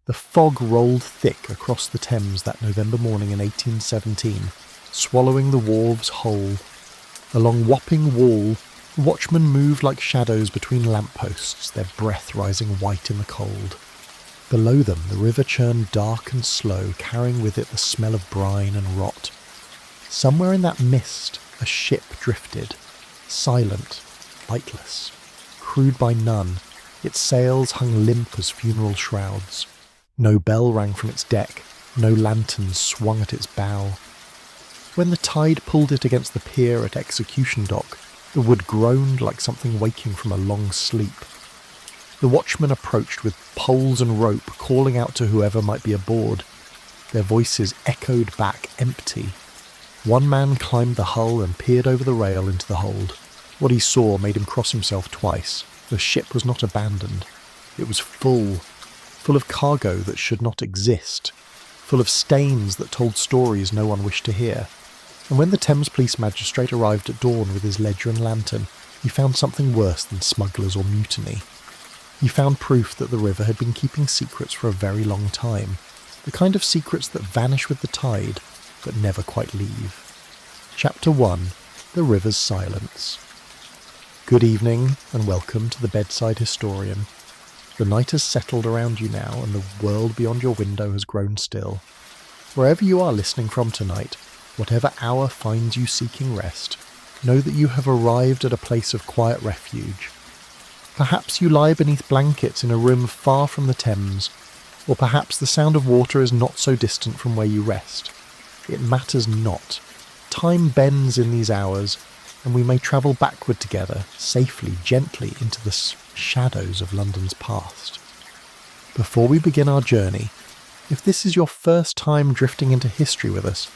The fog rolled thick across the Thames that November morning in 1817, swallowing the wharves whole. Along Wapping Wall, the watchmen moved like shadows between lampposts, their breath rising white in the cold. Below them, the river churned dark and slow, carrying with it the smell of brine and rot. Somewhere in that mist, a ship drifted, silent, lightless, crewed by none. Its sails hung limp as funeral shrouds. No bell rang from its deck, no lanterns swung at its bow. When the tide pulled it against the pier at Execution Dock, the wood groaned like something waking from a long sleep. The watchmen approached with poles and rope, calling out to whoever might be aboard. Their voices echoed back empty. One man climbed the hull and peered over the rail into the hold. What he saw made him cross himself twice. The ship was not abandoned. It was full of cargo that should not exist, full of stains that told stories no one wished to hear. And when the Thames police magistrate arrived at dawn with his ledger and lantern, he found something worse than smugglers or mutiny. He found proof that the river had been keeping secrets for a very long time, the kind of secrets that vanish with the tide, but never quite leave. Chapter 1. The River's Silence. Good evening, and welcome to the Bedside Historian. The night has settled around you now, and the world beyond your window has grown still. Wherever you are listening from tonight, whatever hour finds you seeking rest, know that you have arrived at a place of quiet refuge. Perhaps you lie beneath blankets in a room far from the Thames, or perhaps the sound of water is not so distant from where you rest. It matters not. Time bends in these hours, and we may travel backward together, safely, gently, into the shadows of London's past. Before we begin our journey, if this is your first time drifting into history with us,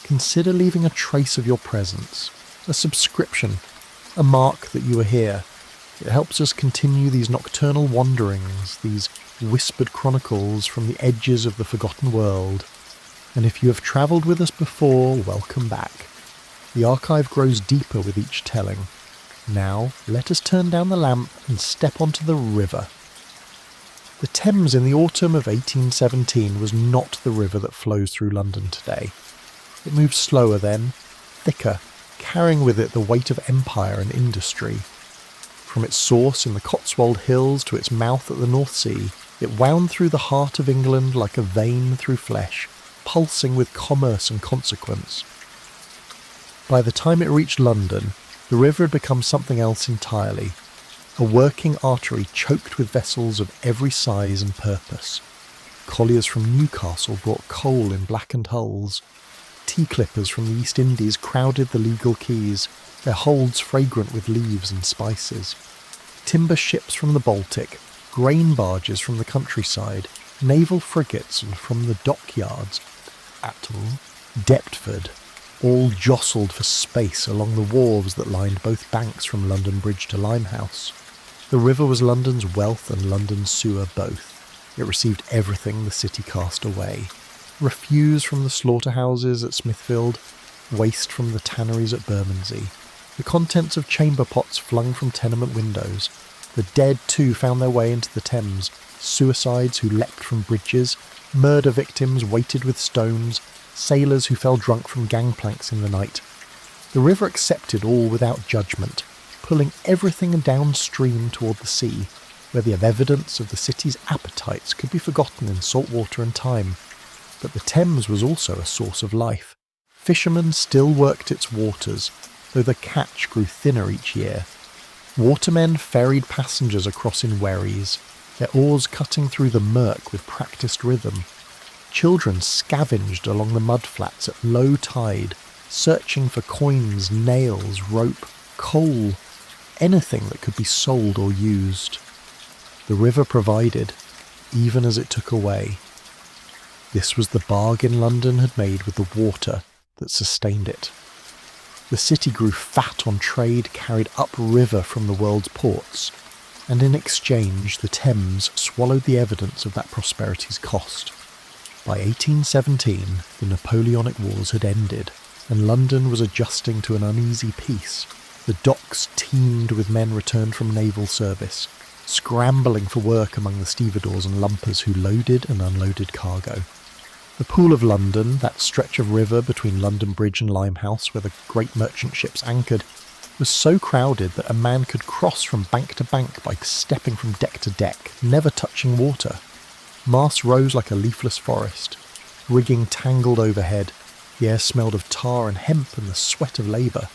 consider leaving a trace of your presence, a subscription, a mark that you are here. It helps us continue these nocturnal wanderings, these whispered chronicles from the edges of the forgotten world. And if you have travelled with us before, welcome back. The archive grows deeper with each telling. Now, let us turn down the lamp and step onto the river. The Thames in the autumn of 1817 was not the river that flows through London today. It moved slower then, thicker, carrying with it the weight of empire and industry. From its source in the Cotswold Hills to its mouth at the North Sea, it wound through the heart of England like a vein through flesh, pulsing with commerce and consequence. By the time it reached London, the river had become something else entirely, a working artery choked with vessels of every size and purpose. Colliers from Newcastle brought coal in blackened hulls. Tea clippers from the East Indies crowded the legal quays, their holds fragrant with leaves and spices. Timber ships from the Baltic, grain barges from the countryside, naval frigates and from the dockyards at Deptford, all jostled for space along the wharves that lined both banks from London Bridge to Limehouse. The river was London's wealth and London's sewer both. It received everything the city cast away. Refuse from the slaughterhouses at Smithfield, waste from the tanneries at Bermondsey, the contents of chamber pots flung from tenement windows. The dead too found their way into the Thames, suicides who leapt from bridges, murder victims weighted with stones, sailors who fell drunk from gangplanks in the night. The river accepted all without judgment, pulling everything downstream toward the sea, where the evidence of the city's appetites could be forgotten in salt water and time. But the Thames was also a source of life. Fishermen still worked its waters, though the catch grew thinner each year. Watermen ferried passengers across in wherries, their oars cutting through the murk with practised rhythm. Children scavenged along the mudflats at low tide, searching for coins, nails, rope, coal, anything that could be sold or used. The river provided, even as it took away. This was the bargain London had made with the water that sustained it. The city grew fat on trade carried upriver from the world's ports, and in exchange the Thames swallowed the evidence of that prosperity's cost. By 1817, the Napoleonic Wars had ended, and London was adjusting to an uneasy peace. The docks teemed with men returned from naval service. scrambling for work among the stevedores and lumpers who loaded and unloaded cargo. The Pool of London, that stretch of river between London Bridge and Limehouse where the great merchant ships anchored, was so crowded that a man could cross from bank to bank by stepping from deck to deck, never touching water. Masts rose like a leafless forest. Rigging tangled overhead. The air smelled of tar and hemp and the sweat of labour.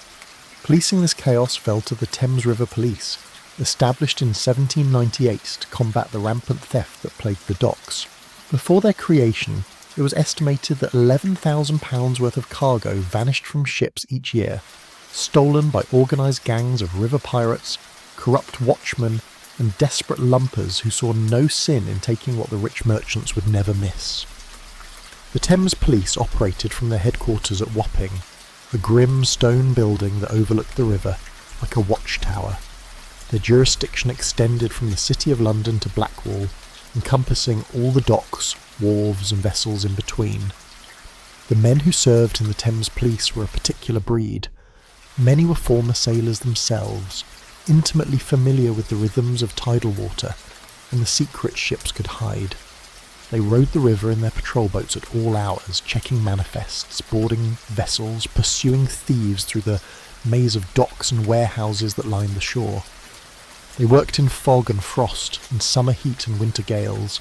Policing this chaos fell to the Thames River Police, established in 1798 to combat the rampant theft that plagued the docks. Before their creation, it was estimated that £11,000 worth of cargo vanished from ships each year, stolen by organised gangs of river pirates, corrupt watchmen, and desperate lumpers who saw no sin in taking what the rich merchants would never miss. The Thames Police operated from their headquarters at Wapping, a grim stone building that overlooked the river like a watchtower. Their jurisdiction extended from the City of London to Blackwall, encompassing all the docks, wharves and vessels in between. The men who served in the Thames Police were a particular breed. Many were former sailors themselves, intimately familiar with the rhythms of tidal water and the secrets ships could hide. They rode the river in their patrol boats at all hours, checking manifests, boarding vessels, pursuing thieves through the maze of docks and warehouses that lined the shore. They worked in fog and frost, in summer heat and winter gales.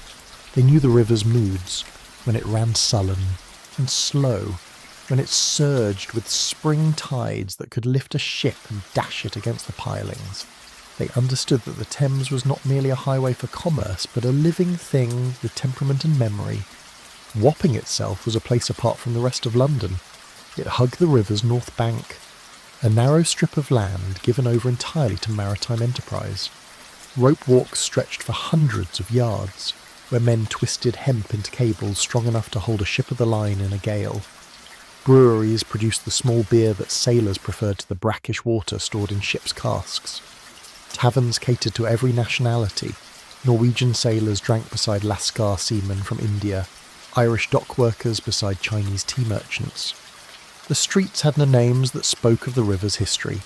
They knew the river's moods, when it ran sullen and slow, when it surged with spring tides that could lift a ship and dash it against the pilings. They understood that the Thames was not merely a highway for commerce, but a living thing with temperament and memory. Wapping itself was a place apart from the rest of London. It hugged the river's north bank, a narrow strip of land given over entirely to maritime enterprise. Rope walks stretched for hundreds of yards, where men twisted hemp into cables strong enough to hold a ship of the line in a gale. Breweries produced the small beer that sailors preferred to the brackish water stored in ships' casks. Taverns catered to every nationality. Norwegian sailors drank beside Lascar seamen from India, Irish dock workers beside Chinese tea merchants. The streets had names that spoke of the river's history.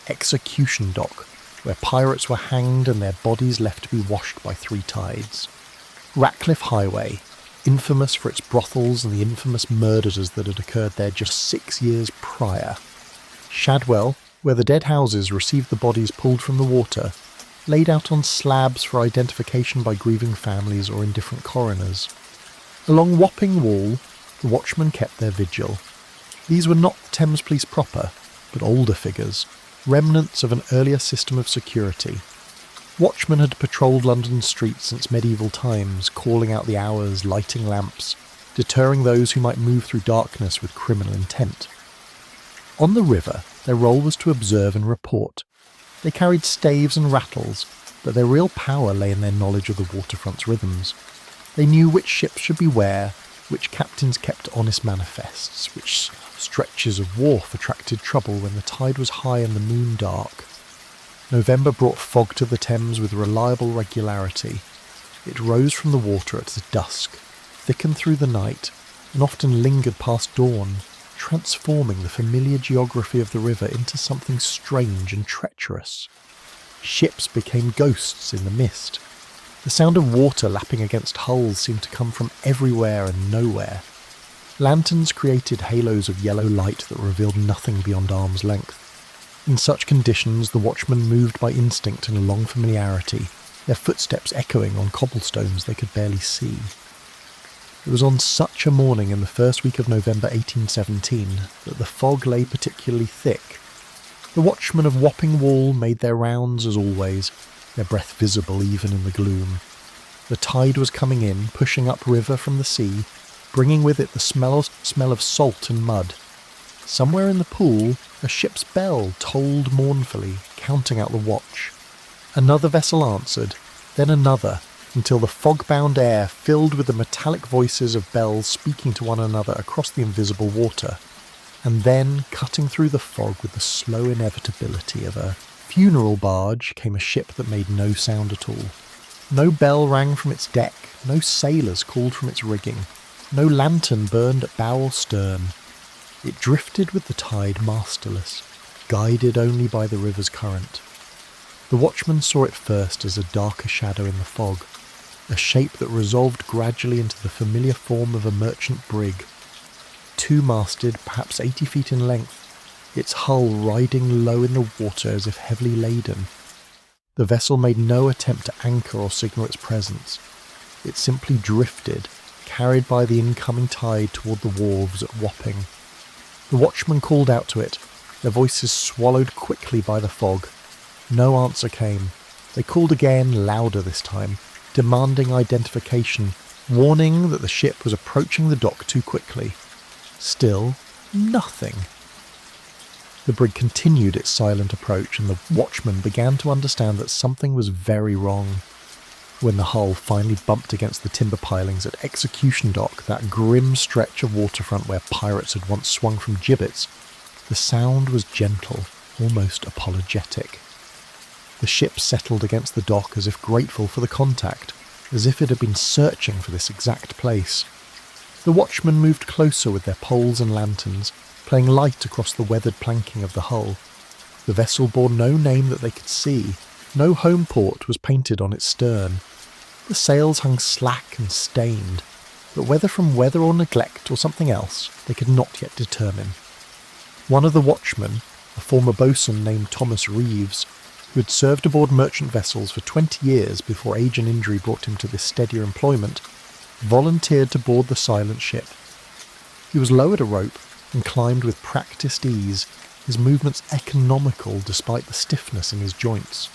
Execution Dock, where pirates were hanged and their bodies left to be washed by three tides. Ratcliffe Highway, infamous for its brothels and the infamous murders that had occurred there just 6 years prior. Shadwell, where the dead houses received the bodies pulled from the water, laid out on slabs for identification by grieving families or indifferent coroners. Along Wapping Wall, the watchmen kept their vigil. These were not the Thames Police proper, but older figures, remnants of an earlier system of security. Watchmen had patrolled London streets since medieval times, calling out the hours, lighting lamps, deterring those who might move through darkness with criminal intent. On the river, their role was to observe and report. They carried staves and rattles, but their real power lay in their knowledge of the waterfront's rhythms. They knew which ships should be where, which captains kept honest manifests, which stretches of wharf attracted trouble when the tide was high and the moon dark. November brought fog to the Thames with reliable regularity. It rose from the water at dusk, thickened through the night, and often lingered past dawn, transforming the familiar geography of the river into something strange and treacherous. Ships became ghosts in the mist. The sound of water lapping against hulls seemed to come from everywhere and nowhere. Lanterns created halos of yellow light that revealed nothing beyond arm's length. In such conditions, the watchmen moved by instinct and a long familiarity, their footsteps echoing on cobblestones they could barely see. It was on such a morning in the first week of November 1817 that the fog lay particularly thick. The watchmen of Wapping Wall made their rounds as always, their breath visible even in the gloom. The tide was coming in, pushing up river from the sea, bringing with it the smell of salt and mud. Somewhere in the pool, a ship's bell tolled mournfully, counting out the watch. Another vessel answered, then another, until the fog-bound air filled with the metallic voices of bells speaking to one another across the invisible water, and then, cutting through the fog with the slow inevitability of a funeral barge, came a ship that made no sound at all. No bell rang from its deck, no sailors called from its rigging, no lantern burned at bow or stern. It drifted with the tide masterless, guided only by the river's current. The watchman saw it first as a darker shadow in the fog, a shape that resolved gradually into the familiar form of a merchant brig. Two-masted, perhaps 80 feet in length, its hull riding low in the water as if heavily laden. The vessel made no attempt to anchor or signal its presence. It simply drifted, carried by the incoming tide toward the wharves at Wapping. The watchmen called out to it, their voices swallowed quickly by the fog. No answer came. They called again, louder this time, demanding identification, warning that the ship was approaching the dock too quickly. Still, nothing. The brig continued its silent approach, and the watchman began to understand that something was very wrong. When the hull finally bumped against the timber pilings at Execution Dock, that grim stretch of waterfront where pirates had once swung from gibbets, the sound was gentle, almost apologetic. The ship settled against the dock as if grateful for the contact, as if it had been searching for this exact place. The watchmen moved closer with their poles and lanterns, playing light across the weathered planking of the hull. The vessel bore no name that they could see. No home port was painted on its stern. The sails hung slack and stained, but whether from weather or neglect or something else, they could not yet determine. One of the watchmen, a former boatswain named Thomas Reeves, who had served aboard merchant vessels for 20 years before age and injury brought him to this steadier employment, volunteered to board the silent ship. He was lowered a rope and climbed with practised ease, his movements economical despite the stiffness in his joints.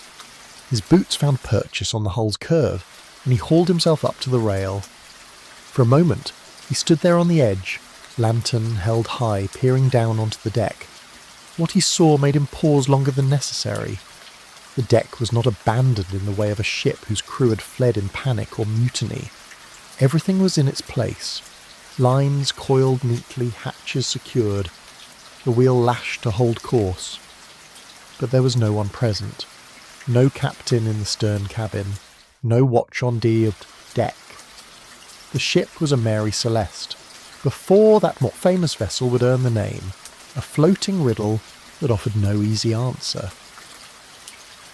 His boots found purchase on the hull's curve, and he hauled himself up to the rail. For a moment, he stood there on the edge, lantern held high, peering down onto the deck. What he saw made him pause longer than necessary. The deck was not abandoned in the way of a ship whose crew had fled in panic or mutiny. Everything was in its place. Lines coiled neatly, hatches secured. The wheel lashed to hold course. But there was no one present. No captain in the stern cabin. No watch on deck. The ship was a Mary Celeste. Before that more famous vessel would earn the name, a floating riddle that offered no easy answer.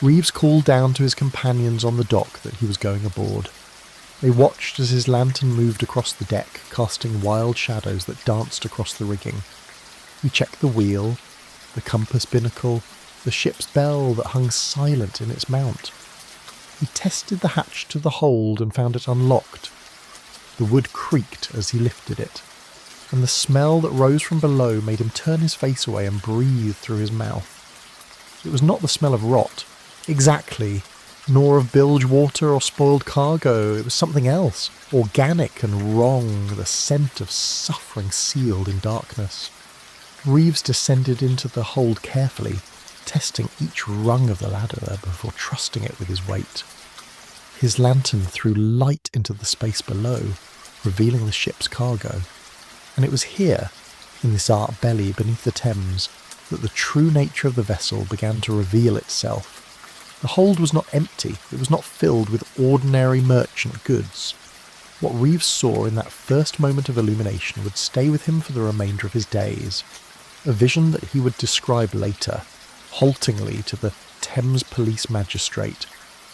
Reeves called down to his companions on the dock that he was going aboard. They watched as his lantern moved across the deck, casting wild shadows that danced across the rigging. He checked the wheel, the compass binnacle, the ship's bell that hung silent in its mount. He tested the hatch to the hold and found it unlocked. The wood creaked as he lifted it, and the smell that rose from below made him turn his face away and breathe through his mouth. It was not the smell of rot, exactly, nor of bilge water or spoiled cargo. It was something else, organic and wrong, the scent of suffering sealed in darkness. Reeves descended into the hold carefully, testing each rung of the ladder before trusting it with his weight. His lantern threw light into the space below, revealing the ship's cargo. And it was here, in this ark belly beneath the Thames, that the true nature of the vessel began to reveal itself. The hold was not empty, it was not filled with ordinary merchant goods. What Reeves saw in that first moment of illumination would stay with him for the remainder of his days. A vision that he would describe later, haltingly to the Thames police magistrate,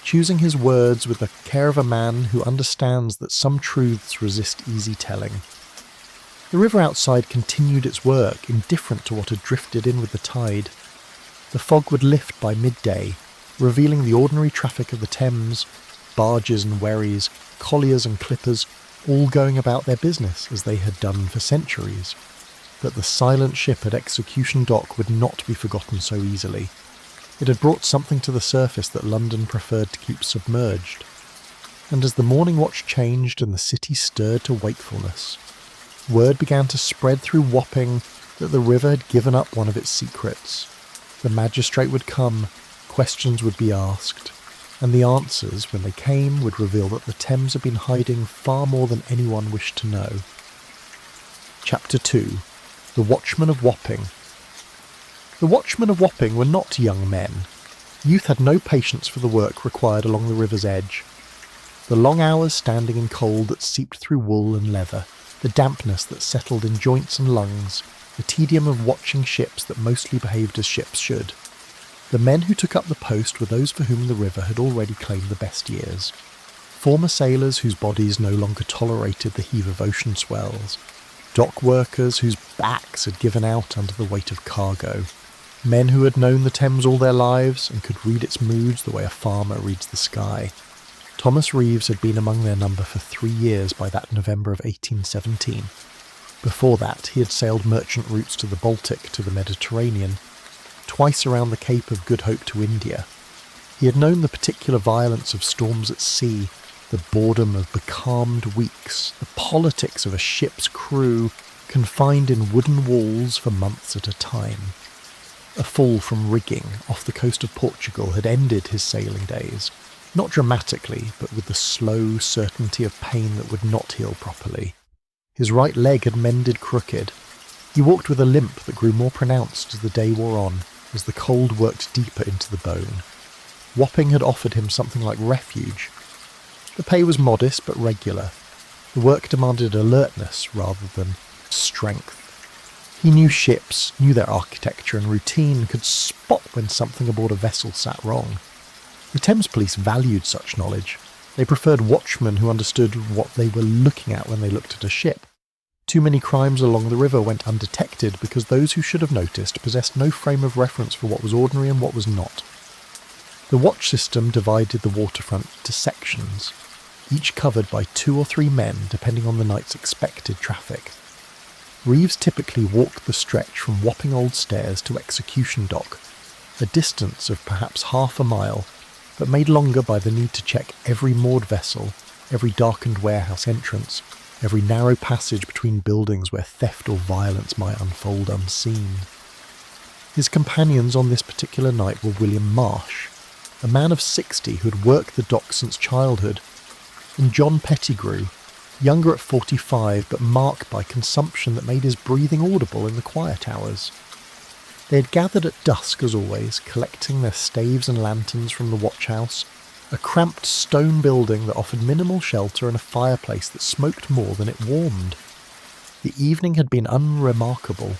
choosing his words with the care of a man who understands that some truths resist easy telling. The river outside continued its work, indifferent to what had drifted in with the tide. The fog would lift by midday, revealing the ordinary traffic of the Thames, barges and wherries, colliers and clippers, all going about their business as they had done for centuries. But the silent ship at Execution Dock would not be forgotten so easily. It had brought something to the surface that London preferred to keep submerged. And as the morning watch changed and the city stirred to wakefulness, word began to spread through Wapping that the river had given up one of its secrets. The magistrate would come, questions would be asked, and the answers, when they came, would reveal that the Thames had been hiding far more than anyone wished to know. Chapter 2. The Watchmen of Wapping. The watchmen of Wapping were not young men. Youth had no patience for the work required along the river's edge. The long hours standing in cold that seeped through wool and leather, the dampness that settled in joints and lungs, the tedium of watching ships that mostly behaved as ships should. The men who took up the post were those for whom the river had already claimed the best years. Former sailors whose bodies no longer tolerated the heave of ocean swells, dock workers whose backs had given out under the weight of cargo, men who had known the Thames all their lives and could read its moods the way a farmer reads the sky. Thomas Reeves had been among their number for 3 years by that November of 1817. Before that, he had sailed merchant routes to the Baltic, to the Mediterranean, twice around the Cape of Good Hope to India. He had known the particular violence of storms at sea, the boredom of becalmed weeks, the politics of a ship's crew confined in wooden walls for months at a time. A fall from rigging off the coast of Portugal had ended his sailing days, not dramatically, but with the slow certainty of pain that would not heal properly. His right leg had mended crooked. He walked with a limp that grew more pronounced as the day wore on, as the cold worked deeper into the bone. Wapping had offered him something like refuge. The pay was modest but regular. The work demanded alertness rather than strength. He knew ships, knew their architecture and routine, could spot when something aboard a vessel sat wrong. The Thames Police valued such knowledge. They preferred watchmen who understood what they were looking at when they looked at a ship. Too many crimes along the river went undetected because those who should have noticed possessed no frame of reference for what was ordinary and what was not. The watch system divided the waterfront into sections, each covered by 2 or 3 men depending on the night's expected traffic. Reeves typically walked the stretch from Wapping Old Stairs to Execution Dock, a distance of perhaps half a mile, but made longer by the need to check every moored vessel, every darkened warehouse entrance, every narrow passage between buildings where theft or violence might unfold unseen. His companions on this particular night were William Marsh, a man of 60 who had worked the dock since childhood, and John Pettigrew, younger at 45 but marked by consumption that made his breathing audible in the quiet hours. They had gathered at dusk as always, collecting their staves and lanterns from the watch-house, a cramped stone building that offered minimal shelter and a fireplace that smoked more than it warmed. The evening had been unremarkable.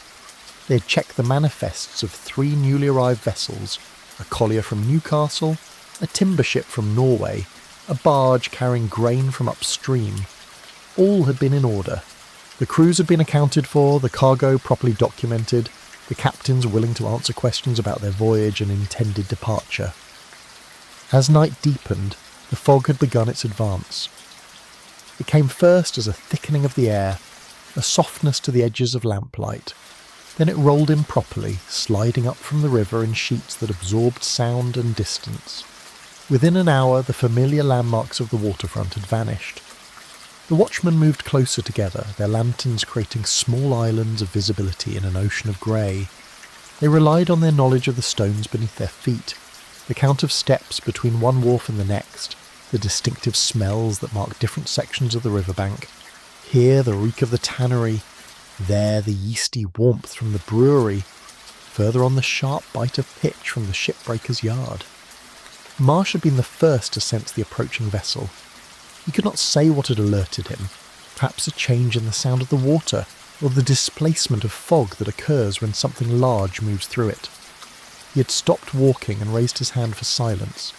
They had checked the manifests of 3 newly arrived vessels, a collier from Newcastle, a timber ship from Norway, a barge carrying grain from upstream. All had been in order. The crews had been accounted for, the cargo properly documented, the captains willing to answer questions about their voyage and intended departure. As night deepened, the fog had begun its advance. It came first as a thickening of the air, a softness to the edges of lamplight. Then it rolled in properly, sliding up from the river in sheets that absorbed sound and distance. Within an hour, the familiar landmarks of the waterfront had vanished. The watchmen moved closer together, their lanterns creating small islands of visibility in an ocean of grey. They relied on their knowledge of the stones beneath their feet, the count of steps between one wharf and the next, the distinctive smells that marked different sections of the riverbank. Here the reek of the tannery, there the yeasty warmth from the brewery, further on the sharp bite of pitch from the shipbreaker's yard. Marsh had been the first to sense the approaching vessel. He could not say what had alerted him, perhaps a change in the sound of the water, or the displacement of fog that occurs when something large moves through it. He had stopped walking and raised his hand for silence.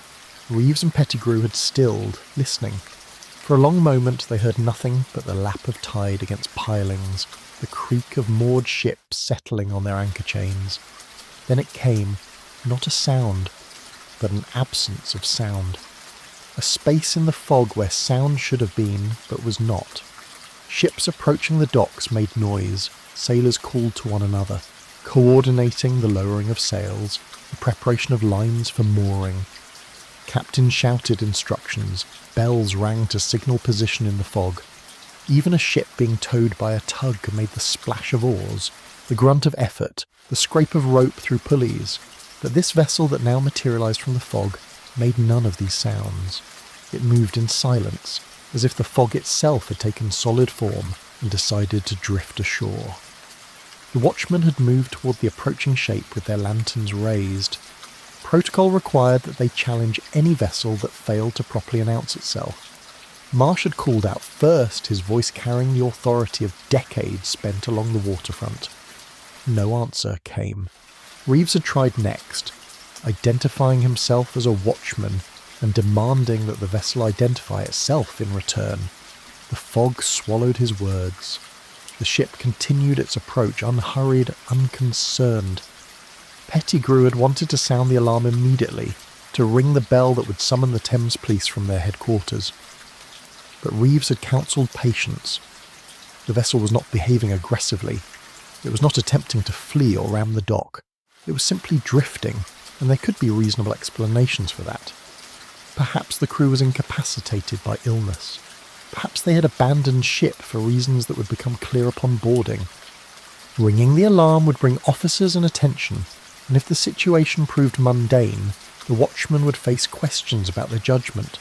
Reeves and Pettigrew had stilled, listening. For a long moment they heard nothing but the lap of tide against pilings, the creak of moored ships settling on their anchor chains. Then it came, not a sound, but an absence of sound. A space in the fog where sound should have been, but was not. Ships approaching the docks made noise. Sailors called to one another, coordinating the lowering of sails, the preparation of lines for mooring. Captains shouted instructions, bells rang to signal position in the fog. Even a ship being towed by a tug made the splash of oars, the grunt of effort, the scrape of rope through pulleys. But this vessel that now materialised from the fog made none of these sounds. It moved in silence, as if the fog itself had taken solid form and decided to drift ashore. The watchmen had moved toward the approaching shape with their lanterns raised. Protocol required that they challenge any vessel that failed to properly announce itself. Marsh had called out first, his voice carrying the authority of decades spent along the waterfront. No answer came. Reeves had tried next. identifying himself as a watchman and demanding that the vessel identify itself in return. The fog swallowed his words. The ship continued its approach, unhurried, unconcerned. Pettigrew had wanted to sound the alarm immediately, to ring the bell that would summon the Thames police from their headquarters. But Reeves had counselled patience. The vessel was not behaving aggressively. It was not attempting to flee or ram the dock. It was simply drifting, and there could be reasonable explanations for that. Perhaps the crew was incapacitated by illness. Perhaps they had abandoned ship for reasons that would become clear upon boarding. Ringing the alarm would bring officers and attention, and if the situation proved mundane, the watchmen would face questions about their judgment.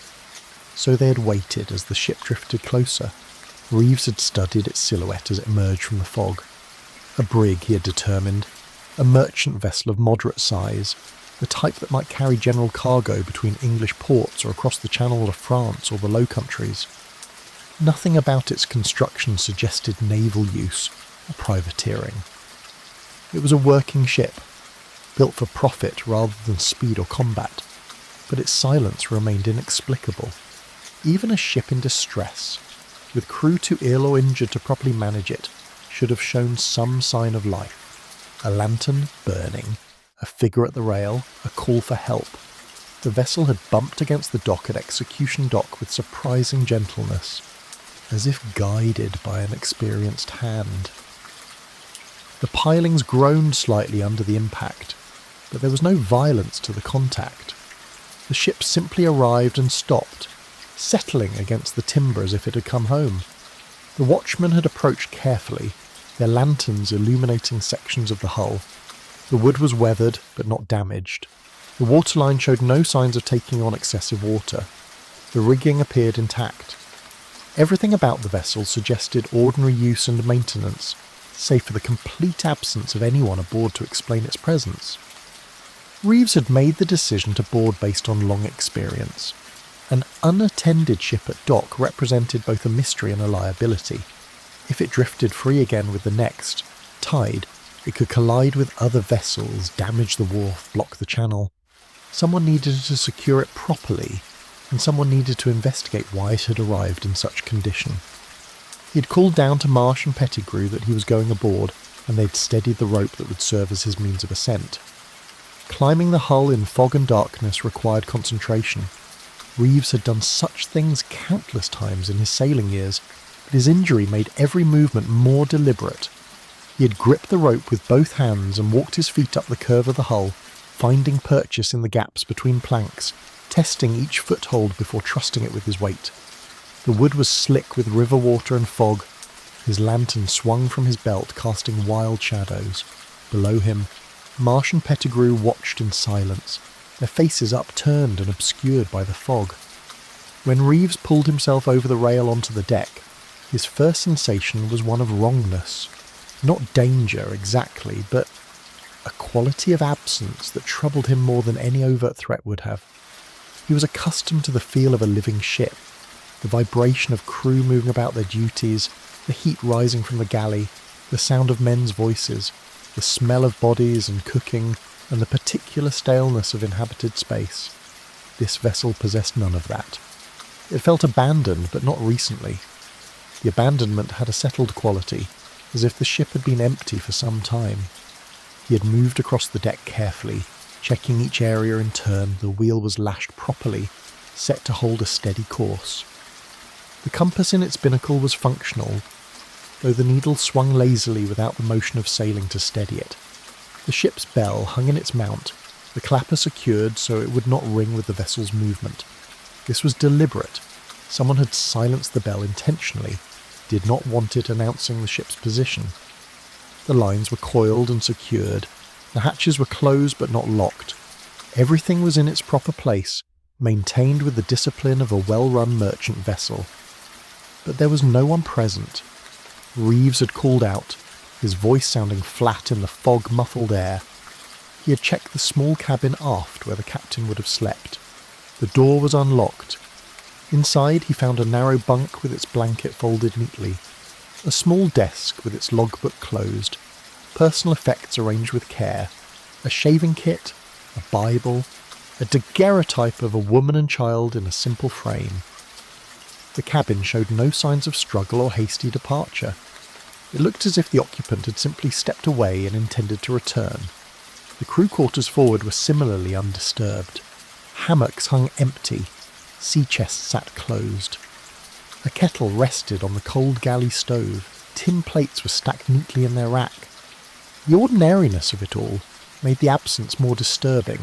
So they had waited as the ship drifted closer. Reeves had studied its silhouette as it emerged from the fog. A brig, he had determined, a merchant vessel of moderate size, the type that might carry general cargo between English ports or across the Channel to France or the Low Countries. Nothing about its construction suggested naval use or privateering. It was a working ship, built for profit rather than speed or combat, but its silence remained inexplicable. Even a ship in distress, with crew too ill or injured to properly manage it, should have shown some sign of life. A lantern burning, a figure at the rail, a call for help. The vessel had bumped against the dock at Execution Dock with surprising gentleness, as if guided by an experienced hand. The pilings groaned slightly under the impact, but there was no violence to the contact. The ship simply arrived and stopped, settling against the timber as if it had come home. The watchmen had approached carefully, their lanterns illuminating sections of the hull. The wood was weathered, but not damaged. The waterline showed no signs of taking on excessive water. The rigging appeared intact. Everything about the vessel suggested ordinary use and maintenance, save for the complete absence of anyone aboard to explain its presence. Reeves had made the decision to board based on long experience. An unattended ship at dock represented both a mystery and a liability. If it drifted free again with the next tide, it could collide with other vessels, damage the wharf, block the channel. Someone needed to secure it properly, and someone needed to investigate why it had arrived in such condition. He had called down to Marsh and Pettigrew that he was going aboard, and they'd steadied the rope that would serve as his means of ascent. Climbing the hull in fog and darkness required concentration. Reeves had done such things countless times in his sailing years, but his injury made every movement more deliberate. He had gripped the rope with both hands and walked his feet up the curve of the hull, finding purchase in the gaps between planks, testing each foothold before trusting it with his weight. The wood was slick with river water and fog. His lantern swung from his belt, casting wild shadows. Below him, Marsh and Pettigrew watched in silence, their faces upturned and obscured by the fog. When Reeves pulled himself over the rail onto the deck, his first sensation was one of wrongness. Not danger exactly, but a quality of absence that troubled him more than any overt threat would have. He was accustomed to the feel of a living ship, the vibration of crew moving about their duties, the heat rising from the galley, the sound of men's voices, the smell of bodies and cooking, and the particular staleness of inhabited space. This vessel possessed none of that. It felt abandoned, but not recently. The abandonment had a settled quality, as if the ship had been empty for some time. He had moved across the deck carefully, checking each area in turn. The wheel was lashed properly, set to hold a steady course. The compass in its binnacle was functional, though the needle swung lazily without the motion of sailing to steady it. The ship's bell hung in its mount, the clapper secured so it would not ring with the vessel's movement. This was deliberate. Someone had silenced the bell intentionally, did not want it announcing the ship's position. The lines were coiled and secured. The hatches were closed but not locked. Everything was in its proper place, maintained with the discipline of a well-run merchant vessel. But there was no one present. Reeves had called out, his voice sounding flat in the fog-muffled air. He had checked the small cabin aft where the captain would have slept. The door was unlocked. Inside he found a narrow bunk with its blanket folded neatly, a small desk with its logbook closed, personal effects arranged with care, a shaving kit, a a Bible, a daguerreotype of a woman and child in a simple frame. The cabin showed no signs of struggle or hasty departure. It looked as if the occupant had simply stepped away and intended to return. The crew quarters forward were similarly undisturbed. Hammocks hung empty, sea chests sat closed. A kettle rested on the cold galley stove, tin plates were stacked neatly in their rack. The ordinariness of it all made the absence more disturbing.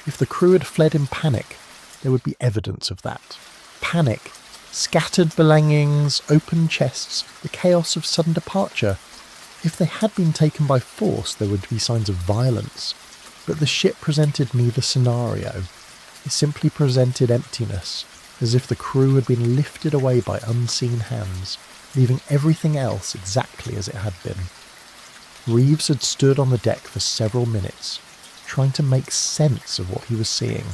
If the crew had fled in panic, there would be evidence of that. Panic, scattered belongings, open chests, the chaos of sudden departure. If they had been taken by force, there would be signs of violence. But the ship presented neither scenario. It simply presented emptiness, as if the crew had been lifted away by unseen hands, leaving everything else exactly as it had been. Reeves had stood on the deck for several minutes, trying to make sense of what he was seeing.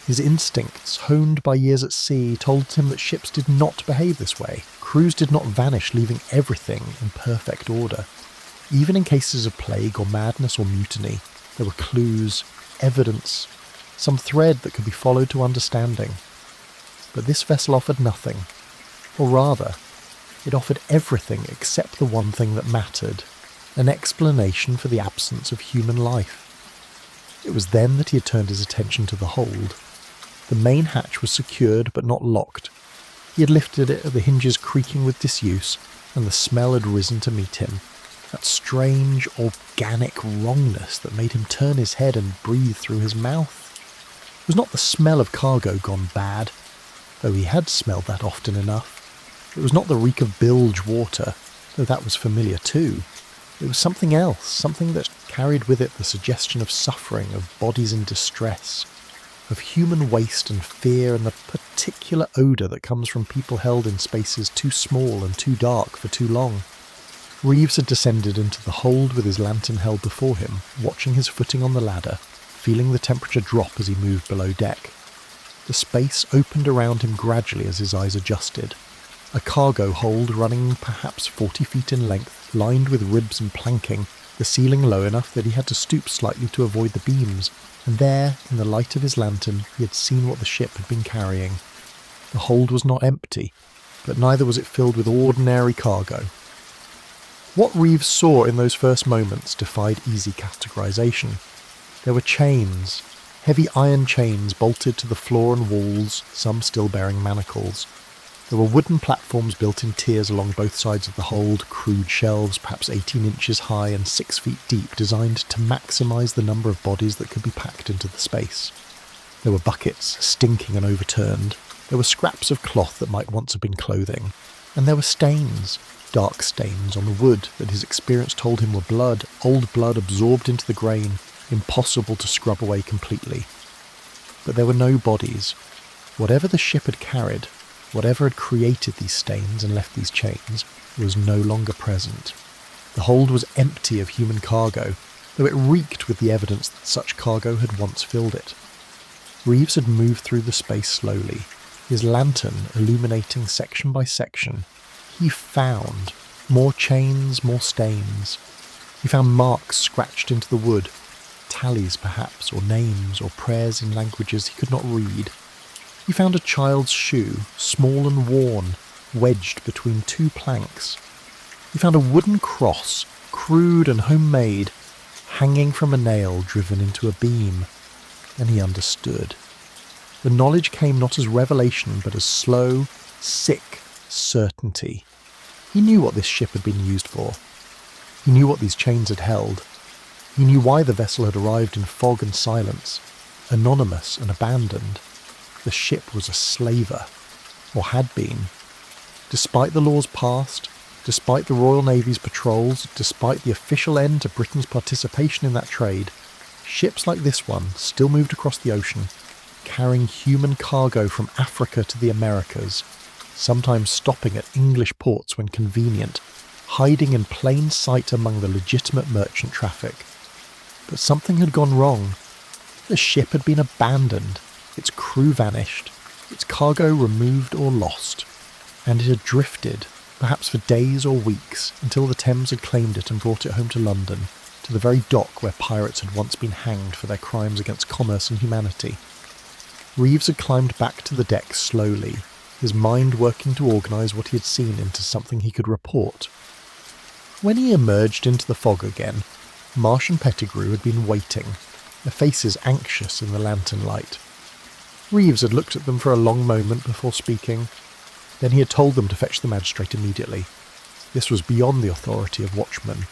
His instincts, honed by years at sea, told him that ships did not behave this way. Crews did not vanish, leaving everything in perfect order. Even in cases of plague or madness or mutiny, there were clues, evidence, some thread that could be followed to understanding. But this vessel offered nothing. Or rather, it offered everything except the one thing that mattered, an explanation for the absence of human life. It was then that he had turned his attention to the hold. The main hatch was secured but not locked. He had lifted it, the hinges creaking with disuse, and the smell had risen to meet him. That strange, organic wrongness that made him turn his head and breathe through his mouth. It was not the smell of cargo gone bad, though he had smelled that often enough. It was not the reek of bilge water, though that was familiar too. It was something else, something that carried with it the suggestion of suffering, of bodies in distress, of human waste and fear, and the particular odour that comes from people held in spaces too small and too dark for too long. Reeves had descended into the hold with his lantern held before him, watching his footing on the ladder, feeling the temperature drop as he moved below deck. The space opened around him gradually as his eyes adjusted. A cargo hold running perhaps 40 feet in length, lined with ribs and planking, the ceiling low enough that he had to stoop slightly to avoid the beams, and there, in the light of his lantern, he had seen what the ship had been carrying. The hold was not empty, but neither was it filled with ordinary cargo. What Reeves saw in those first moments defied easy categorization. There were chains, heavy iron chains bolted to the floor and walls, some still bearing manacles. There were wooden platforms built in tiers along both sides of the hold, crude shelves perhaps 18 inches high and 6 feet deep, designed to maximise the number of bodies that could be packed into the space. There were buckets, stinking and overturned. There were scraps of cloth that might once have been clothing. And there were stains, dark stains on the wood that his experience told him were blood, old blood absorbed into the grain, impossible to scrub away completely. But there were no bodies. Whatever the ship had carried, whatever had created these stains and left these chains, was no longer present. The hold was empty of human cargo, though it reeked with the evidence that such cargo had once filled it. Reeves had moved through the space slowly, his lantern illuminating section by section. He found more chains, more stains. He found marks scratched into the wood, tallies perhaps, or names, or prayers in languages he could not read. He found a child's shoe, small and worn, wedged between two planks. He found a wooden cross, crude and homemade, hanging from a nail driven into a beam. And he understood. The knowledge came not as revelation, but as slow, sick certainty. He knew what this ship had been used for. He knew what these chains had held. He knew why the vessel had arrived in fog and silence, anonymous and abandoned. The ship was a slaver, or had been. Despite the laws passed, despite the Royal Navy's patrols, despite the official end to Britain's participation in that trade, ships like this one still moved across the ocean, carrying human cargo from Africa to the Americas, sometimes stopping at English ports when convenient, hiding in plain sight among the legitimate merchant traffic. But something had gone wrong. The ship had been abandoned, its crew vanished, its cargo removed or lost, and it had drifted, perhaps for days or weeks, until the Thames had claimed it and brought it home to London, to the very dock where pirates had once been hanged for their crimes against commerce and humanity. Reeves had climbed back to the deck slowly, his mind working to organise what he had seen into something he could report. When he emerged into the fog again, Marsh and Pettigrew had been waiting, their faces anxious in the lantern light. Reeves had looked at them for a long moment before speaking. Then he had told them to fetch the magistrate immediately. This was beyond the authority of watchmen.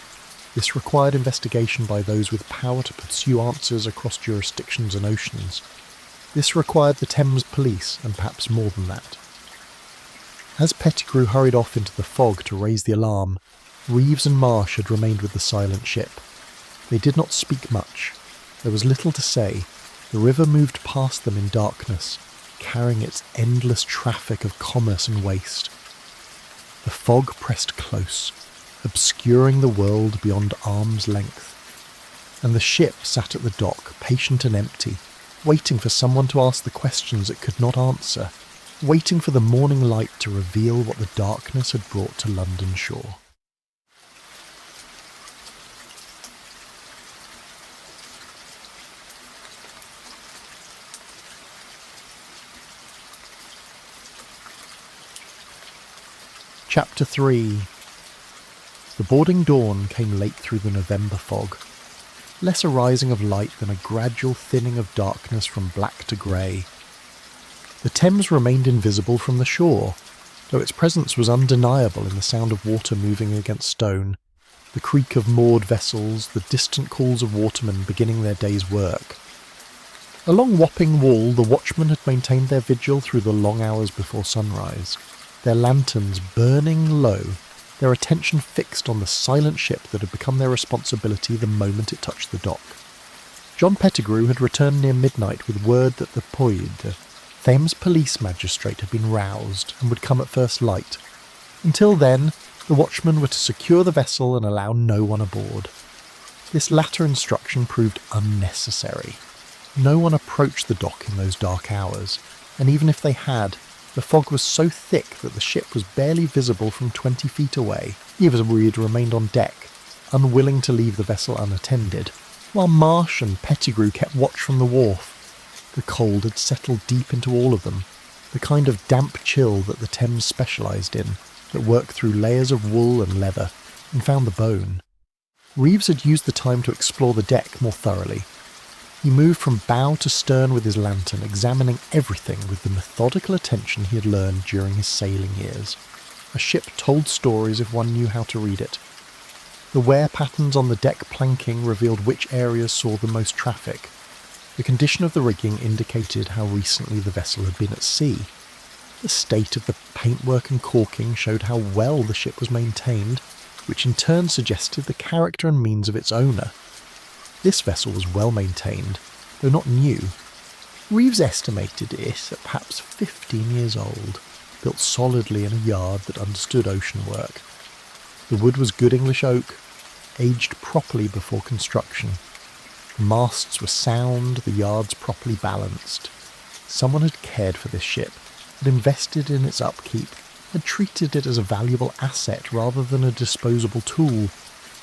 This required investigation by those with power to pursue answers across jurisdictions and oceans. This required the Thames police, and perhaps more than that. As Pettigrew hurried off into the fog to raise the alarm, Reeves and Marsh had remained with the silent ship. They did not speak much. There was little to say. The river moved past them in darkness, carrying its endless traffic of commerce and waste. The fog pressed close, obscuring the world beyond arm's length. And the ship sat at the dock, patient and empty, waiting for someone to ask the questions it could not answer, waiting for the morning light to reveal what the darkness had brought to London shore. Chapter 3. The boarding dawn came late through the November fog, less a rising of light than a gradual thinning of darkness from black to grey. The Thames remained invisible from the shore, though its presence was undeniable in the sound of water moving against stone, the creak of moored vessels, the distant calls of watermen beginning their day's work. Along Wapping Wall, the watchmen had maintained their vigil through the long hours before sunrise, their lanterns burning low, their attention fixed on the silent ship that had become their responsibility the moment it touched the dock. John Pettigrew had returned near midnight with word that the Thames police magistrate, had been roused and would come at first light. Until then, the watchmen were to secure the vessel and allow no one aboard. This latter instruction proved unnecessary. No one approached the dock in those dark hours, and even if they had, the fog was so thick that the ship was barely visible from 20 feet away. Reed remained on deck, unwilling to leave the vessel unattended, while Marsh and Pettigrew kept watch from the wharf. The cold had settled deep into all of them, the kind of damp chill that the Thames specialised in, that worked through layers of wool and leather, and found the bone. Reeves had used the time to explore the deck more thoroughly. He moved from bow to stern with his lantern, examining everything with the methodical attention he had learned during his sailing years. A ship told stories if one knew how to read it. The wear patterns on the deck planking revealed which areas saw the most traffic. The condition of the rigging indicated how recently the vessel had been at sea. The state of the paintwork and caulking showed how well the ship was maintained, which in turn suggested the character and means of its owner. This vessel was well maintained, though not new. Reeves estimated it at perhaps 15 years old, built solidly in a yard that understood ocean work. The wood was good English oak, aged properly before construction. The masts were sound, the yards properly balanced. Someone had cared for this ship, had invested in its upkeep, had treated it as a valuable asset rather than a disposable tool.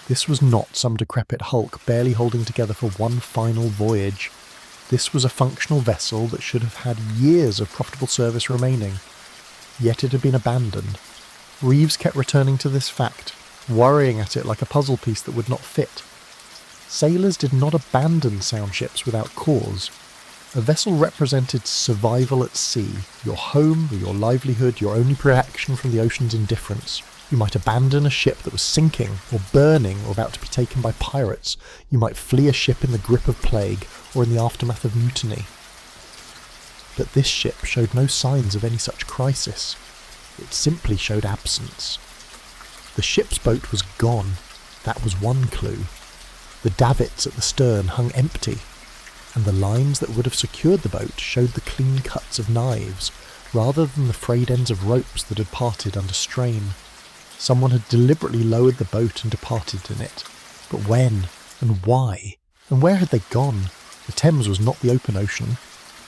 This was not some decrepit hulk barely holding together for one final voyage. This was a functional vessel that should have had years of profitable service remaining. Yet it had been abandoned. Reeves kept returning to this fact, worrying at it like a puzzle piece that would not fit. Sailors did not abandon sound ships without cause. A vessel represented survival at sea, your home, your livelihood, your only protection from the ocean's indifference. You might abandon a ship that was sinking, or burning, or about to be taken by pirates. You might flee a ship in the grip of plague, or in the aftermath of mutiny. But this ship showed no signs of any such crisis. It simply showed absence. The ship's boat was gone. That was one clue. The davits at the stern hung empty, and the lines that would have secured the boat showed the clean cuts of knives, rather than the frayed ends of ropes that had parted under strain. Someone had deliberately lowered the boat and departed in it. But when? And why? And where had they gone? The Thames was not the open ocean.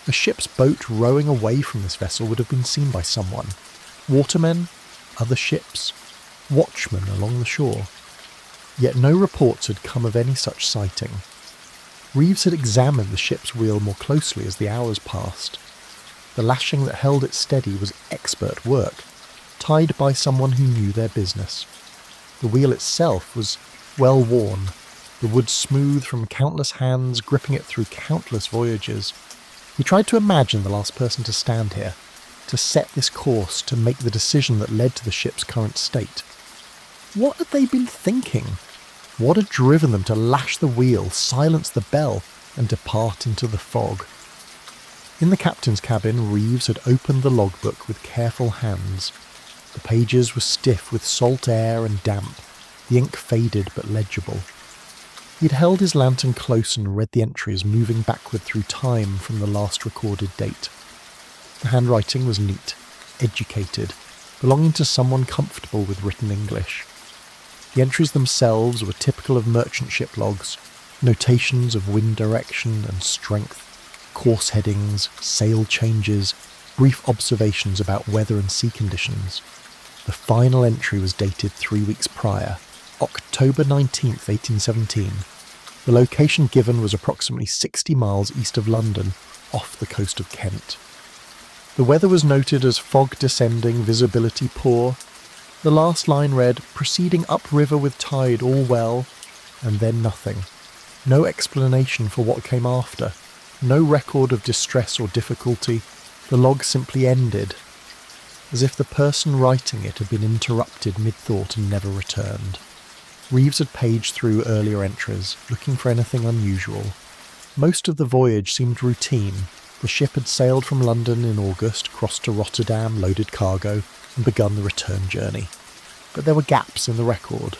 A ship's boat rowing away from this vessel would have been seen by someone. Watermen? Other ships? Watchmen along the shore? Yet no reports had come of any such sighting. Reeves had examined the ship's wheel more closely as the hours passed. The lashing that held it steady was expert work, tied by someone who knew their business. The wheel itself was well worn, the wood smooth from countless hands gripping it through countless voyages. He tried to imagine the last person to stand here, to set this course, to make the decision that led to the ship's current state. What had they been thinking? What had driven them to lash the wheel, silence the bell, and depart into the fog? In the captain's cabin, Reeves had opened the logbook with careful hands. The pages were stiff with salt air and damp, the ink faded but legible. He had held his lantern close and read the entries moving backward through time from the last recorded date. The handwriting was neat, educated, belonging to someone comfortable with written English. The entries themselves were typical of merchant ship logs, notations of wind direction and strength, course headings, sail changes, brief observations about weather and sea conditions. The final entry was dated 3 weeks prior, October 19th, 1817. The location given was approximately 60 miles east of London, off the coast of Kent. The weather was noted as fog descending, visibility poor. The last line read, proceeding upriver with tide, all well, and then nothing. No explanation for what came after. No record of distress or difficulty. The log simply ended, as if the person writing it had been interrupted mid-thought and never returned. Reeves had paged through earlier entries, looking for anything unusual. Most of the voyage seemed routine. The ship had sailed from London in August, crossed to Rotterdam, loaded cargo, and begun the return journey. But there were gaps in the record.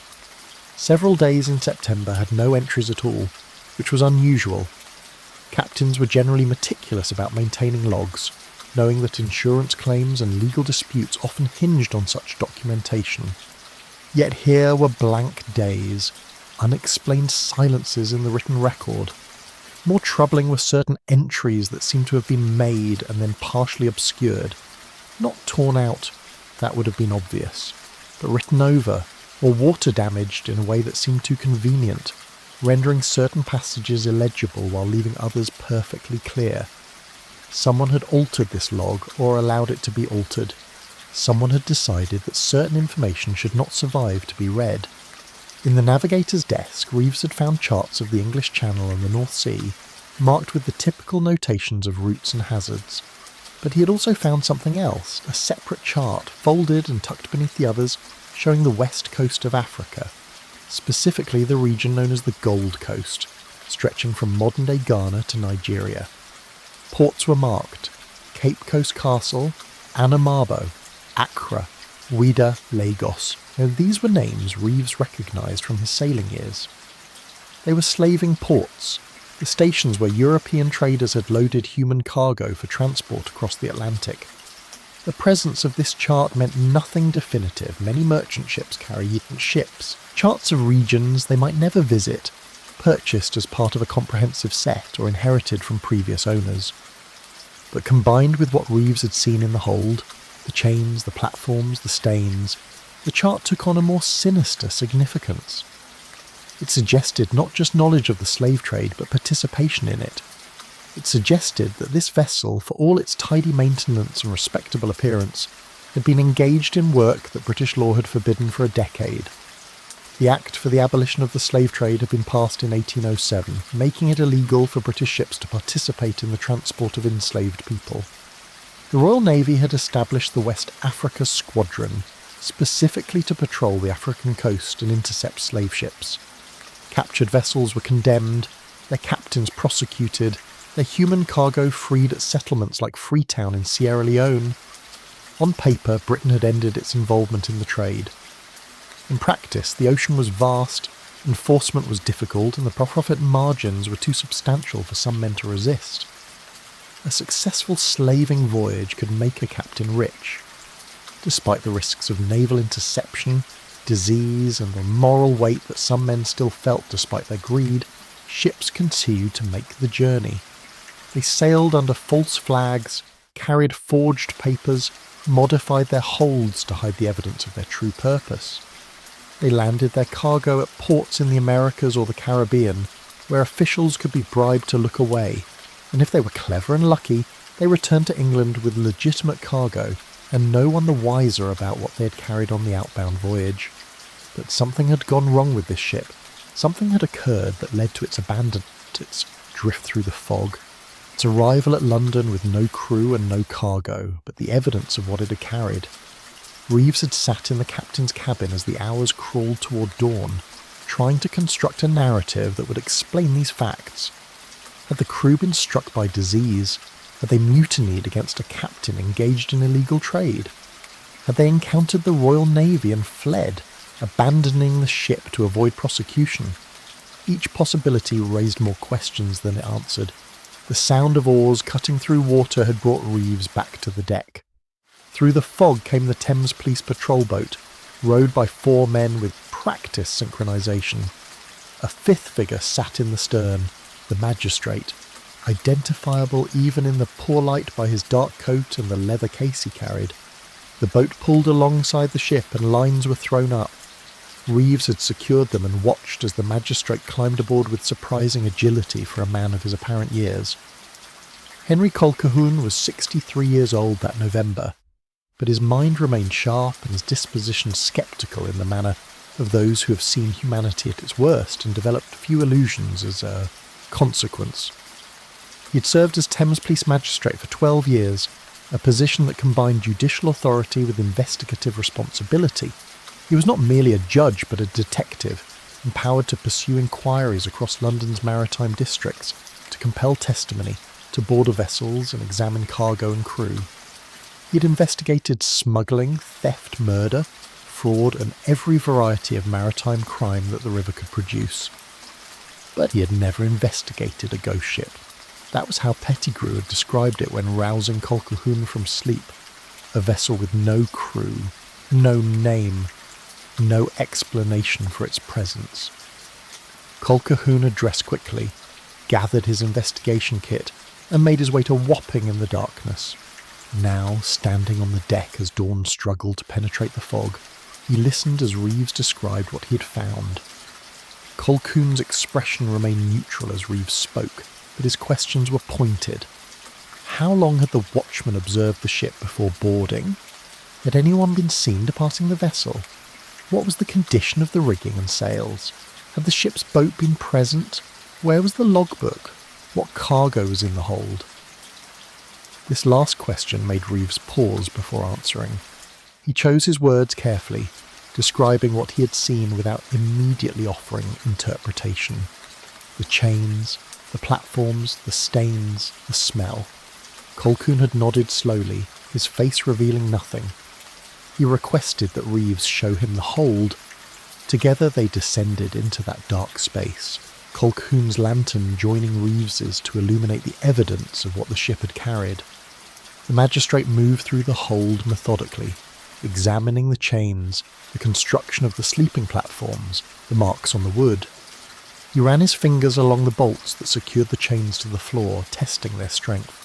Several days in September had no entries at all, which was unusual. Captains were generally meticulous about maintaining logs, knowing that insurance claims and legal disputes often hinged on such documentation. Yet here were blank days, unexplained silences in the written record. More troubling were certain entries that seemed to have been made and then partially obscured. Not torn out, that would have been obvious, but written over, or water damaged in a way that seemed too convenient, rendering certain passages illegible while leaving others perfectly clear. Someone had altered this log, or allowed it to be altered. Someone had decided that certain information should not survive to be read. In the navigator's desk, Reeves had found charts of the English Channel and the North Sea, marked with the typical notations of routes and hazards. But he had also found something else, a separate chart, folded and tucked beneath the others, showing the west coast of Africa, specifically the region known as the Gold Coast, stretching from modern-day Ghana to Nigeria. Ports were marked: Cape Coast Castle, Anamabo, Accra, Ouidah, Lagos. Now, these were names Reeves recognised from his sailing years. They were slaving ports, the stations where European traders had loaded human cargo for transport across the Atlantic. The presence of this chart meant nothing definitive. Many merchant ships carry ships, charts of regions they might never visit, purchased as part of a comprehensive set or inherited from previous owners. But combined with what Reeves had seen in the hold, the chains, the platforms, the stains, the chart took on a more sinister significance. It suggested not just knowledge of the slave trade, but participation in it. It suggested that this vessel, for all its tidy maintenance and respectable appearance, had been engaged in work that British law had forbidden for a decade. The Act for the Abolition of the Slave Trade had been passed in 1807, making it illegal for British ships to participate in the transport of enslaved people. The Royal Navy had established the West Africa Squadron, specifically to patrol the African coast and intercept slave ships. Captured vessels were condemned, their captains prosecuted, their human cargo freed at settlements like Freetown in Sierra Leone. On paper, Britain had ended its involvement in the trade. In practice, the ocean was vast, enforcement was difficult, and the profit margins were too substantial for some men to resist. A successful slaving voyage could make a captain rich. Despite the risks of naval interception, disease, and the moral weight that some men still felt despite their greed, ships continued to make the journey. They sailed under false flags, carried forged papers, modified their holds to hide the evidence of their true purpose. They landed their cargo at ports in the Americas or the Caribbean, where officials could be bribed to look away, and if they were clever and lucky, they returned to England with legitimate cargo, and no one the wiser about what they had carried on the outbound voyage. But something had gone wrong with this ship. Something had occurred that led to its abandonment, its drift through the fog, its arrival at London with no crew and no cargo, but the evidence of what it had carried. Reeves had sat in the captain's cabin as the hours crawled toward dawn, trying to construct a narrative that would explain these facts. Had the crew been struck by disease? Had they mutinied against a captain engaged in illegal trade? Had they encountered the Royal Navy and fled, abandoning the ship to avoid prosecution? Each possibility raised more questions than it answered. The sound of oars cutting through water had brought Reeves back to the deck. Through the fog came the Thames Police patrol boat, rowed by 4 men with practiced synchronisation. A 5th figure sat in the stern, the magistrate, identifiable even in the poor light by his dark coat and the leather case he carried. The boat pulled alongside the ship and lines were thrown up. Reeves had secured them and watched as the magistrate climbed aboard with surprising agility for a man of his apparent years. Henry Colquhoun was 63 years old that November, but his mind remained sharp and his disposition sceptical in the manner of those who have seen humanity at its worst and developed few illusions as a consequence. He had served as Thames Police Magistrate for 12 years, a position that combined judicial authority with investigative responsibility. He was not merely a judge but a detective, empowered to pursue inquiries across London's maritime districts, to compel testimony, to board vessels and examine cargo and crew. He had investigated smuggling, theft, murder, fraud and every variety of maritime crime that the river could produce. But he had never investigated a ghost ship. That was how Pettigrew had described it when rousing Colquhoun from sleep. A vessel with no crew, no name, no explanation for its presence. Colquhoun had dressed quickly, gathered his investigation kit, and made his way to Wapping in the darkness. Now, standing on the deck as dawn struggled to penetrate the fog, he listened as Reeves described what he had found. Colquhoun's expression remained neutral as Reeves spoke, but his questions were pointed. How long had the watchman observed the ship before boarding? Had anyone been seen departing the vessel? What was the condition of the rigging and sails? Had the ship's boat been present? Where was the logbook? What cargo was in the hold? This last question made Reeves pause before answering. He chose his words carefully, describing what he had seen without immediately offering interpretation. The chains, the platforms, the stains, the smell. Colquhoun had nodded slowly, his face revealing nothing. He requested that Reeves show him the hold. Together they descended into that dark space, Colquhoun's lantern joining Reeves's to illuminate the evidence of what the ship had carried. The magistrate moved through the hold methodically, examining the chains, the construction of the sleeping platforms, the marks on the wood. He ran his fingers along the bolts that secured the chains to the floor, testing their strength.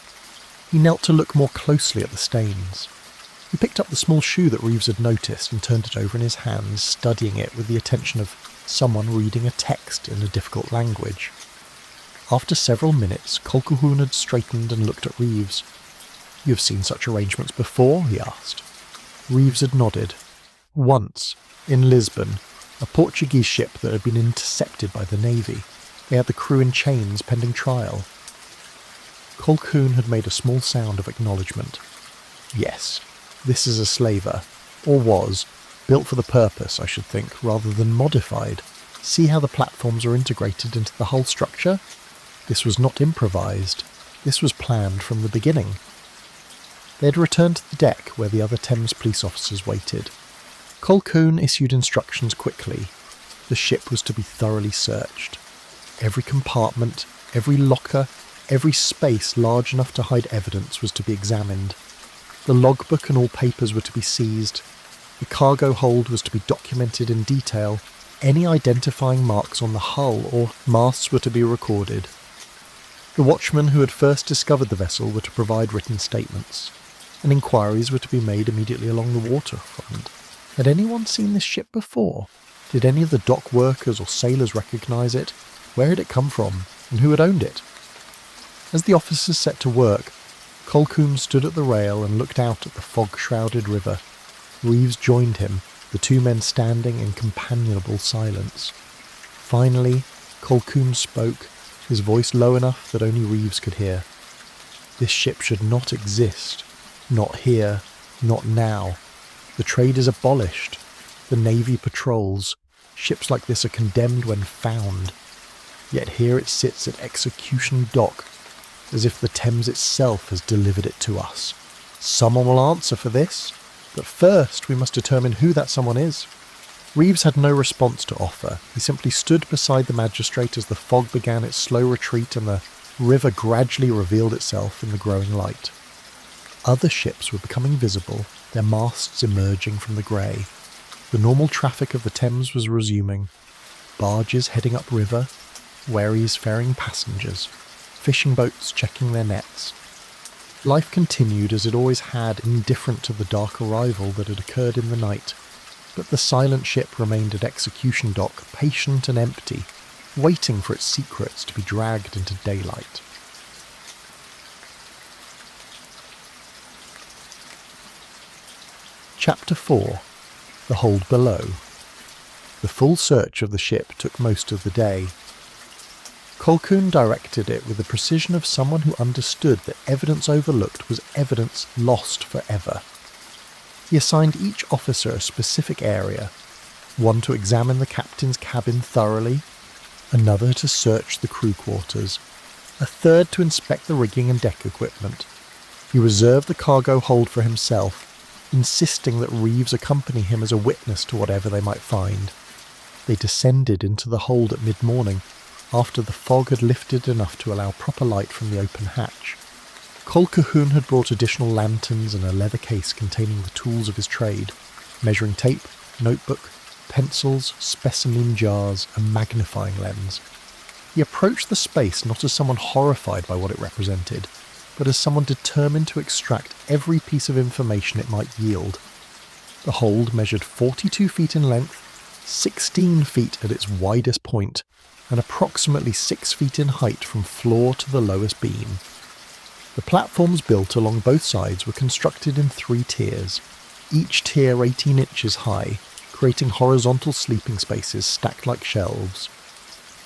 He knelt to look more closely at the stains. He picked up the small shoe that Reeves had noticed and turned it over in his hands, studying it with the attention of someone reading a text in a difficult language. After several minutes, Colquhoun had straightened and looked at Reeves. "You have seen such arrangements before?" he asked. Reeves had nodded. "Once, in Lisbon, a Portuguese ship that had been intercepted by the Navy. They had the crew in chains pending trial." Colquhoun had made a small sound of acknowledgement. "Yes, this is a slaver, or was, built for the purpose, I should think, rather than modified. See how the platforms are integrated into the hull structure? This was not improvised. This was planned from the beginning." They had returned to the deck where the other Thames police officers waited. Colquhoun issued instructions quickly. The ship was to be thoroughly searched. Every compartment, every locker, every space large enough to hide evidence was to be examined. The logbook and all papers were to be seized. The cargo hold was to be documented in detail. Any identifying marks on the hull or masts were to be recorded. The watchmen who had first discovered the vessel were to provide written statements, and inquiries were to be made immediately along the waterfront. Had anyone seen this ship before? Did any of the dock workers or sailors recognise it? Where had it come from? And who had owned it? As the officers set to work, Colquhoun stood at the rail and looked out at the fog-shrouded river. Reeves joined him, the two men standing in companionable silence. Finally, Colquhoun spoke, his voice low enough that only Reeves could hear. This ship should not exist. Not here. Not now. The trade is abolished. The Navy patrols. Ships like this are condemned when found. Yet here it sits at Execution Dock, as if the Thames itself has delivered it to us. Someone will answer for this, but first we must determine who that someone is. Reeves had no response to offer. He simply stood beside the magistrate as the fog began its slow retreat and the river gradually revealed itself in the growing light. Other ships were becoming visible, their masts emerging from the grey. The normal traffic of the Thames was resuming. Barges heading upriver, wherries ferrying passengers, fishing boats checking their nets. Life continued as it always had, indifferent to the dark arrival that had occurred in the night. But the silent ship remained at Execution Dock, patient and empty, waiting for its secrets to be dragged into daylight. Chapter 4. The Hold Below. The full search of the ship took most of the day. Colquhoun directed it with the precision of someone who understood that evidence overlooked was evidence lost forever. He assigned each officer a specific area, one to examine the captain's cabin thoroughly, another to search the crew quarters, a third to inspect the rigging and deck equipment. He reserved the cargo hold for himself, insisting that Reeves accompany him as a witness to whatever they might find. They descended into the hold at mid-morning, after the fog had lifted enough to allow proper light from the open hatch. Colquhoun had brought additional lanterns and a leather case containing the tools of his trade, measuring tape, notebook, pencils, specimen jars, and magnifying lens. He approached the space not as someone horrified by what it represented, but as someone determined to extract every piece of information it might yield. The hold measured 42 feet in length, 16 feet at its widest point, and approximately 6 feet in height from floor to the lowest beam. The platforms built along both sides were constructed in 3 tiers, each tier 18 inches high, creating horizontal sleeping spaces stacked like shelves.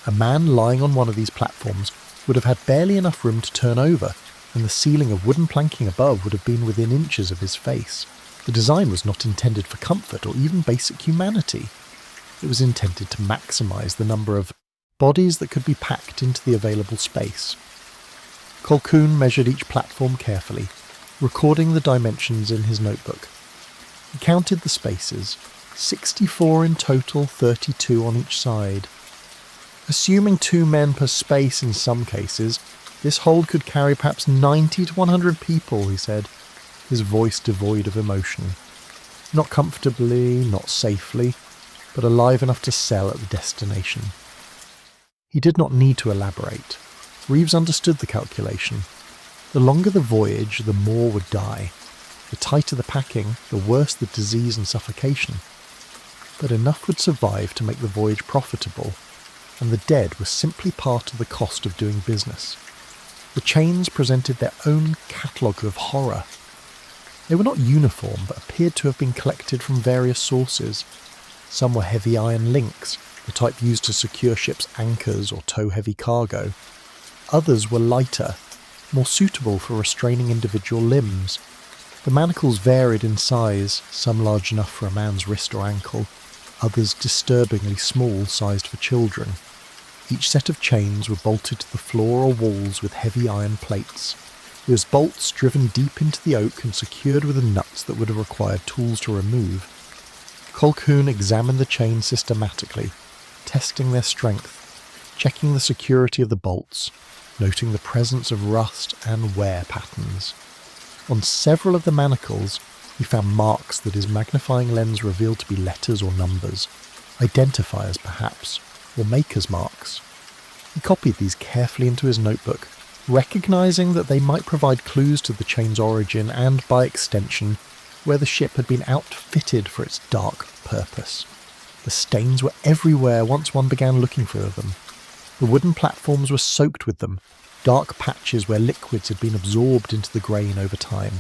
A man lying on one of these platforms would have had barely enough room to turn over, and the ceiling of wooden planking above would have been within inches of his face. The design was not intended for comfort or even basic humanity. It was intended to maximise the number of bodies that could be packed into the available space. Colquhoun measured each platform carefully, recording the dimensions in his notebook. He counted the spaces, 64 in total, 32 on each side. Assuming 2 men per space in some cases, this hold could carry perhaps 90 to 100 people, he said, his voice devoid of emotion. Not comfortably, not safely, but alive enough to sell at the destination. He did not need to elaborate. Reeves understood the calculation. The longer the voyage, the more would die. The tighter the packing, the worse the disease and suffocation. But enough would survive to make the voyage profitable, and the dead was simply part of the cost of doing business. The chains presented their own catalogue of horror. They were not uniform, but appeared to have been collected from various sources. Some were heavy iron links, the type used to secure ships' anchors or tow heavy cargo. Others were lighter, more suitable for restraining individual limbs. The manacles varied in size, some large enough for a man's wrist or ankle, others disturbingly small, sized for children. Each set of chains were bolted to the floor or walls with heavy iron plates. Those bolts driven deep into the oak and secured with nuts that would have required tools to remove. Colquhoun examined the chains systematically, testing their strength, checking the security of the bolts, noting the presence of rust and wear patterns. On several of the manacles, he found marks that his magnifying lens revealed to be letters or numbers, identifiers perhaps, or maker's marks. He copied these carefully into his notebook, recognizing that they might provide clues to the chain's origin and, by extension, where the ship had been outfitted for its dark purpose. The stains were everywhere once one began looking for them. The wooden platforms were soaked with them, dark patches where liquids had been absorbed into the grain over time.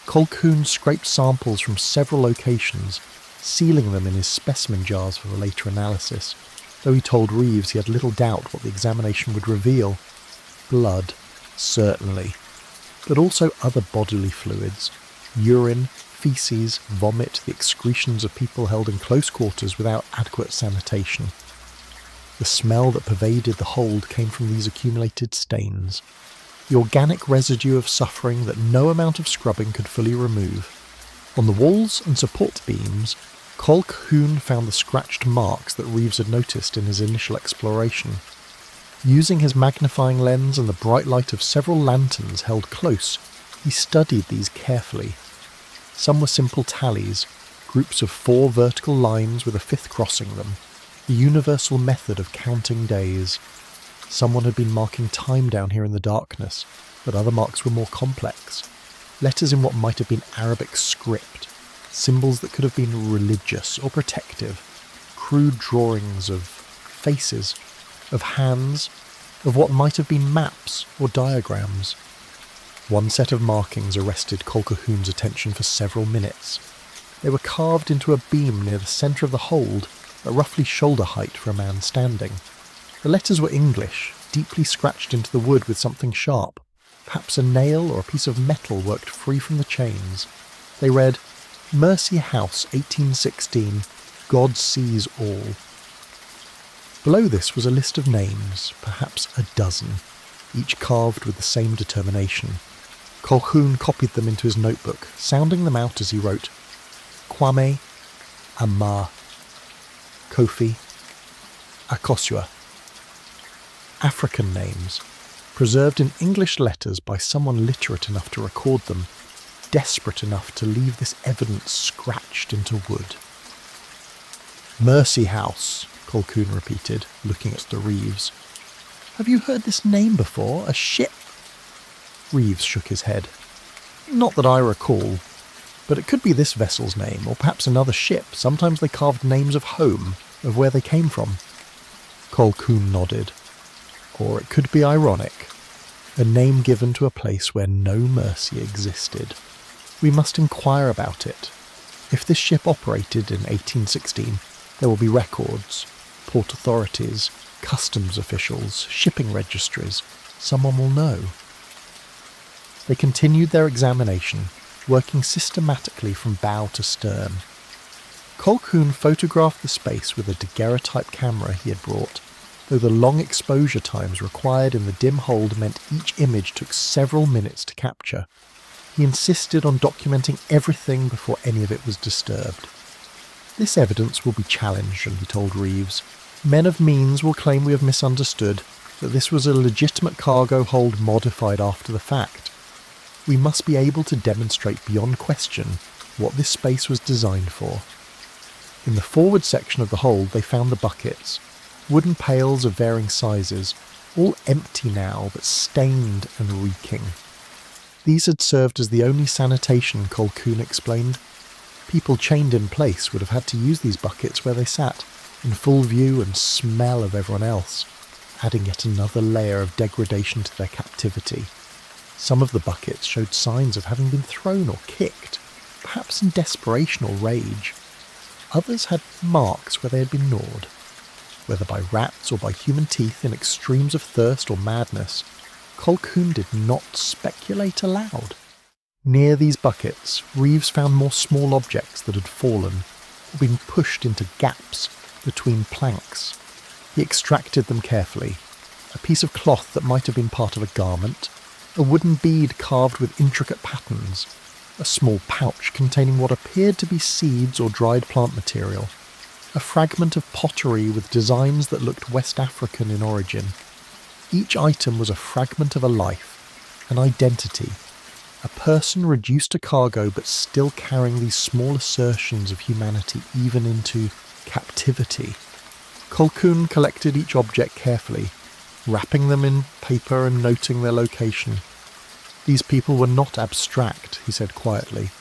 Colquhoun scraped samples from several locations, sealing them in his specimen jars for later analysis, though he told Reeves he had little doubt what the examination would reveal. Blood, certainly, but also other bodily fluids, urine, feces, vomit, the excretions of people held in close quarters without adequate sanitation. The smell that pervaded the hold came from these accumulated stains, the organic residue of suffering that no amount of scrubbing could fully remove. On the walls and support beams, Colquhoun found the scratched marks that Reeves had noticed in his initial exploration. Using his magnifying lens and the bright light of several lanterns held close, he studied these carefully. Some were simple tallies, groups of 4 vertical lines with a 5th crossing them, the universal method of counting days. Someone had been marking time down here in the darkness, but other marks were more complex. Letters in what might have been Arabic script, symbols that could have been religious or protective, crude drawings of faces, of hands, of what might have been maps or diagrams. One set of markings arrested Colquhoun's attention for several minutes. They were carved into a beam near the centre of the hold, at roughly shoulder height for a man standing. The letters were English, deeply scratched into the wood with something sharp, perhaps a nail or a piece of metal worked free from the chains. They read, "Mercy House, 1816, God sees all." Below this was a list of names, perhaps a dozen, each carved with the same determination. Colquhoun copied them into his notebook, sounding them out as he wrote, Kwame, Amma, Kofi, Akosua. African names, preserved in English letters by someone literate enough to record them, desperate enough to leave this evidence scratched into wood. "Mercy House," Colquhoun repeated, looking at the Reeves. "Have you heard this name before? A ship?" Reeves shook his head. "Not that I recall, but it could be this vessel's name, or perhaps another ship. Sometimes they carved names of home, of where they came from." Colquhoun nodded. Or it could be ironic, a name given to a place where no mercy existed. "We must inquire about it. If this ship operated in 1816, there will be records, port authorities, customs officials, shipping registries. Someone will know." They continued their examination, working systematically from bow to stern. Colquhoun photographed the space with a daguerreotype camera he had brought, though the long exposure times required in the dim hold meant each image took several minutes to capture. He insisted on documenting everything before any of it was disturbed. "This evidence will be challenged," he told Reeves. "Men of means will claim we have misunderstood, that this was a legitimate cargo hold modified after the fact. We must be able to demonstrate beyond question what this space was designed for." In the forward section of the hold they found the buckets, wooden pails of varying sizes, all empty now but stained and reeking. These had served as the only sanitation, Colquhoun explained. People chained in place would have had to use these buckets where they sat, in full view and smell of everyone else, adding yet another layer of degradation to their captivity. Some of the buckets showed signs of having been thrown or kicked, perhaps in desperation or rage. Others had marks where they had been gnawed. Whether by rats or by human teeth in extremes of thirst or madness, Colquhoun did not speculate aloud. Near these buckets, Reeves found more small objects that had fallen, or been pushed into gaps between planks. He extracted them carefully. A piece of cloth that might have been part of a garment, a wooden bead carved with intricate patterns, a small pouch containing what appeared to be seeds or dried plant material, a fragment of pottery with designs that looked West African in origin. Each item was a fragment of a life, an identity, a person reduced to cargo but still carrying these small assertions of humanity even into captivity. Colquhoun collected each object carefully, wrapping them in paper and noting their location. These people were not abstract, he said quietly.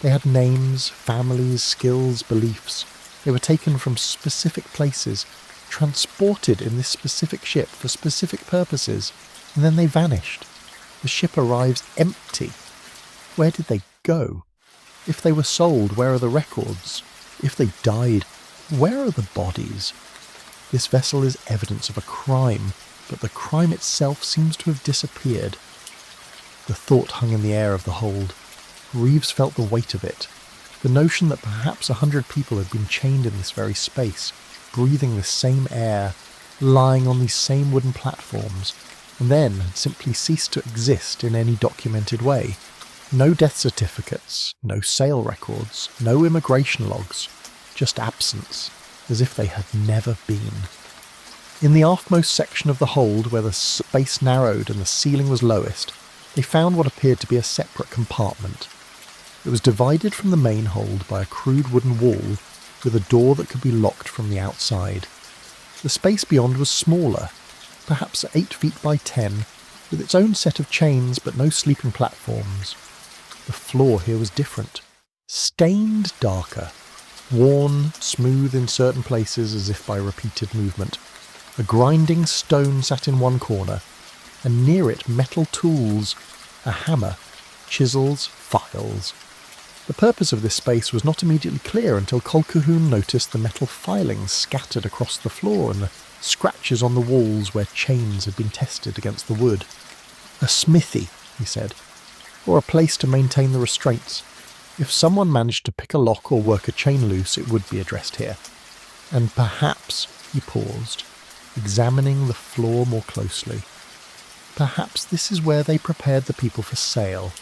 They had names, families, skills, beliefs. They were taken from specific places, transported in this specific ship for specific purposes, and then they vanished. The ship arrives empty. Where did they go? If they were sold, where are the records? If they died, where are the bodies? This vessel is evidence of a crime, but the crime itself seems to have disappeared. The thought hung in the air of the hold. Reeves felt the weight of it. The notion that perhaps 100 people had been chained in this very space, breathing this same air, lying on these same wooden platforms, and then had simply ceased to exist in any documented way. No death certificates, no sale records, no immigration logs, just absence, as if they had never been. In the aftmost section of the hold, where the space narrowed and the ceiling was lowest, they found what appeared to be a separate compartment. It was divided from the main hold by a crude wooden wall, with a door that could be locked from the outside. The space beyond was smaller, perhaps 8 feet by 10, with its own set of chains but no sleeping platforms. The floor here was different, stained darker, worn, smooth in certain places as if by repeated movement. A grinding stone sat in one corner, and near it metal tools, a hammer, chisels, files. The purpose of this space was not immediately clear until Colquhoun noticed the metal filings scattered across the floor and the scratches on the walls where chains had been tested against the wood. A smithy, he said, or a place to maintain the restraints. If someone managed to pick a lock or work a chain loose, it would be addressed here. And perhaps, he paused, examining the floor more closely. Perhaps this is where they prepared the people for sale,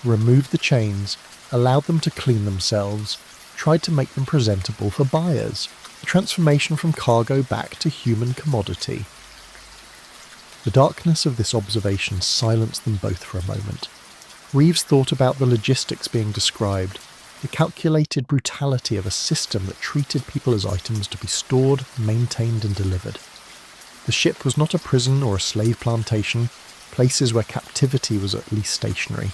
removed the chains, allowed them to clean themselves, tried to make them presentable for buyers, a transformation from cargo back to human commodity. The darkness of this observation silenced them both for a moment. Reeves thought about the logistics being described, the calculated brutality of a system that treated people as items to be stored, maintained and delivered. The ship was not a prison or a slave plantation, places where captivity was at least stationary.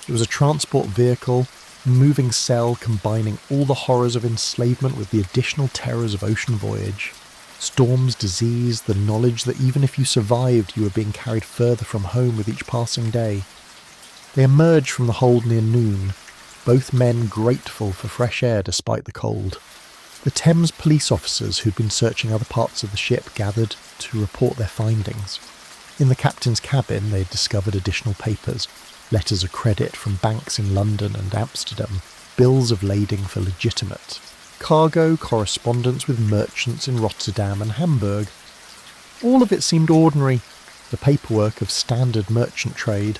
It was a transport vehicle, a moving cell combining all the horrors of enslavement with the additional terrors of ocean voyage. Storms, disease, the knowledge that even if you survived, you were being carried further from home with each passing day. They emerged from the hold near noon, both men grateful for fresh air despite the cold. The Thames police officers who'd been searching other parts of the ship gathered to report their findings. In the captain's cabin they had discovered additional papers, letters of credit from banks in London and Amsterdam, bills of lading for legitimate, cargo correspondence with merchants in Rotterdam and Hamburg. All of it seemed ordinary, the paperwork of standard merchant trade,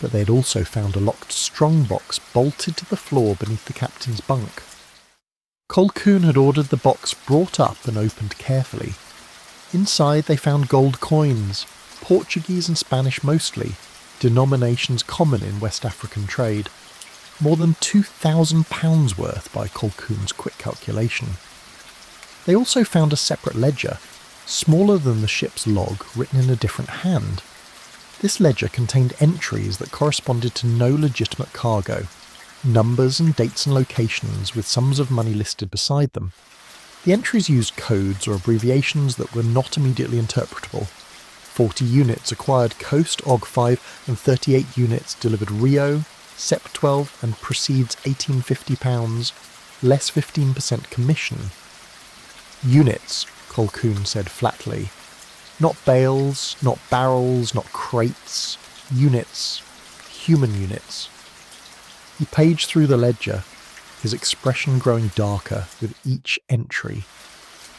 but they had also found a locked strongbox bolted to the floor beneath the captain's bunk. Colquhoun had ordered the box brought up and opened carefully. Inside they found gold coins, Portuguese and Spanish mostly, denominations common in West African trade. More than £2,000 worth by Colquhoun's quick calculation. They also found a separate ledger, smaller than the ship's log, written in a different hand. This ledger contained entries that corresponded to no legitimate cargo, numbers and dates and locations with sums of money listed beside them. The entries used codes or abbreviations that were not immediately interpretable. 40 units acquired Coast OG5 and 38 units delivered Rio, Sep 12 and proceeds £1850, less 15% commission. Units, Colquhoun said flatly. Not bales, not barrels, not crates. Units. Human units. He paged through the ledger, his expression growing darker with each entry.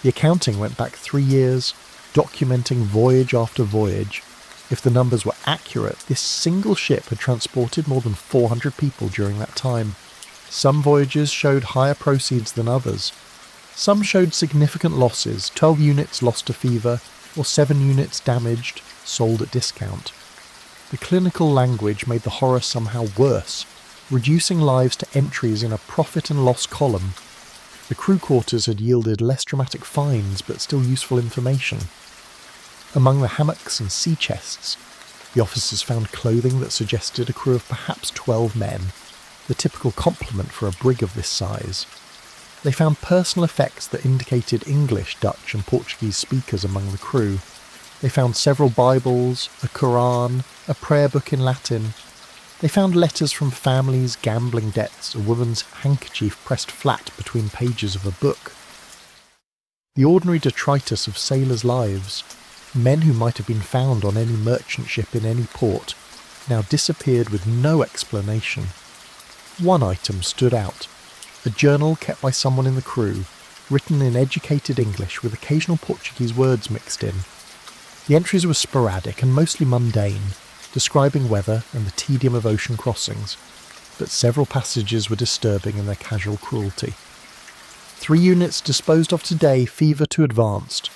The accounting went back 3 years, documenting voyage after voyage. If the numbers were accurate, this single ship had transported more than 400 people during that time. Some voyages showed higher proceeds than others. Some showed significant losses, 12 units lost to fever, or 7 units damaged, sold at discount. The clinical language made the horror somehow worse, reducing lives to entries in a profit and loss column. The crew quarters had yielded less dramatic finds, but still useful information. Among the hammocks and sea chests, the officers found clothing that suggested a crew of perhaps 12 men, the typical complement for a brig of this size. They found personal effects that indicated English, Dutch and Portuguese speakers among the crew. They found several Bibles, a Quran, a prayer book in Latin. They found letters from families, gambling debts, a woman's handkerchief pressed flat between pages of a book. The ordinary detritus of sailors' lives, men who might have been found on any merchant ship in any port, now disappeared with no explanation. One item stood out: a journal kept by someone in the crew, written in educated English with occasional Portuguese words mixed in. The entries were sporadic and mostly mundane, describing weather and the tedium of ocean crossings, but several passages were disturbing in their casual cruelty. 3 units disposed of today, fever to advanced,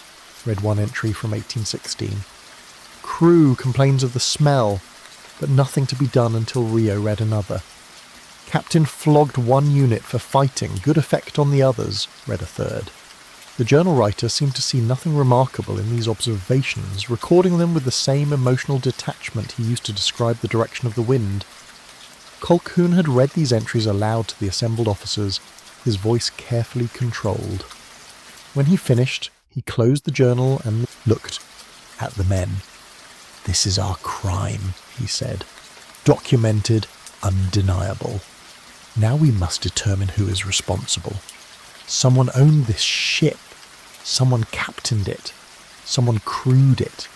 read one entry from 1816. Crew complains of the smell, but nothing to be done until Rio, read another. Captain flogged 1 unit for fighting, good effect on the others, read a third. The journal writer seemed to see nothing remarkable in these observations, recording them with the same emotional detachment he used to describe the direction of the wind. Colquhoun had read these entries aloud to the assembled officers, his voice carefully controlled. When he finished, he closed the journal and looked at the men. "This is our crime," he said. "Documented, undeniable. Now we must determine who is responsible. Someone owned this ship. Someone captained it. Someone crewed it.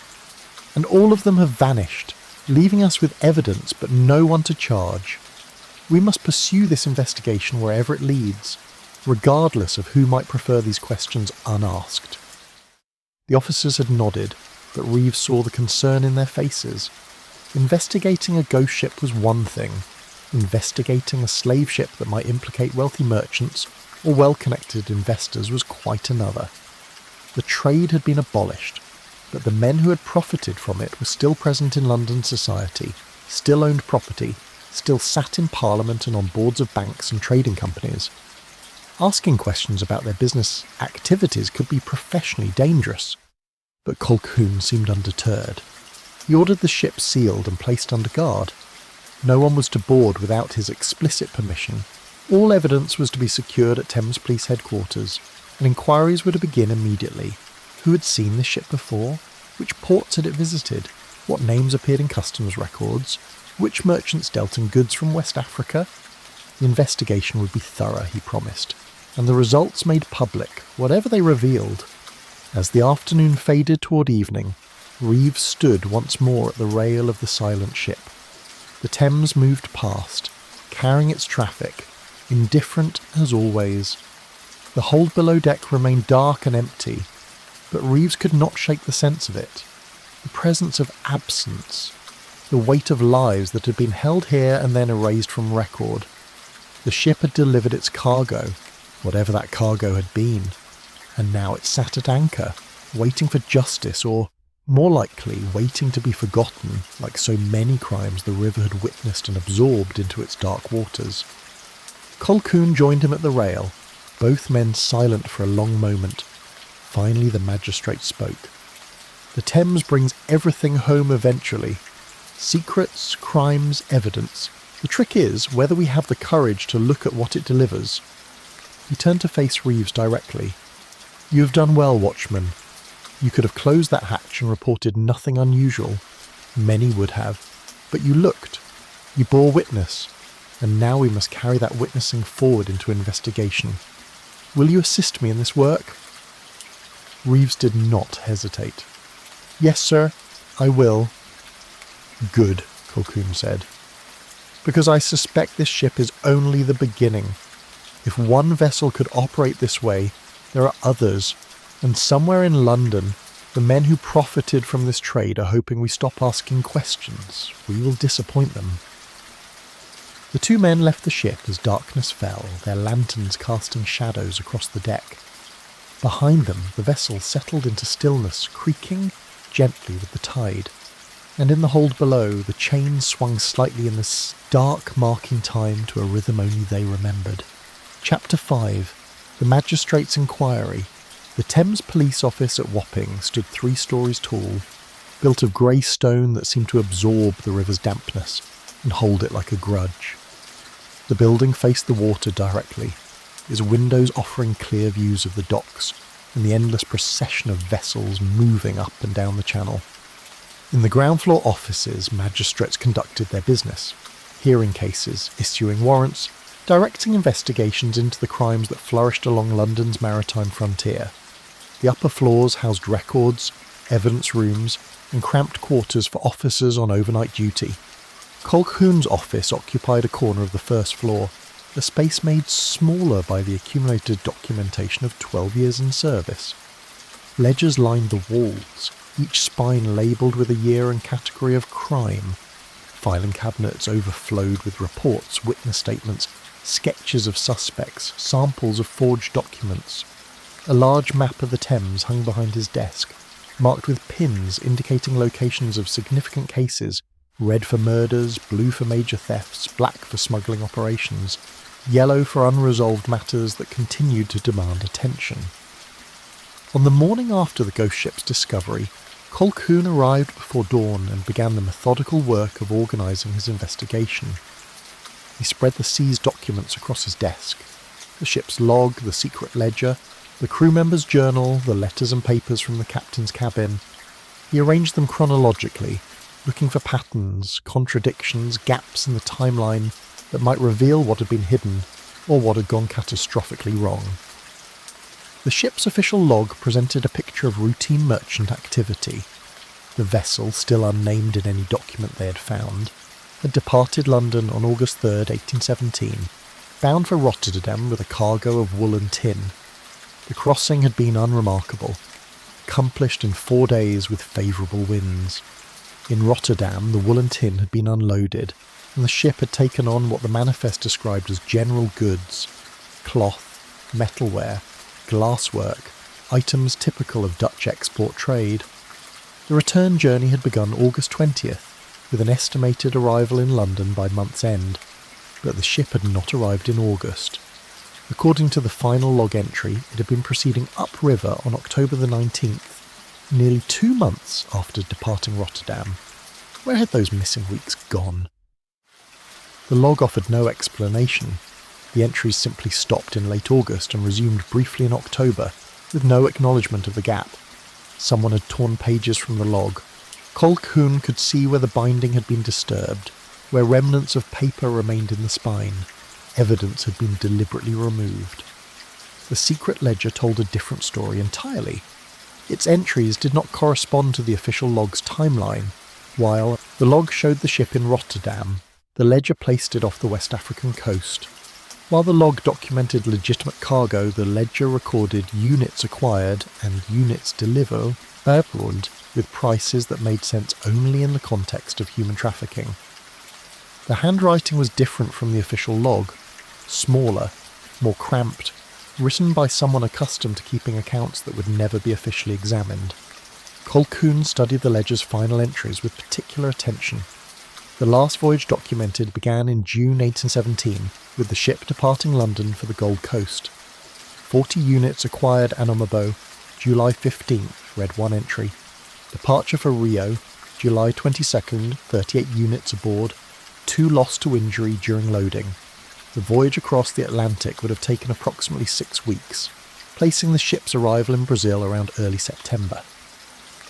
And all of them have vanished, leaving us with evidence but no one to charge. We must pursue this investigation wherever it leads, regardless of who might prefer these questions unasked." The officers had nodded, but Reeves saw the concern in their faces. Investigating a ghost ship was one thing. Investigating a slave ship that might implicate wealthy merchants or well-connected investors was quite another. The trade had been abolished, but the men who had profited from it were still present in London society, still owned property, still sat in Parliament and on boards of banks and trading companies. Asking questions about their business activities could be professionally dangerous, but Colquhoun seemed undeterred. He ordered the ship sealed and placed under guard. No one was to board without his explicit permission. All evidence was to be secured at Thames Police Headquarters, and inquiries were to begin immediately. Who had seen this ship before? Which ports had it visited? What names appeared in customs records? Which merchants dealt in goods from West Africa? The investigation would be thorough, he promised, and the results made public, whatever they revealed. As the afternoon faded toward evening, Reeves stood once more at the rail of the silent ship. The Thames moved past, carrying its traffic, indifferent as always. The hold below deck remained dark and empty, but Reeves could not shake the sense of it. The presence of absence, the weight of lives that had been held here and then erased from record. The ship had delivered its cargo, whatever that cargo had been, and now it sat at anchor, waiting for justice, or, more likely, waiting to be forgotten, like so many crimes the river had witnessed and absorbed into its dark waters. Colquhoun joined him at the rail, both men silent for a long moment. Finally the magistrate spoke. "The Thames brings everything home eventually. Secrets, crimes, evidence. The trick is whether we have the courage to look at what it delivers." He turned to face Reeves directly. "You have done well, watchman. You could have closed that hatch and reported nothing unusual. Many would have. But you looked. You bore witness. And now we must carry that witnessing forward into investigation. Will you assist me in this work?" Reeves did not hesitate. "Yes, sir, I will." "Good," Colquhoun said. "Because I suspect this ship is only the beginning. If one vessel could operate this way, there are others, and somewhere in London, the men who profited from this trade are hoping we stop asking questions. We will disappoint them." The 2 men left the ship as darkness fell, their lanterns casting shadows across the deck. Behind them, the vessel settled into stillness, creaking gently with the tide. And in the hold below, the chains swung slightly in the dark, marking time to a rhythm only they remembered. Chapter 5. The Magistrate's Inquiry. The Thames Police Office at Wapping stood 3 stories tall, built of grey stone that seemed to absorb the river's dampness and hold it like a grudge. The building faced the water directly. its windows offering clear views of the docks and the endless procession of vessels moving up and down the channel. In the ground floor offices, magistrates conducted their business, hearing cases, issuing warrants, directing investigations into the crimes that flourished along London's maritime frontier. The upper floors housed records, evidence rooms, and cramped quarters for officers on overnight duty. Colquhoun's office occupied a corner of the first floor, a space made smaller by the accumulated documentation of 12 years in service. Ledgers lined the walls, each spine labelled with a year and category of crime. Filing cabinets overflowed with reports, witness statements, sketches of suspects, samples of forged documents. A large map of the Thames hung behind his desk, marked with pins indicating locations of significant cases, red for murders, blue for major thefts, black for smuggling operations, yellow for unresolved matters that continued to demand attention. On the morning after the ghost ship's discovery, Colquhoun arrived before dawn and began the methodical work of organising his investigation. He spread the seized documents across his desk: the ship's log, the secret ledger, the crew member's journal, the letters and papers from the captain's cabin. He arranged them chronologically, looking for patterns, contradictions, gaps in the timeline that might reveal what had been hidden or what had gone catastrophically wrong. The ship's official log presented a picture of routine merchant activity. The vessel, still unnamed in any document they had found, had departed London on August 3, 1817, bound for Rotterdam with a cargo of wool and tin. The crossing had been unremarkable, accomplished in 4 days with favourable winds. In Rotterdam, the wool and tin had been unloaded, and the ship had taken on what the manifest described as general goods: cloth, metalware, glasswork, items typical of Dutch export trade. The return journey had begun August 20th, with an estimated arrival in London by month's end, but the ship had not arrived in August. According to the final log entry, it had been proceeding upriver on October the 19th, nearly 2 months after departing Rotterdam. Where had those missing weeks gone? The log offered no explanation. The entries simply stopped in late August and resumed briefly in October, with no acknowledgement of the gap. Someone had torn pages from the log. Colquhoun could see where the binding had been disturbed, where remnants of paper remained in the spine. Evidence had been deliberately removed. The secret ledger told a different story entirely. Its entries did not correspond to the official log's timeline. While the log showed the ship in Rotterdam, the ledger placed it off the West African coast. While the log documented legitimate cargo, the ledger recorded units acquired and units delivered with prices that made sense only in the context of human trafficking. The handwriting was different from the official log, smaller, more cramped, written by someone accustomed to keeping accounts that would never be officially examined. Colquhoun studied the ledger's final entries with particular attention. The last voyage documented began in June 1817, with the ship departing London for the Gold Coast. 40 units acquired Anomabo, July 15th, read one entry. Departure for Rio, July 22nd, 38 units aboard, 2 lost to injury during loading. The voyage across the Atlantic would have taken approximately 6 weeks, placing the ship's arrival in Brazil around early September.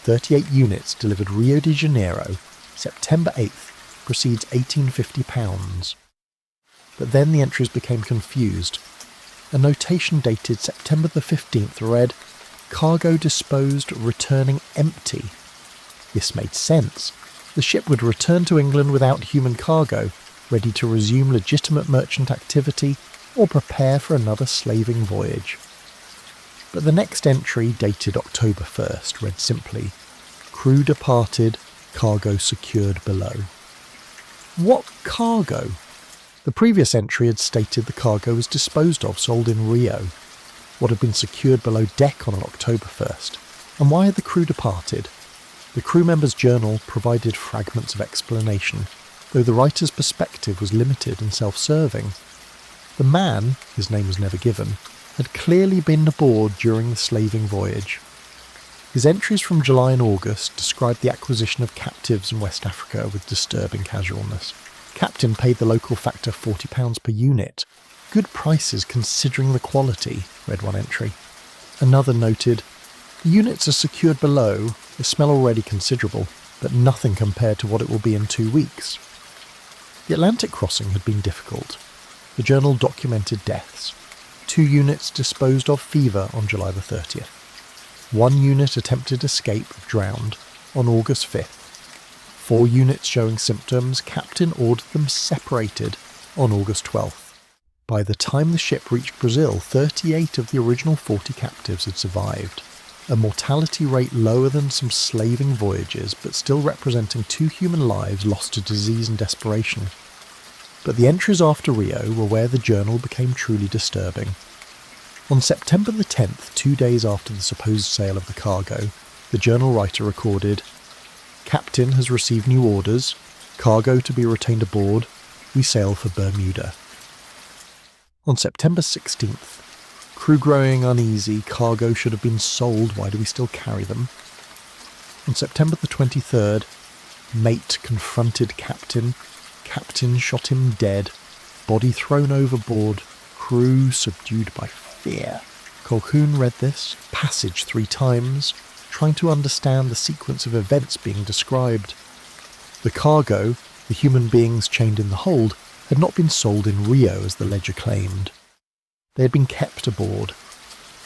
38 units delivered Rio de Janeiro, September 8th, proceeds £1850. But then the entries became confused. A notation dated September the 15th read, "Cargo disposed, returning empty." This made sense. The ship would return to England without human cargo, ready to resume legitimate merchant activity or prepare for another slaving voyage. But the next entry, dated October 1st, read simply, "Crew departed, cargo secured below." What cargo? The previous entry had stated the cargo was disposed of, sold in Rio. What had been secured below deck on October 1st? And why had the crew departed? The crew member's journal provided fragments of explanation, though the writer's perspective was limited and self-serving. The man, his name was never given, had clearly been aboard during the slaving voyage. His entries from July and August described the acquisition of captives in West Africa with disturbing casualness. Captain paid the local factor £40 per unit. good prices considering the quality, read one entry. Another noted, the units are secured below, the smell already considerable, but nothing compared to what it will be in 2 weeks. The Atlantic crossing had been difficult. The journal documented deaths. 2 units disposed of fever on July the 30th. 1 unit attempted escape, drowned, on August 5th. 4 units showing symptoms, captain ordered them separated on August 12th. By the time the ship reached Brazil, 38 of the original 40 captives had survived. A mortality rate lower than some slaving voyages, but still representing 2 human lives lost to disease and desperation. But the entries after Rio were where the journal became truly disturbing. On September the 10th, 2 days after the supposed sale of the cargo, the journal writer recorded, "Captain has received new orders, cargo to be retained aboard, we sail for Bermuda." On September 16th, crew growing uneasy, cargo should have been sold, why do we still carry them? On September the 23rd, mate confronted captain, captain shot him dead, body thrown overboard, crew subdued by fear. Colquhoun read this passage 3 times, trying to understand the sequence of events being described. The cargo, the human beings chained in the hold, had not been sold in Rio as the ledger claimed. They had been kept aboard.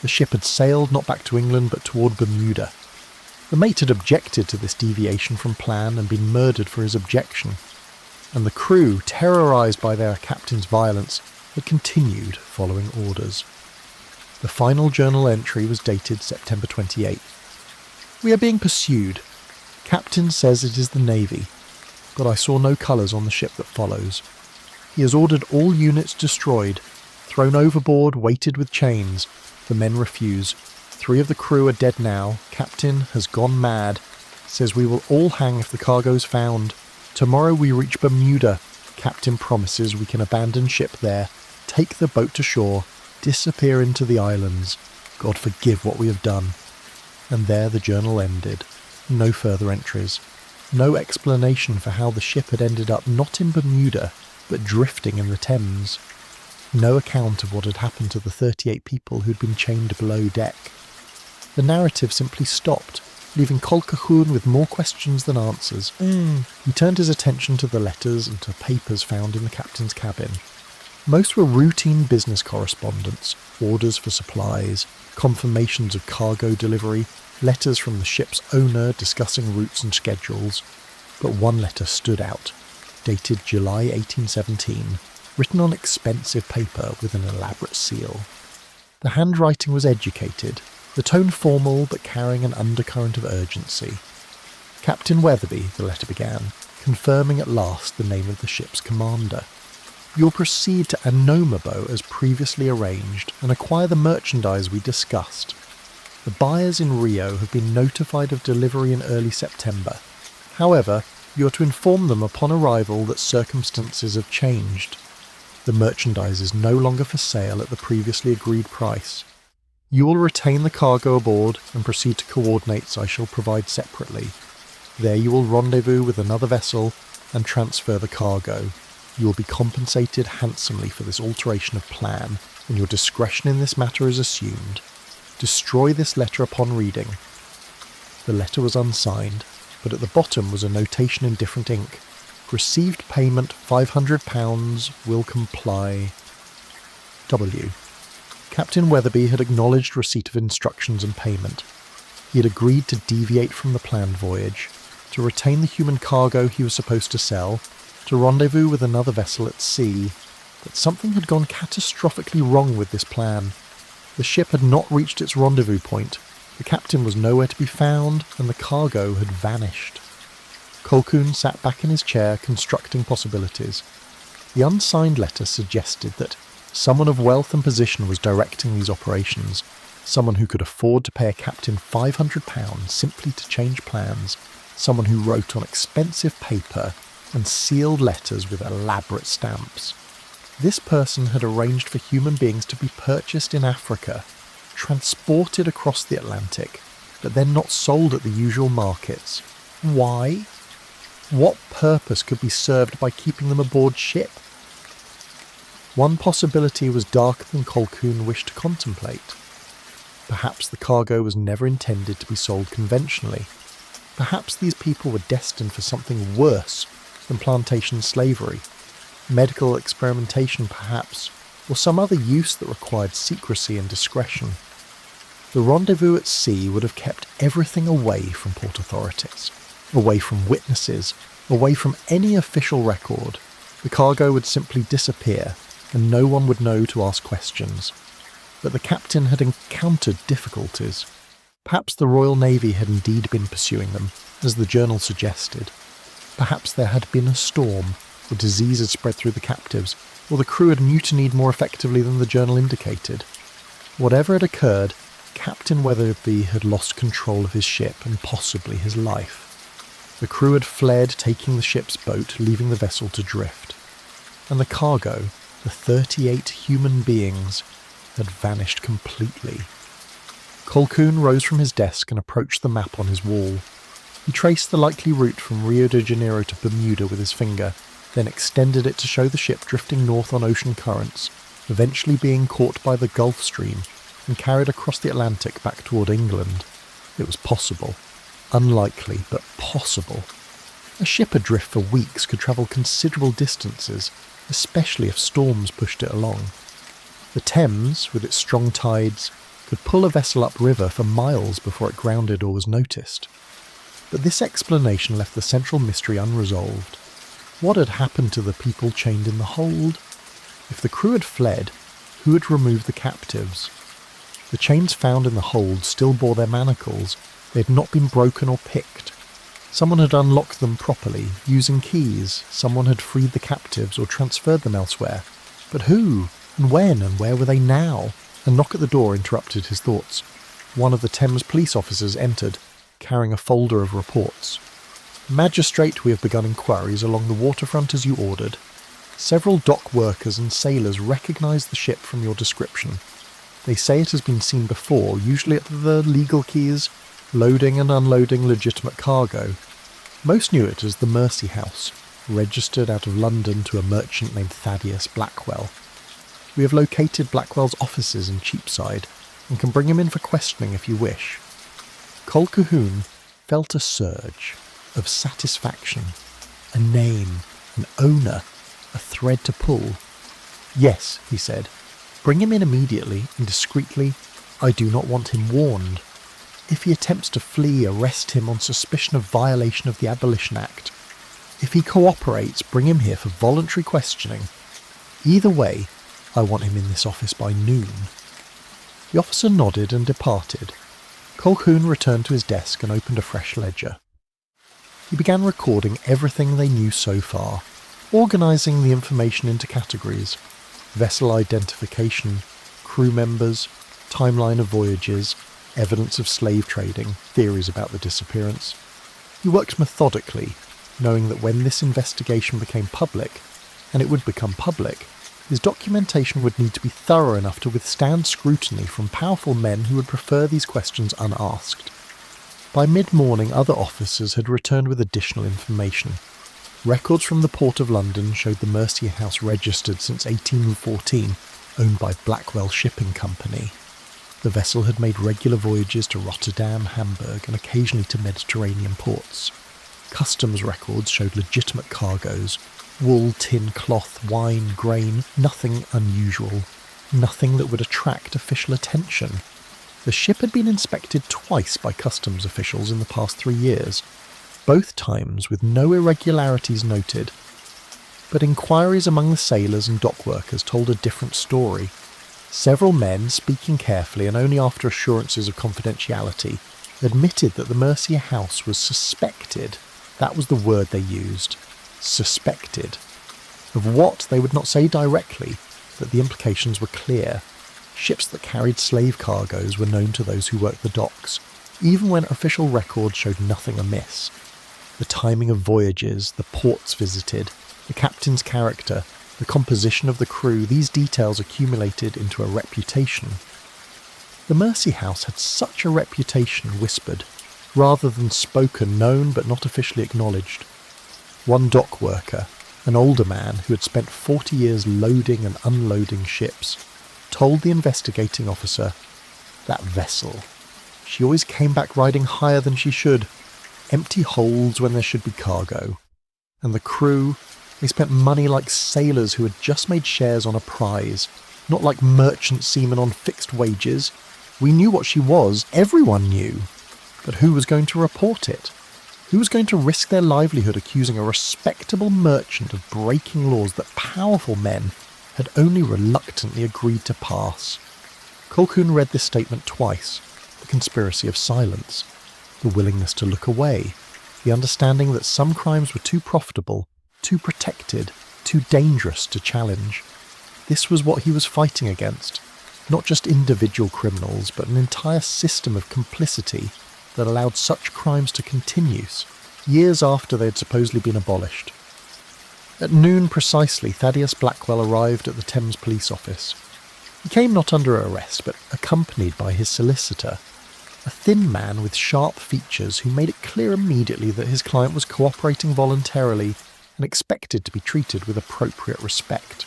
The ship had sailed not back to England but toward Bermuda. The mate had objected to this deviation from plan and been murdered for his objection. And the crew, terrorised by their captain's violence, had continued following orders. The final journal entry was dated September 28th. "We are being pursued. Captain says it is the Navy, but I saw no colours on the ship that follows. He has ordered all units destroyed, thrown overboard, weighted with chains. The men refuse. 3 of the crew are dead now. Captain has gone mad. Says we will all hang if the cargo's found. Tomorrow we reach Bermuda. Captain promises we can abandon ship there, take the boat to shore, disappear into the islands. God forgive what we have done." And there the journal ended. No further entries. No explanation for how the ship had ended up not in Bermuda, but drifting in the Thames. No account of what had happened to the 38 people who'd been chained below deck. The narrative simply stopped, leaving Colquhoun with more questions than answers. He turned his attention to the letters and to papers found in the captain's cabin. Most were routine business correspondence, orders for supplies, confirmations of cargo delivery, letters from the ship's owner discussing routes and schedules. But one letter stood out, dated July 1817, written on expensive paper with an elaborate seal. The handwriting was educated, the tone formal but carrying an undercurrent of urgency. "Captain Weatherby," the letter began, confirming at last the name of the ship's commander. "You'll proceed to Anomabo as previously arranged and acquire the merchandise we discussed. The buyers in Rio have been notified of delivery in early September. However, you are to inform them upon arrival that circumstances have changed. The merchandise is no longer for sale at the previously agreed price. You will retain the cargo aboard and proceed to coordinates I shall provide separately. There you will rendezvous with another vessel and transfer the cargo. You will be compensated handsomely for this alteration of plan, and your discretion in this matter is assumed. Destroy this letter upon reading." The letter was unsigned, but at the bottom was a notation in different ink. "Received payment £500, will comply. W." Captain Weatherby had acknowledged receipt of instructions and payment. He had agreed to deviate from the planned voyage, to retain the human cargo he was supposed to sell, to rendezvous with another vessel at sea, but something had gone catastrophically wrong with this plan. The ship had not reached its rendezvous point, the captain was nowhere to be found, and the cargo had vanished. Colquhoun sat back in his chair, constructing possibilities. The unsigned letter suggested that someone of wealth and position was directing these operations, someone who could afford to pay a captain £500 simply to change plans, someone who wrote on expensive paper and sealed letters with elaborate stamps. This person had arranged for human beings to be purchased in Africa, transported across the Atlantic, but then not sold at the usual markets. Why? What purpose could be served by keeping them aboard ship? One possibility was darker than Colquhoun wished to contemplate. Perhaps the cargo was never intended to be sold conventionally. Perhaps these people were destined for something worse than plantation slavery, medical experimentation perhaps, or some other use that required secrecy and discretion. The rendezvous at sea would have kept everything away from port authorities, away from witnesses, away from any official record. The cargo would simply disappear, and no one would know to ask questions. But the captain had encountered difficulties. Perhaps the Royal Navy had indeed been pursuing them, as the journal suggested. Perhaps there had been a storm, or disease had spread through the captives, or the crew had mutinied more effectively than the journal indicated. Whatever had occurred, Captain Weatherby had lost control of his ship and possibly his life. The crew had fled, taking the ship's boat, leaving the vessel to drift. And the cargo, the 38 human beings, had vanished completely. Colquhoun rose from his desk and approached the map on his wall. He traced the likely route from Rio de Janeiro to Bermuda with his finger, then extended it to show the ship drifting north on ocean currents, eventually being caught by the Gulf Stream and carried across the Atlantic back toward England. It was possible. Unlikely, but possible. A ship adrift for weeks could travel considerable distances, especially if storms pushed it along. The Thames, with its strong tides, could pull a vessel upriver for miles before it grounded or was noticed. But this explanation left the central mystery unresolved. What had happened to the people chained in the hold? If the crew had fled, who had removed the captives? The chains found in the hold still bore their manacles. They had not been broken or picked. Someone had unlocked them properly, using keys. Someone had freed the captives or transferred them elsewhere. But who? And when? And where were they now? A knock at the door interrupted his thoughts. One of the Thames police officers entered, carrying a folder of reports. Magistrate, we have begun inquiries along the waterfront as you ordered. Several dock workers and sailors recognise the ship from your description. They say it has been seen before, usually at the legal quays, loading and unloading legitimate cargo. Most knew it as the Mercy House, registered out of London to a merchant named Thaddeus Blackwell. We have located Blackwell's offices in Cheapside, and can bring him in for questioning if you wish. Colquhoun felt a surge of satisfaction, a name, an owner, a thread to pull. Yes, he said. Bring him in immediately and discreetly. I do not want him warned. If he attempts to flee, arrest him on suspicion of violation of the Abolition Act. If he cooperates, bring him here for voluntary questioning. Either way, I want him in this office by noon. The officer nodded and departed. Colquhoun returned to his desk and opened a fresh ledger. He began recording everything they knew so far, organising the information into categories: vessel identification, crew members, timeline of voyages, evidence of slave trading, theories about the disappearance. He worked methodically, knowing that when this investigation became public, and it would become public, his documentation would need to be thorough enough to withstand scrutiny from powerful men who would prefer these questions unasked. By mid-morning, other officers had returned with additional information. Records from the Port of London showed the Mercy House registered since 1814, owned by Blackwell Shipping Company. The vessel had made regular voyages to Rotterdam, Hamburg, and occasionally to Mediterranean ports. Customs records showed legitimate cargoes: wool, tin, cloth, wine, grain, nothing unusual, nothing that would attract official attention. The ship had been inspected twice by customs officials in the past 3 years, both times with no irregularities noted. But inquiries among the sailors and dock workers told a different story. Several men, speaking carefully and only after assurances of confidentiality, admitted that the Mercy House was suspected. That was the word they used. Suspected. Of what, they would not say directly, but the implications were clear. Ships that carried slave cargoes were known to those who worked the docks, even when official records showed nothing amiss. The timing of voyages, the ports visited, the captain's character, the composition of the crew, these details accumulated into a reputation. The Mercy House had such a reputation, whispered, rather than spoken, known but not officially acknowledged. One dock worker, an older man who had spent 40 years loading and unloading ships, told the investigating officer, "That vessel. She always came back riding higher than she should. Empty holds when there should be cargo. And the crew, they spent money like sailors who had just made shares on a prize, not like merchant seamen on fixed wages. We knew what she was, everyone knew. But who was going to report it? Who was going to risk their livelihood accusing a respectable merchant of breaking laws that powerful men had only reluctantly agreed to pass?" Colquhoun read this statement twice, the conspiracy of silence, the willingness to look away, the understanding that some crimes were too profitable, too protected, too dangerous to challenge. This was what he was fighting against, not just individual criminals, but an entire system of complicity that allowed such crimes to continue, years after they had supposedly been abolished. At noon precisely, Thaddeus Blackwell arrived at the Thames police office. He came not under arrest, but accompanied by his solicitor, a thin man with sharp features who made it clear immediately that his client was cooperating voluntarily and expected to be treated with appropriate respect.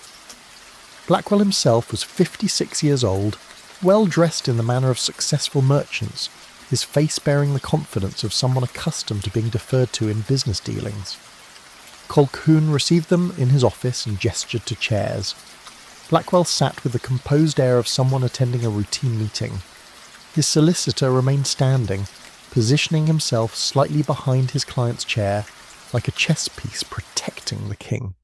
Blackwell himself was 56 years old, well dressed in the manner of successful merchants, his face bearing the confidence of someone accustomed to being deferred to in business dealings. Colquhoun received them in his office and gestured to chairs. Blackwell sat with the composed air of someone attending a routine meeting. His solicitor remained standing, positioning himself slightly behind his client's chair, like a chess piece protecting the king.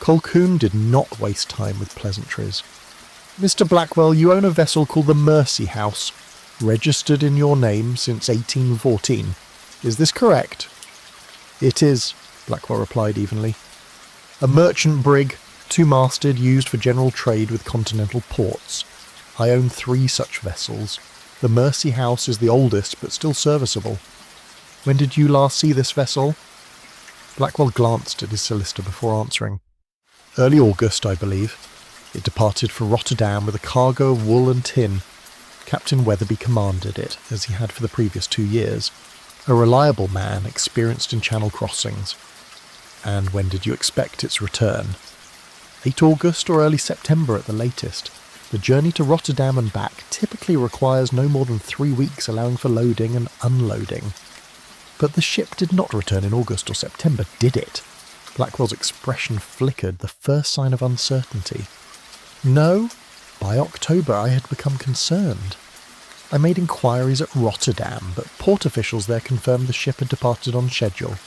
Colquhoun did not waste time with pleasantries. "Mr. Blackwell, you own a vessel called the Mercy House, registered in your name since 1814. Is this correct?" "It is," Blackwell replied evenly. "A merchant brig, two-masted, used for general trade with continental ports. I own 3 such vessels. The Mercy House is the oldest, but still serviceable. When did you last see this vessel?" Blackwell glanced at his solicitor before answering. "Early August, I believe. It departed for Rotterdam with a cargo of wool and tin. Captain Weatherby commanded it, as he had for the previous 2 years. A reliable man, experienced in channel crossings." "And when did you expect its return?" "Late August or early September at the latest. The journey to Rotterdam and back typically requires no more than 3 weeks, allowing for loading and unloading." "But the ship did not return in August or September, did it?" Blackwell's expression flickered, the first sign of uncertainty. "No. By October I had become concerned. I made inquiries at Rotterdam, but port officials there confirmed the ship had departed on schedule.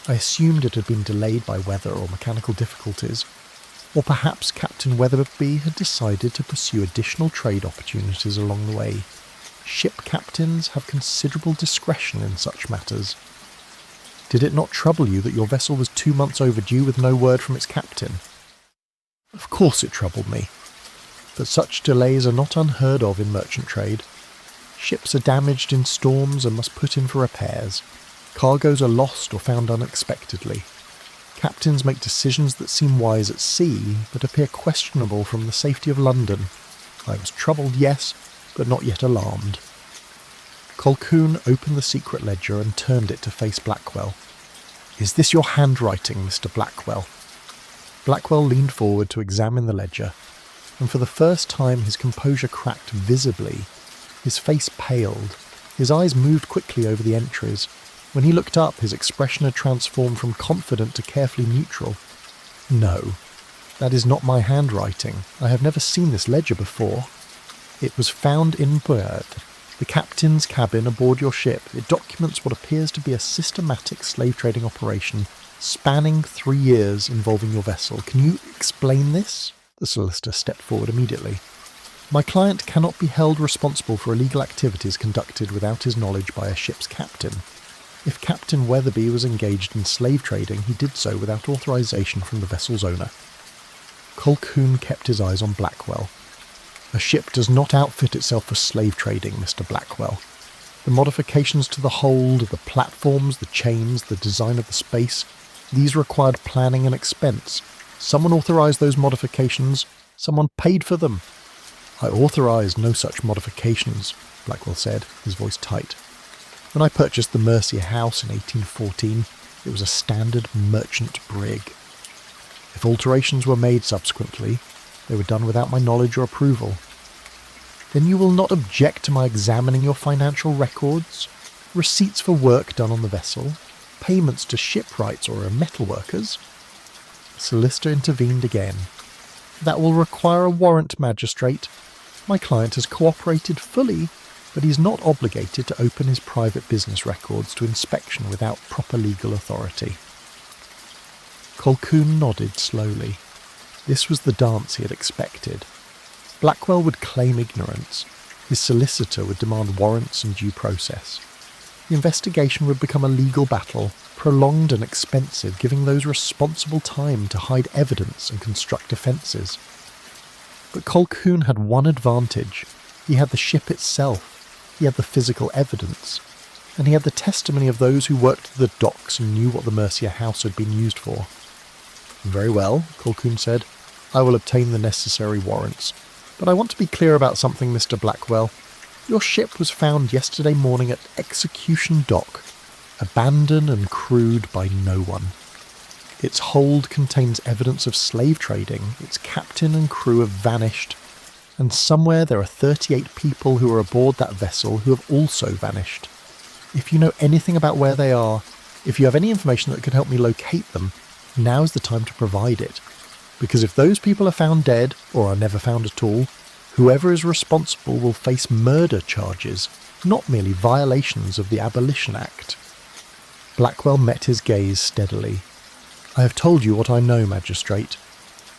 I assumed it had been delayed by weather or mechanical difficulties. Or perhaps Captain Weatherby had decided to pursue additional trade opportunities along the way. Ship captains have considerable discretion in such matters. Did it not trouble you that your vessel was 2 months overdue with no word from its captain?" "Of course it troubled me. But such delays are not unheard of in merchant trade. Ships are damaged in storms and must put in for repairs. Cargoes are lost or found unexpectedly. Captains make decisions that seem wise at sea, but appear questionable from the safety of London. I was troubled, yes, but not yet alarmed." Colquhoun opened the secret ledger and turned it to face Blackwell. "Is this your handwriting, Mr. Blackwell?" Blackwell leaned forward to examine the ledger, and for the first time his composure cracked visibly. His face paled. His eyes moved quickly over the entries. When he looked up, his expression had transformed from confident to carefully neutral. "No, that is not my handwriting. I have never seen this ledger before. It was found in Boerd, the captain's cabin aboard your ship. It documents what appears to be a systematic slave-trading operation spanning 3 years involving your vessel. Can you explain this?" The solicitor stepped forward immediately. "My client cannot be held responsible for illegal activities conducted without his knowledge by a ship's captain. If Captain Weatherby was engaged in slave trading, he did so without authorization from the vessel's owner." Colquhoun kept his eyes on Blackwell. "A ship does not outfit itself for slave trading, Mr. Blackwell. The modifications to the hold, the platforms, the chains, the design of the space, these required planning and expense. Someone authorized those modifications. Someone paid for them." "I authorized no such modifications," Blackwell said, his voice tight. "When I purchased the Mercy House in 1814, it was a standard merchant brig." If alterations were made subsequently, they were done without my knowledge or approval. Then you will not object to my examining your financial records, receipts for work done on the vessel, payments to shipwrights or metalworkers?" The solicitor intervened again. "That will require a warrant, magistrate. My client has cooperated fully, but he is not obligated to open his private business records to inspection without proper legal authority." Colquhoun nodded slowly. This was the dance he had expected. Blackwell would claim ignorance. His solicitor would demand warrants and due process. The investigation would become a legal battle, prolonged and expensive, giving those responsible time to hide evidence and construct defences. But Colquhoun had one advantage. He had the ship itself, he had the physical evidence, and he had the testimony of those who worked the docks and knew what the Mercia House had been used for. "Very well," Colquhoun said. "I will obtain the necessary warrants. But I want to be clear about something, Mr. Blackwell. Your ship was found yesterday morning at Execution Dock, abandoned and crewed by no one. Its hold contains evidence of slave trading, its captain and crew have vanished, and somewhere there are 38 people who are aboard that vessel who have also vanished. If you know anything about where they are, if you have any information that could help me locate them, now's the time to provide it. Because if those people are found dead, or are never found at all, whoever is responsible will face murder charges, not merely violations of the Abolition Act." Blackwell met his gaze steadily. "I have told you what I know, magistrate.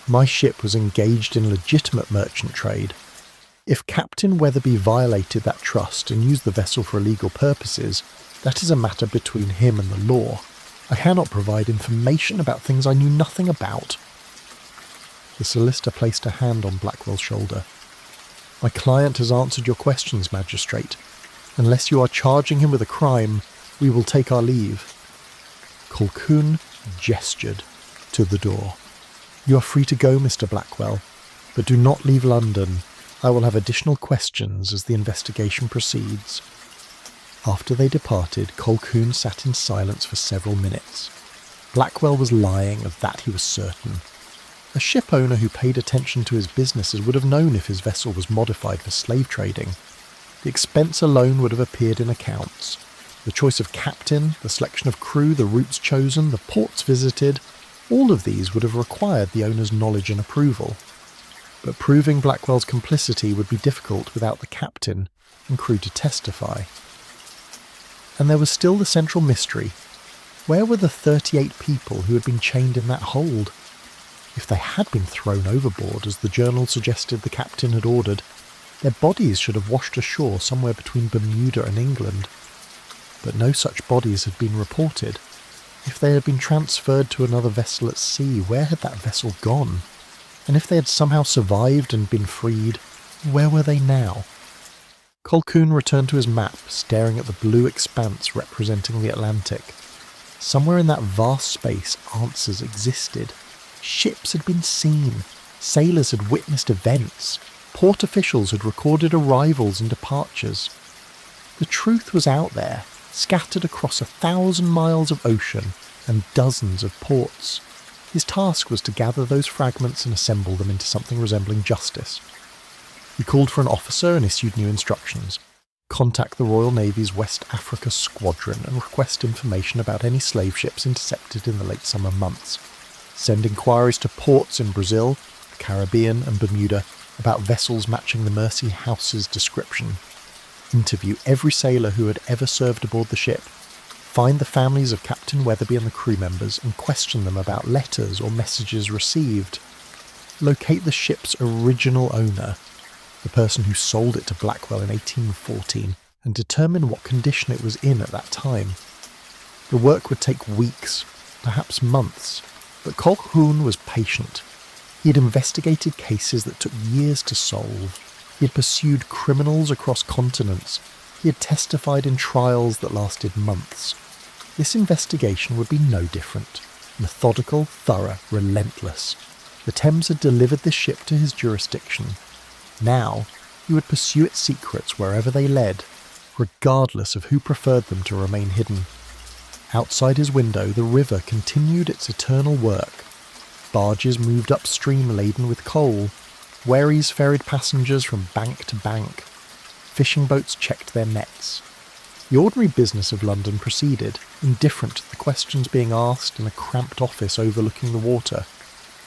My ship was engaged in legitimate merchant trade. If Captain Weatherby violated that trust and used the vessel for illegal purposes, that is a matter between him and the law. I cannot provide information about things I knew nothing about." The solicitor placed a hand on Blackwell's shoulder. "My client has answered your questions, magistrate. Unless you are charging him with a crime, we will take our leave." Colquhoun gestured to the door. "You are free to go, Mr. Blackwell, but do not leave London. I will have additional questions as the investigation proceeds." After they departed, Colquhoun sat in silence for several minutes. Blackwell was lying, of that he was certain. A ship owner who paid attention to his businesses would have known if his vessel was modified for slave trading. The expense alone would have appeared in accounts. The choice of captain, the selection of crew, the routes chosen, the ports visited, all of these would have required the owner's knowledge and approval. But proving Blackwell's complicity would be difficult without the captain and crew to testify. And there was still the central mystery. Where were the 38 people who had been chained in that hold? If they had been thrown overboard, as the journal suggested the captain had ordered, their bodies should have washed ashore somewhere between Bermuda and England. But no such bodies had been reported. If they had been transferred to another vessel at sea, where had that vessel gone? And if they had somehow survived and been freed, where were they now? Colquhoun returned to his map, staring at the blue expanse representing the Atlantic. Somewhere in that vast space, answers existed. Ships had been seen, sailors had witnessed events, port officials had recorded arrivals and departures. The truth was out there, scattered across 1,000 miles of ocean and dozens of ports. His task was to gather those fragments and assemble them into something resembling justice. He called for an officer and issued new instructions. Contact the Royal Navy's West Africa Squadron and request information about any slave ships intercepted in the late summer months. Send inquiries to ports in Brazil, the Caribbean and Bermuda about vessels matching the Mercia House's description. Interview every sailor who had ever served aboard the ship. Find the families of Captain Weatherby and the crew members and question them about letters or messages received. Locate the ship's original owner, the person who sold it to Blackwell in 1814, and determine what condition it was in at that time. The work would take weeks, perhaps months, but Colquhoun was patient. He had investigated cases that took years to solve. He had pursued criminals across continents. He had testified in trials that lasted months. This investigation would be no different. Methodical, thorough, relentless. The Thames had delivered this ship to his jurisdiction. Now, he would pursue its secrets wherever they led, regardless of who preferred them to remain hidden. Outside his window, the river continued its eternal work. Barges moved upstream laden with coal. Wherries ferried passengers from bank to bank. Fishing boats checked their nets. The ordinary business of London proceeded, indifferent to the questions being asked in a cramped office overlooking the water.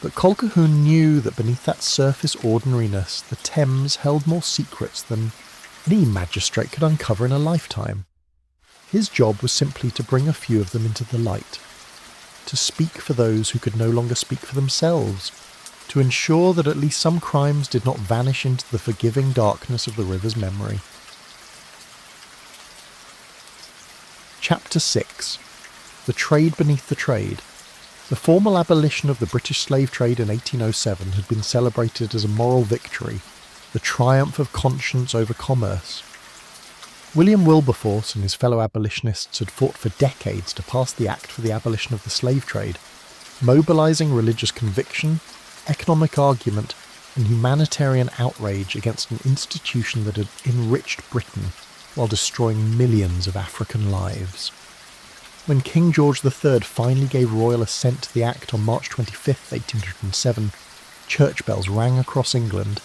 But Colquhoun knew that beneath that surface ordinariness, the Thames held more secrets than any magistrate could uncover in a lifetime. His job was simply to bring a few of them into the light, to speak for those who could no longer speak for themselves, to ensure that at least some crimes did not vanish into the forgiving darkness of the river's memory. Chapter 6. The Trade Beneath the Trade. The formal abolition of the British slave trade in 1807 had been celebrated as a moral victory, the triumph of conscience over commerce. William Wilberforce and his fellow abolitionists had fought for decades to pass the Act for the abolition of the slave trade, mobilising religious conviction, economic argument, and humanitarian outrage against an institution that had enriched Britain while destroying millions of African lives. When King George III finally gave royal assent to the Act on March 25, 1807, church bells rang across England,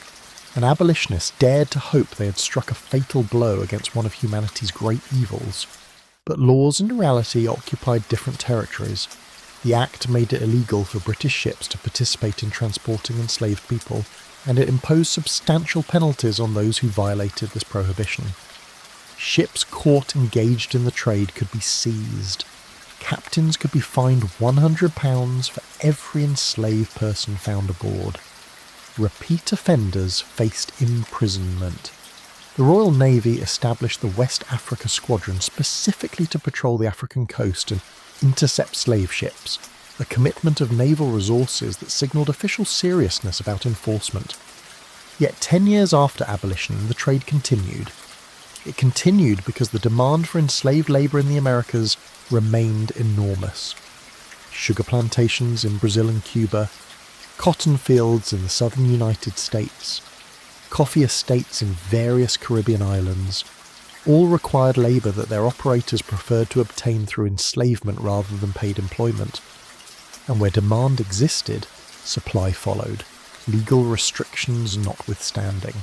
and abolitionists dared to hope they had struck a fatal blow against one of humanity's great evils. But laws in reality occupied different territories. The Act made it illegal for British ships to participate in transporting enslaved people, and it imposed substantial penalties on those who violated this prohibition. Ships caught engaged in the trade could be seized. Captains could be fined £100 for every enslaved person found aboard. Repeat offenders faced imprisonment. The Royal Navy established the West Africa Squadron specifically to patrol the African coast and intercept slave ships, a commitment of naval resources that signalled official seriousness about enforcement. Yet 10 years after abolition, the trade continued. It continued because the demand for enslaved labour in the Americas remained enormous. Sugar plantations in Brazil and Cuba, cotton fields in the southern United States, coffee estates in various Caribbean islands, all required labour that their operators preferred to obtain through enslavement rather than paid employment. And where demand existed, supply followed, legal restrictions notwithstanding.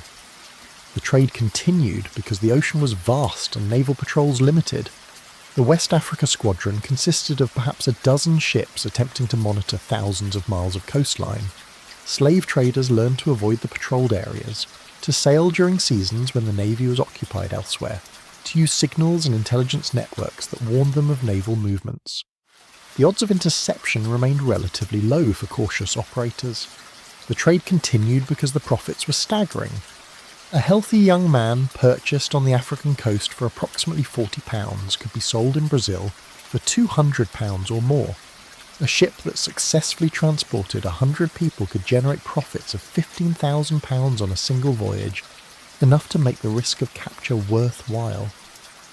The trade continued because the ocean was vast and naval patrols limited. The West Africa Squadron consisted of perhaps a dozen ships attempting to monitor thousands of miles of coastline. Slave traders learned to avoid the patrolled areas, to sail during seasons when the Navy was occupied elsewhere, to use signals and intelligence networks that warned them of naval movements. The odds of interception remained relatively low for cautious operators. The trade continued because the profits were staggering. A healthy young man purchased on the African coast for approximately £40 could be sold in Brazil for £200 or more. A ship that successfully transported 100 people could generate profits of £15,000 on a single voyage, enough to make the risk of capture worthwhile.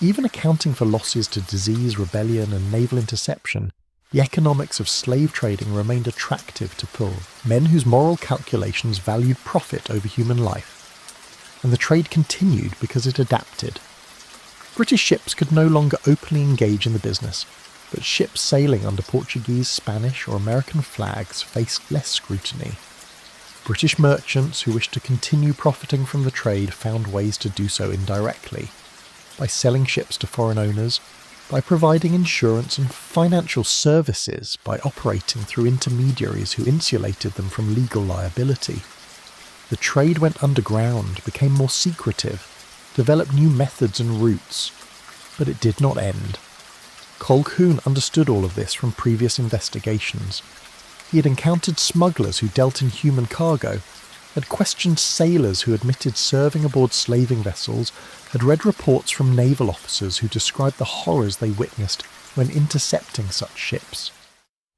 Even accounting for losses to disease, rebellion and naval interception, the economics of slave trading remained attractive to pull men whose moral calculations valued profit over human life. And the trade continued because it adapted. British ships could no longer openly engage in the business, but ships sailing under Portuguese, Spanish or American flags faced less scrutiny. British merchants who wished to continue profiting from the trade found ways to do so indirectly, by selling ships to foreign owners, by providing insurance and financial services, by operating through intermediaries who insulated them from legal liability. The trade went underground, became more secretive, developed new methods and routes, but it did not end. Colquhoun understood all of this from previous investigations. He had encountered smugglers who dealt in human cargo, had questioned sailors who admitted serving aboard slaving vessels, had read reports from naval officers who described the horrors they witnessed when intercepting such ships.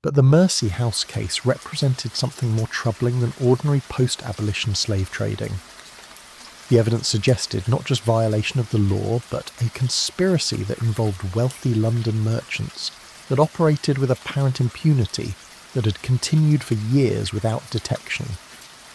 But the Mersey House case represented something more troubling than ordinary post-abolition slave trading. The evidence suggested not just violation of the law, but a conspiracy that involved wealthy London merchants that operated with apparent impunity that had continued for years without detection.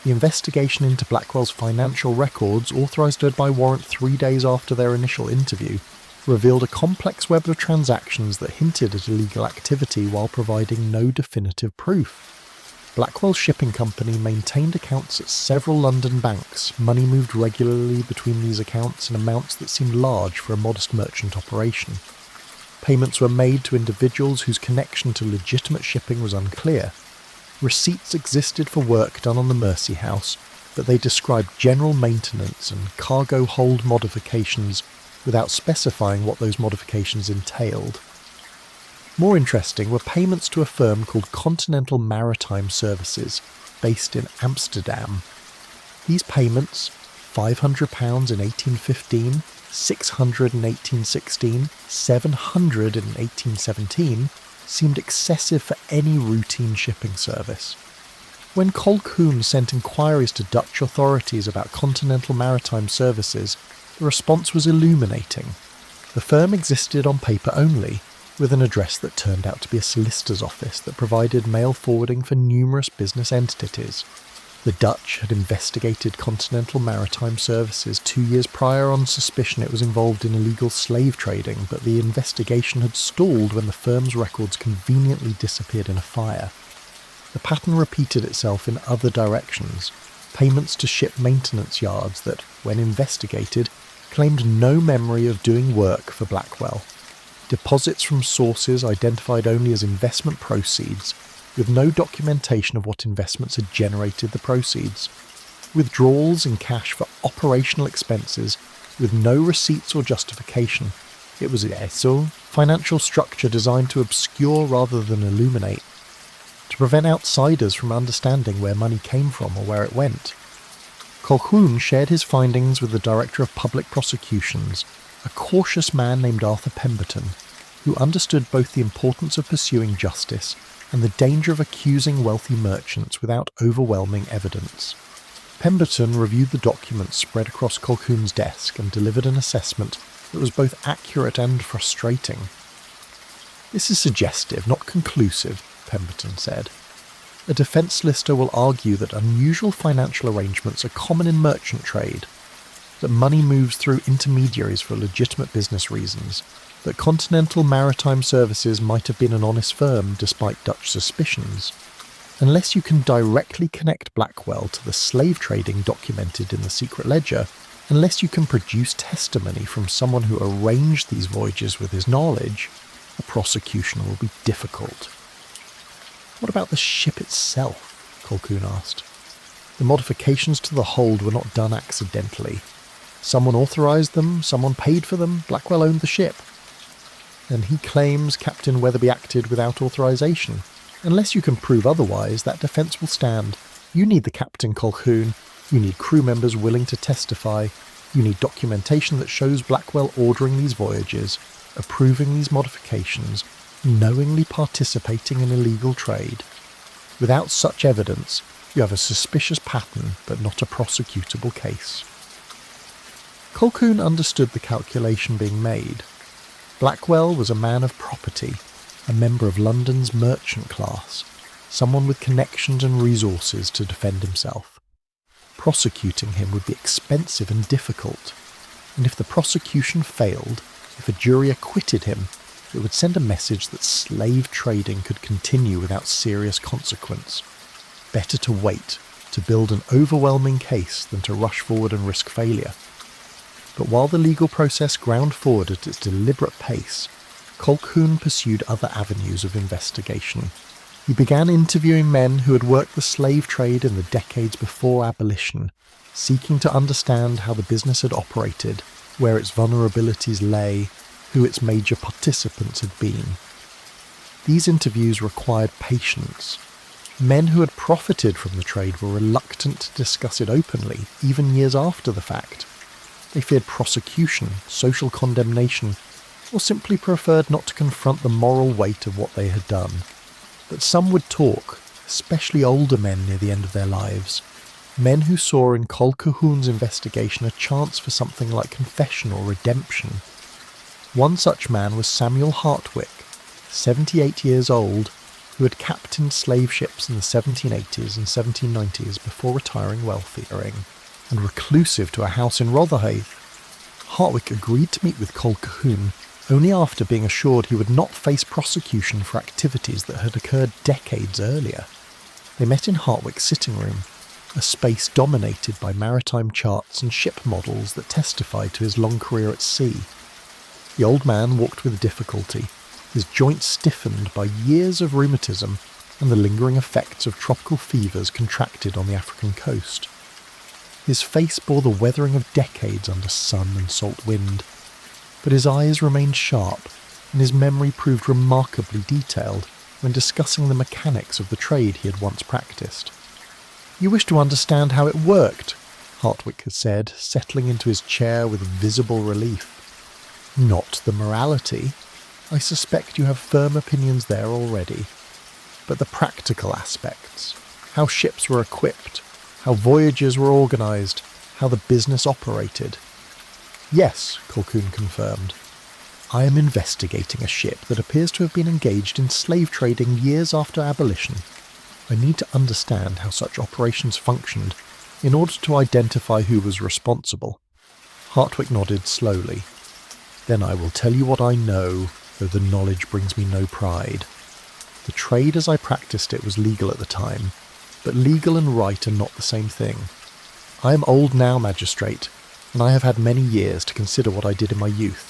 The investigation into Blackwell's financial records, authorised by warrant 3 days after their initial interview, revealed a complex web of transactions that hinted at illegal activity while providing no definitive proof. Blackwell Shipping Company maintained accounts at several London banks. Money moved regularly between these accounts in amounts that seemed large for a modest merchant operation. Payments were made to individuals whose connection to legitimate shipping was unclear. Receipts existed for work done on the Mersey House, but they described general maintenance and cargo hold modifications without specifying what those modifications entailed. More interesting were payments to a firm called Continental Maritime Services, based in Amsterdam. These payments, £500 in 1815, £600 in 1816, £700 in 1817, seemed excessive for any routine shipping service. When Colquhoun sent inquiries to Dutch authorities about Continental Maritime Services, the response was illuminating. The firm existed on paper only, with an address that turned out to be a solicitor's office that provided mail forwarding for numerous business entities. The Dutch had investigated Continental Maritime Services 2 years prior on suspicion it was involved in illegal slave trading, but the investigation had stalled when the firm's records conveniently disappeared in a fire. The pattern repeated itself in other directions. Payments to ship maintenance yards that, when investigated, claimed no memory of doing work for Blackwell. Deposits from sources identified only as investment proceeds, with no documentation of what investments had generated the proceeds. Withdrawals in cash for operational expenses, with no receipts or justification. It was a financial structure designed to obscure rather than illuminate, to prevent outsiders from understanding where money came from or where it went. Colquhoun shared his findings with the Director of Public Prosecutions, a cautious man named Arthur Pemberton, who understood both the importance of pursuing justice and the danger of accusing wealthy merchants without overwhelming evidence. Pemberton reviewed the documents spread across Colquhoun's desk and delivered an assessment that was both accurate and frustrating. "This is suggestive, not conclusive," Pemberton said. "A defence solicitor will argue that unusual financial arrangements are common in merchant trade, that money moves through intermediaries for legitimate business reasons, that Continental Maritime Services might have been an honest firm despite Dutch suspicions. Unless you can directly connect Blackwell to the slave trading documented in the secret ledger, unless you can produce testimony from someone who arranged these voyages with his knowledge, a prosecution will be difficult." "What about the ship itself?" Colquhoun asked. "The modifications to the hold were not done accidentally. Someone authorised them, someone paid for them, Blackwell owned the ship. And he claims Captain Weatherby acted without authorisation. Unless you can prove otherwise, that defence will stand. You need the captain, Colquhoun. You need crew members willing to testify. You need documentation that shows Blackwell ordering these voyages, approving these modifications, knowingly participating in illegal trade. Without such evidence, you have a suspicious pattern, but not a prosecutable case." Colquhoun understood the calculation being made. Blackwell was a man of property, a member of London's merchant class, someone with connections and resources to defend himself. Prosecuting him would be expensive and difficult, and if the prosecution failed, if a jury acquitted him, it would send a message that slave trading could continue without serious consequence. Better to wait, to build an overwhelming case than to rush forward and risk failure. But while the legal process ground forward at its deliberate pace, Colquhoun pursued other avenues of investigation. He began interviewing men who had worked the slave trade in the decades before abolition, seeking to understand how the business had operated, where its vulnerabilities lay, who its major participants had been. These interviews required patience. Men who had profited from the trade were reluctant to discuss it openly, even years after the fact. They feared prosecution, social condemnation, or simply preferred not to confront the moral weight of what they had done. But some would talk, especially older men near the end of their lives, men who saw in Colquhoun's investigation a chance for something like confession or redemption. One such man was Samuel Hartwick, 78 years old, who had captained slave ships in the 1780s and 1790s before retiring wealthier and reclusive to a house in Rotherhithe. Hartwick agreed to meet with Colquhoun only after being assured he would not face prosecution for activities that had occurred decades earlier. They met in Hartwick's sitting room, a space dominated by maritime charts and ship models that testified to his long career at sea. The old man walked with difficulty, his joints stiffened by years of rheumatism and the lingering effects of tropical fevers contracted on the African coast. His face bore the weathering of decades under sun and salt wind, but his eyes remained sharp and his memory proved remarkably detailed when discussing the mechanics of the trade he had once practiced. "You wish to understand how it worked," Hartwick had said, settling into his chair with visible relief. "Not the morality. I suspect you have firm opinions there already. But the practical aspects, how ships were equipped, how voyages were organised, how the business operated." "Yes," Colquhoun confirmed. "I am investigating a ship that appears to have been engaged in slave trading years after abolition. I need to understand how such operations functioned in order to identify who was responsible." Hartwick nodded slowly. "Then I will tell you what I know, though the knowledge brings me no pride. The trade as I practiced it was legal at the time, but legal and right are not the same thing. I am old now, magistrate, and I have had many years to consider what I did in my youth.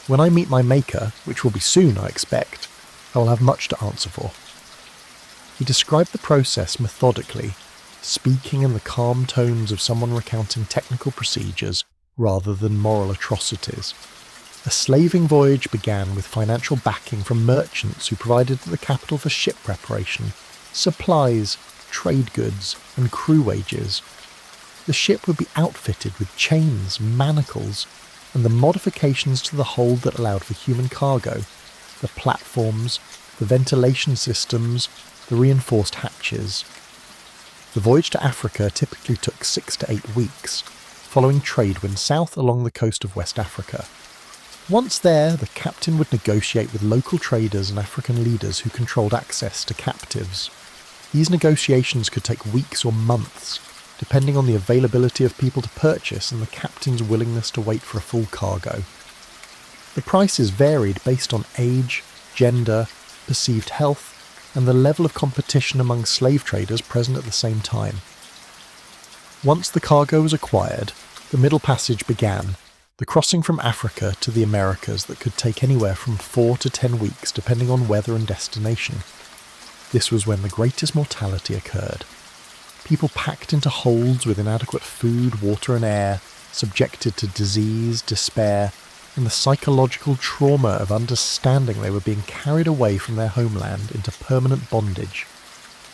When I meet my maker, which will be soon, I expect, I will have much to answer for." He described the process methodically, speaking in the calm tones of someone recounting technical procedures rather than moral atrocities. A slaving voyage began with financial backing from merchants who provided the capital for ship preparation, supplies, trade goods, and crew wages. The ship would be outfitted with chains, manacles, and the modifications to the hold that allowed for human cargo, the platforms, the ventilation systems, the reinforced hatches. The voyage to Africa typically took 6 to 8 weeks, following trade winds south along the coast of West Africa. Once there, the captain would negotiate with local traders and African leaders who controlled access to captives. These negotiations could take weeks or months, depending on the availability of people to purchase and the captain's willingness to wait for a full cargo. The prices varied based on age, gender, perceived health, and the level of competition among slave traders present at the same time. Once the cargo was acquired, the Middle Passage began, the crossing from Africa to the Americas that could take anywhere from 4 to 10 weeks depending on weather and destination. This was when the greatest mortality occurred. People packed into holds with inadequate food, water and air, subjected to disease, despair, and the psychological trauma of understanding they were being carried away from their homeland into permanent bondage.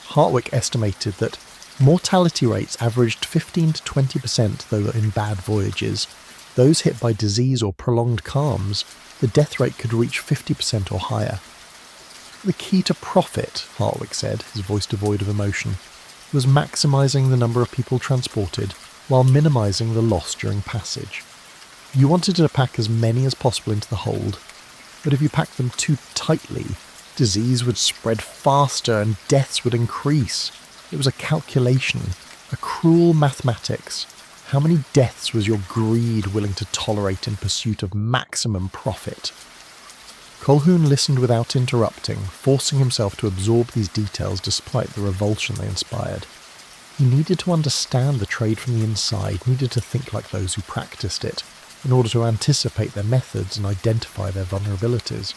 Hartwick estimated that mortality rates averaged 15 to 20%, though in bad voyages. Those hit by disease or prolonged calms, the death rate could reach 50% or higher. The key to profit, Hartwick said, his voice devoid of emotion, was maximising the number of people transported while minimising the loss during passage. You wanted to pack as many as possible into the hold, but if you packed them too tightly, disease would spread faster and deaths would increase. It was a calculation, a cruel mathematics. How many deaths was your greed willing to tolerate in pursuit of maximum profit? Colquhoun listened without interrupting, forcing himself to absorb these details despite the revulsion they inspired. He needed to understand the trade from the inside, needed to think like those who practiced it, in order to anticipate their methods and identify their vulnerabilities.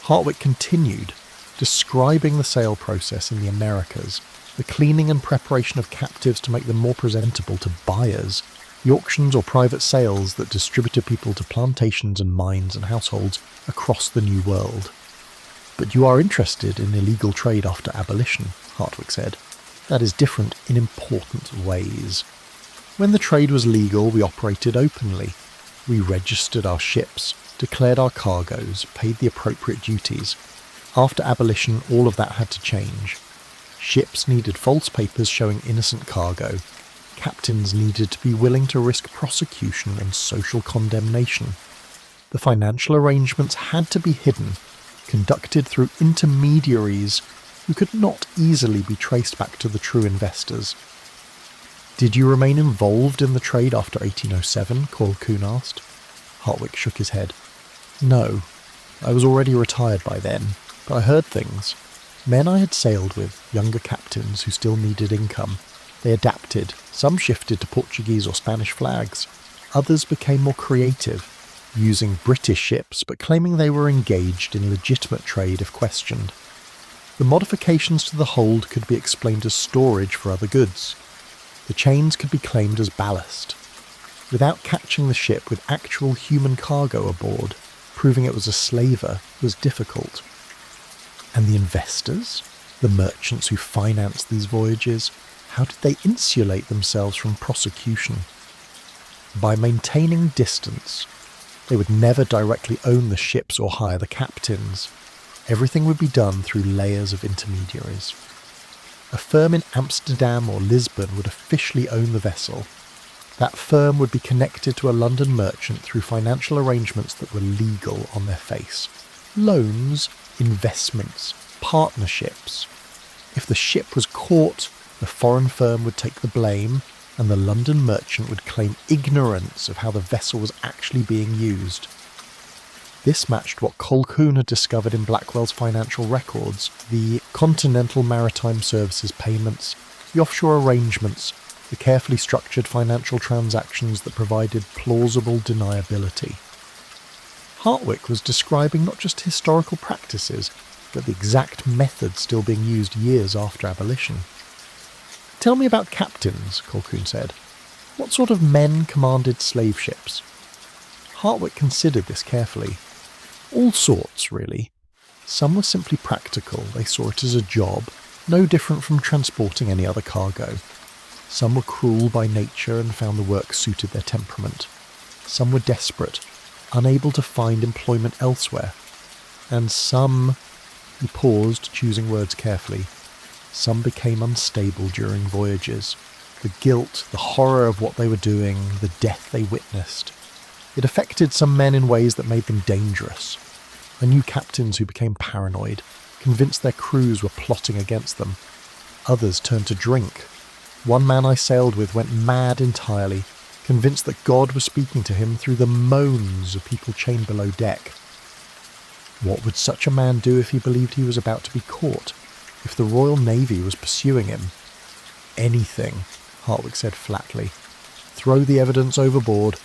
Hartwick continued, describing the sale process in the Americas, the cleaning and preparation of captives to make them more presentable to buyers, the auctions or private sales that distributed people to plantations and mines and households across the New World. "But you are interested in illegal trade after abolition," Hartwick said. "That is different in important ways. When the trade was legal, we operated openly. We registered our ships, declared our cargoes, paid the appropriate duties. After abolition, all of that had to change. Ships needed false papers showing innocent cargo. Captains needed to be willing to risk prosecution and social condemnation. The financial arrangements had to be hidden, conducted through intermediaries who could not easily be traced back to the true investors." "Did you remain involved in the trade after 1807? Colquhoun asked. Hartwick shook his head. "No, I was already retired by then, but I heard things. Men I had sailed with, younger captains who still needed income. They adapted, some shifted to Portuguese or Spanish flags. Others became more creative, using British ships but claiming they were engaged in legitimate trade if questioned. The modifications to the hold could be explained as storage for other goods. The chains could be claimed as ballast. Without catching the ship with actual human cargo aboard, proving it was a slaver was difficult. And the investors? The merchants who financed these voyages? How did they insulate themselves from prosecution? By maintaining distance. They would never directly own the ships or hire the captains. Everything would be done through layers of intermediaries. A firm in Amsterdam or Lisbon would officially own the vessel. That firm would be connected to a London merchant through financial arrangements that were legal on their face. Loans, investments, partnerships. If the ship was caught, the foreign firm would take the blame, and the London merchant would claim ignorance of how the vessel was actually being used. This matched what Colquhoun had discovered in Blackwell's financial records, the Continental Maritime Services payments, the offshore arrangements, the carefully structured financial transactions that provided plausible deniability. Hartwick was describing not just historical practices, but the exact method still being used years after abolition. "Tell me about captains," Colquhoun said. "What sort of men commanded slave ships?" Hartwick considered this carefully. All sorts, really. Some were simply practical, they saw it as a job, no different from transporting any other cargo. Some were cruel by nature and found the work suited their temperament. Some were desperate, unable to find employment elsewhere. And some, he paused, choosing words carefully, some became unstable during voyages. The guilt, the horror of what they were doing, the death they witnessed. It affected some men in ways that made them dangerous. I knew captains who became paranoid, convinced their crews were plotting against them. Others turned to drink. One man I sailed with went mad entirely, convinced that God was speaking to him through the moans of people chained below deck. What would such a man do if he believed he was about to be caught? If the Royal Navy was pursuing him? Anything, Hartwick said flatly. Throw the evidence overboard,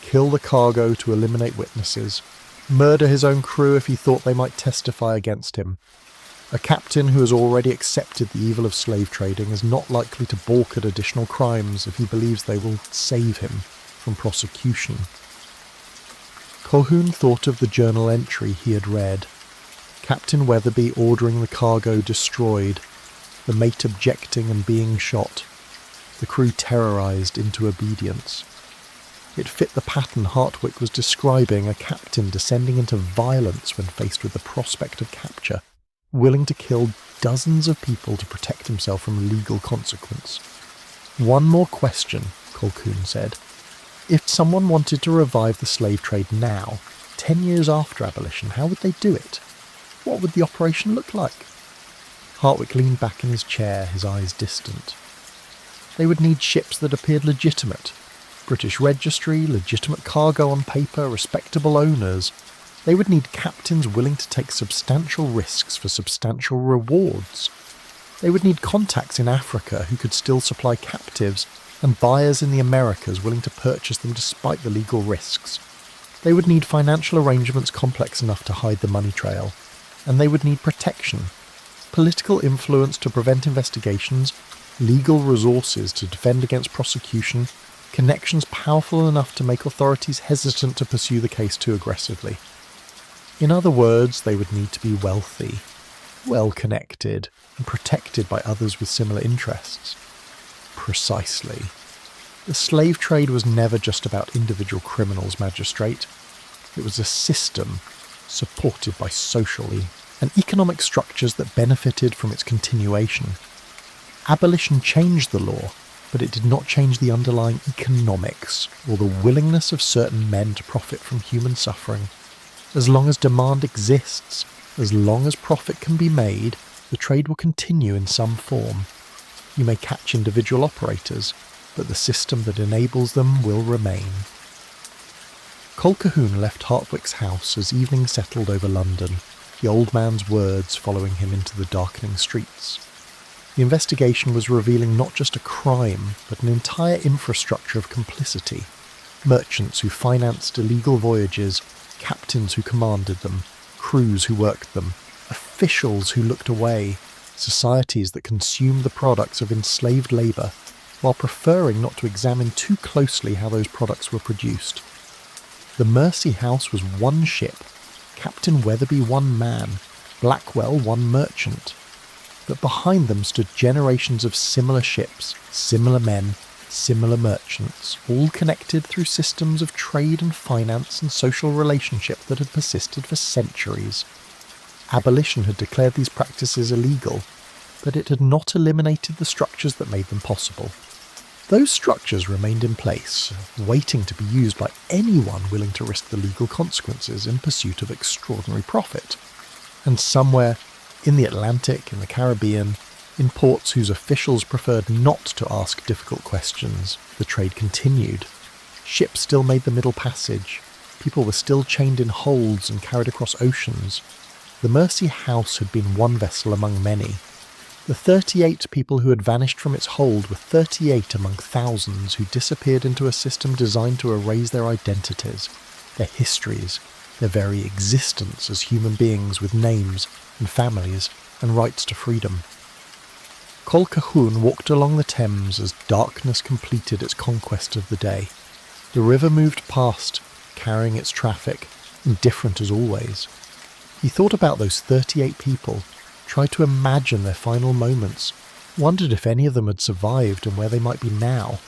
kill the cargo to eliminate witnesses, murder his own crew if he thought they might testify against him. A captain who has already accepted the evil of slave trading is not likely to balk at additional crimes if he believes they will save him from prosecution. Colquhoun thought of the journal entry he had read. Captain Weatherby ordering the cargo destroyed, the mate objecting and being shot, the crew terrorised into obedience. It fit the pattern Hartwick was describing, a captain descending into violence when faced with the prospect of capture, willing to kill dozens of people to protect himself from legal consequence. One more question, Colquhoun said. If someone wanted to revive the slave trade now, 10 years after abolition, how would they do it? What would the operation look like? Hartwick leaned back in his chair, his eyes distant. They would need ships that appeared legitimate. British registry, legitimate cargo on paper, respectable owners. They would need captains willing to take substantial risks for substantial rewards. They would need contacts in Africa who could still supply captives, and buyers in the Americas willing to purchase them despite the legal risks. They would need financial arrangements complex enough to hide the money trail. And they would need protection. Political influence to prevent investigations, legal resources to defend against prosecution, connections powerful enough to make authorities hesitant to pursue the case too aggressively. In other words, they would need to be wealthy, well-connected, and protected by others with similar interests. Precisely. The slave trade was never just about individual criminals, Magistrate. It was a system supported by social and economic structures that benefited from its continuation. Abolition changed the law, but it did not change the underlying economics or the willingness of certain men to profit from human suffering. As long as demand exists, as long as profit can be made, the trade will continue in some form. You may catch individual operators, but the system that enables them will remain. Colquhoun left Hartwick's house as evening settled over London. the old man's words following him into the darkening streets. The investigation was revealing not just a crime, but an entire infrastructure of complicity. Merchants who financed illegal voyages, captains who commanded them, crews who worked them, officials who looked away, societies that consumed the products of enslaved labour, while preferring not to examine too closely how those products were produced. The Mersey House was one ship, Captain Weatherby one man, Blackwell one merchant. But behind them stood generations of similar ships, similar men, similar merchants, all connected through systems of trade and finance and social relationship that had persisted for centuries. Abolition had declared these practices illegal, but it had not eliminated the structures that made them possible. Those structures remained in place, waiting to be used by anyone willing to risk the legal consequences in pursuit of extraordinary profit. And somewhere, in the Atlantic, in the Caribbean, in ports whose officials preferred not to ask difficult questions, the trade continued. Ships still made the Middle Passage. People were still chained in holds and carried across oceans. The Mersey House had been one vessel among many. The 38 people who had vanished from its hold were 38 among thousands who disappeared into a system designed to erase their identities, their histories, their very existence as human beings with names and families and rights to freedom. Col Cahoon walked along the Thames as darkness completed its conquest of the day. The river moved past, carrying its traffic, indifferent as always. He thought about those 38 people, tried to imagine their final moments, wondered if any of them had survived and where they might be now.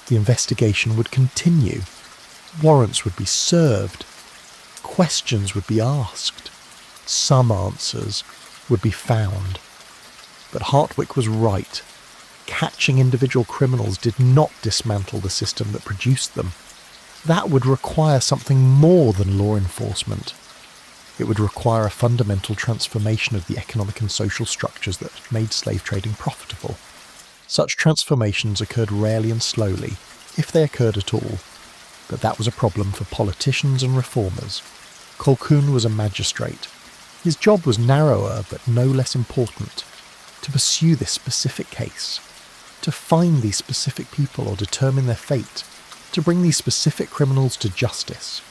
The investigation would continue. Warrants would be served. Questions would be asked. Some answers would be found. But Hartwick was right. Catching individual criminals did not dismantle the system that produced them. That would require something more than law enforcement. It would require a fundamental transformation of the economic and social structures that had made slave trading profitable. Such transformations occurred rarely and slowly, if they occurred at all. But that was a problem for politicians and reformers. Colquhoun was a magistrate. His job was narrower but no less important. To pursue this specific case. To find these specific people or determine their fate. To bring these specific criminals to justice.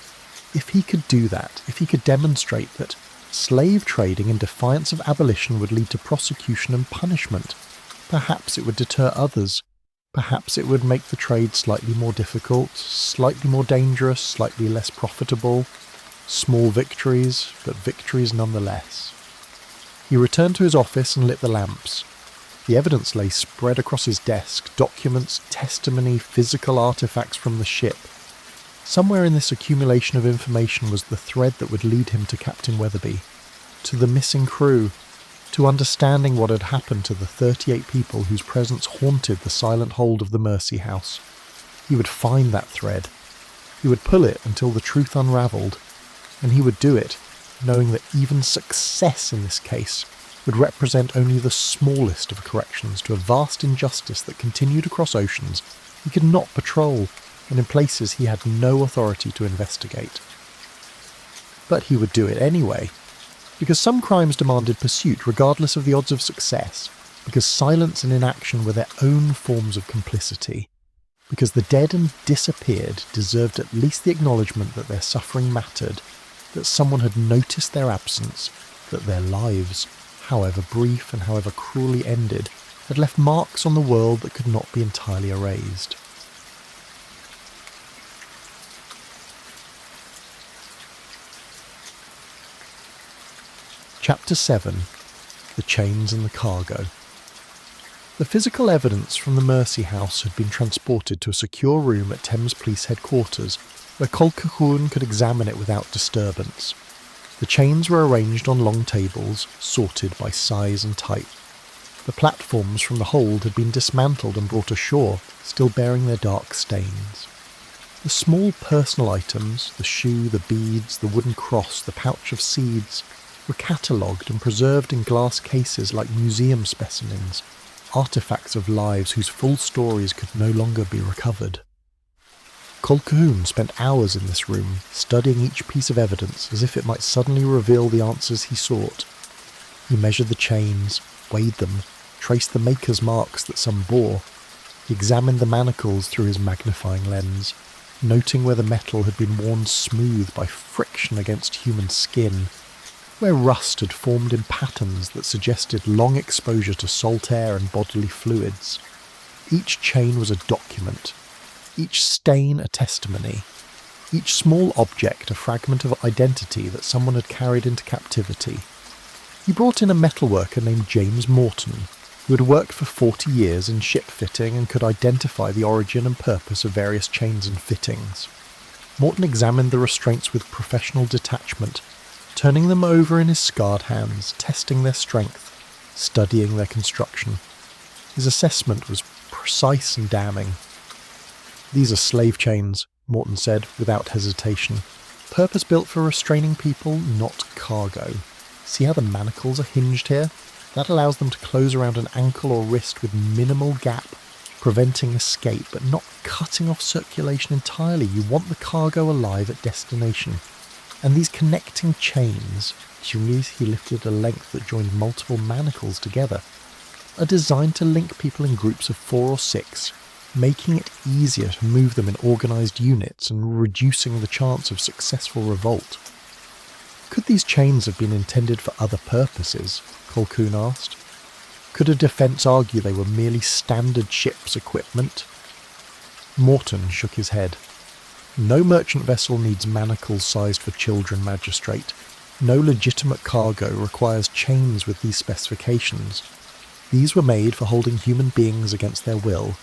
If he could do that, if he could demonstrate that slave trading in defiance of abolition would lead to prosecution and punishment, perhaps it would deter others. Perhaps it would make the trade slightly more difficult, slightly more dangerous, slightly less profitable. Small victories, but victories nonetheless. He returned to his office and lit the lamps. The evidence lay spread across his desk, documents, testimony, physical artifacts from the ship. Somewhere in this accumulation of information was the thread that would lead him to Captain Weatherby, to the missing crew, to understanding what had happened to the 38 people whose presence haunted the silent hold of the Mersey House. He would find that thread. He would pull it until the truth unravelled, and he would do it, knowing that even success in this case would represent only the smallest of corrections to a vast injustice that continued across oceans he could not patrol, and in places he had no authority to investigate. But he would do it anyway, because some crimes demanded pursuit regardless of the odds of success, because silence and inaction were their own forms of complicity, because the dead and disappeared deserved at least the acknowledgement that their suffering mattered, that someone had noticed their absence, that their lives, however brief and however cruelly ended, had left marks on the world that could not be entirely erased. Chapter 7. The Chains and the Cargo. The physical evidence from the Mersey House had been transported to a secure room at Thames Police Headquarters, where Col Cahoon could examine it without disturbance. The chains were arranged on long tables, sorted by size and type. The platforms from the hold had been dismantled and brought ashore, still bearing their dark stains. The small personal items, the shoe, the beads, the wooden cross, the pouch of seeds, were catalogued and preserved in glass cases like museum specimens, artefacts of lives whose full stories could no longer be recovered. Colquhoun spent hours in this room, studying each piece of evidence as if it might suddenly reveal the answers he sought. He measured the chains, weighed them, traced the maker's marks that some bore. He examined the manacles through his magnifying lens, noting where the metal had been worn smooth by friction against human skin, where rust had formed in patterns that suggested long exposure to salt air and bodily fluids. Each chain was a document, each stain a testimony, each small object a fragment of identity that someone had carried into captivity. He brought in a metalworker named James Morton, who had worked for 40 years in ship fitting and could identify the origin and purpose of various chains and fittings. Morton examined the restraints with professional detachment, turning them over in his scarred hands, testing their strength, studying their construction. His assessment was precise and damning. "These are slave chains," Morton said without hesitation. "Purpose-built for restraining people, not cargo. See how the manacles are hinged here? That allows them to close around an ankle or wrist with minimal gap, preventing escape, but not cutting off circulation entirely. You want the cargo alive at destination. And these connecting chains," he lifted a length that joined multiple manacles together, "are designed to link people in groups of 4 or 6, making it easier to move them in organised units and reducing the chance of successful revolt." "Could these chains have been intended for other purposes?" Colquhoun asked. "Could a defence argue they were merely standard ship's equipment?" Morton shook his head. "No merchant vessel needs manacles sized for children, Magistrate. No legitimate cargo requires chains with these specifications. These were made for holding human beings against their will,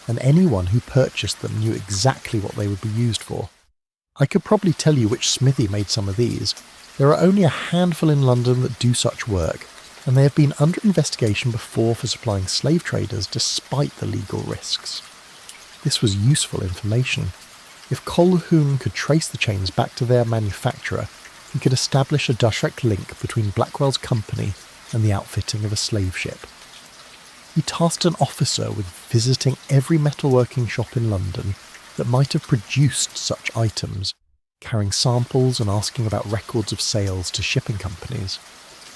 and anyone who purchased them knew exactly what they would be used for. I could probably tell you which smithy made some of these. There are only a handful in London that do such work, and they have been under investigation before for supplying slave traders despite the legal risks." This was useful information. If Colquhoun could trace the chains back to their manufacturer, he could establish a direct link between Blackwell's company and the outfitting of a slave ship. He tasked an officer with visiting every metalworking shop in London that might have produced such items, carrying samples and asking about records of sales to shipping companies.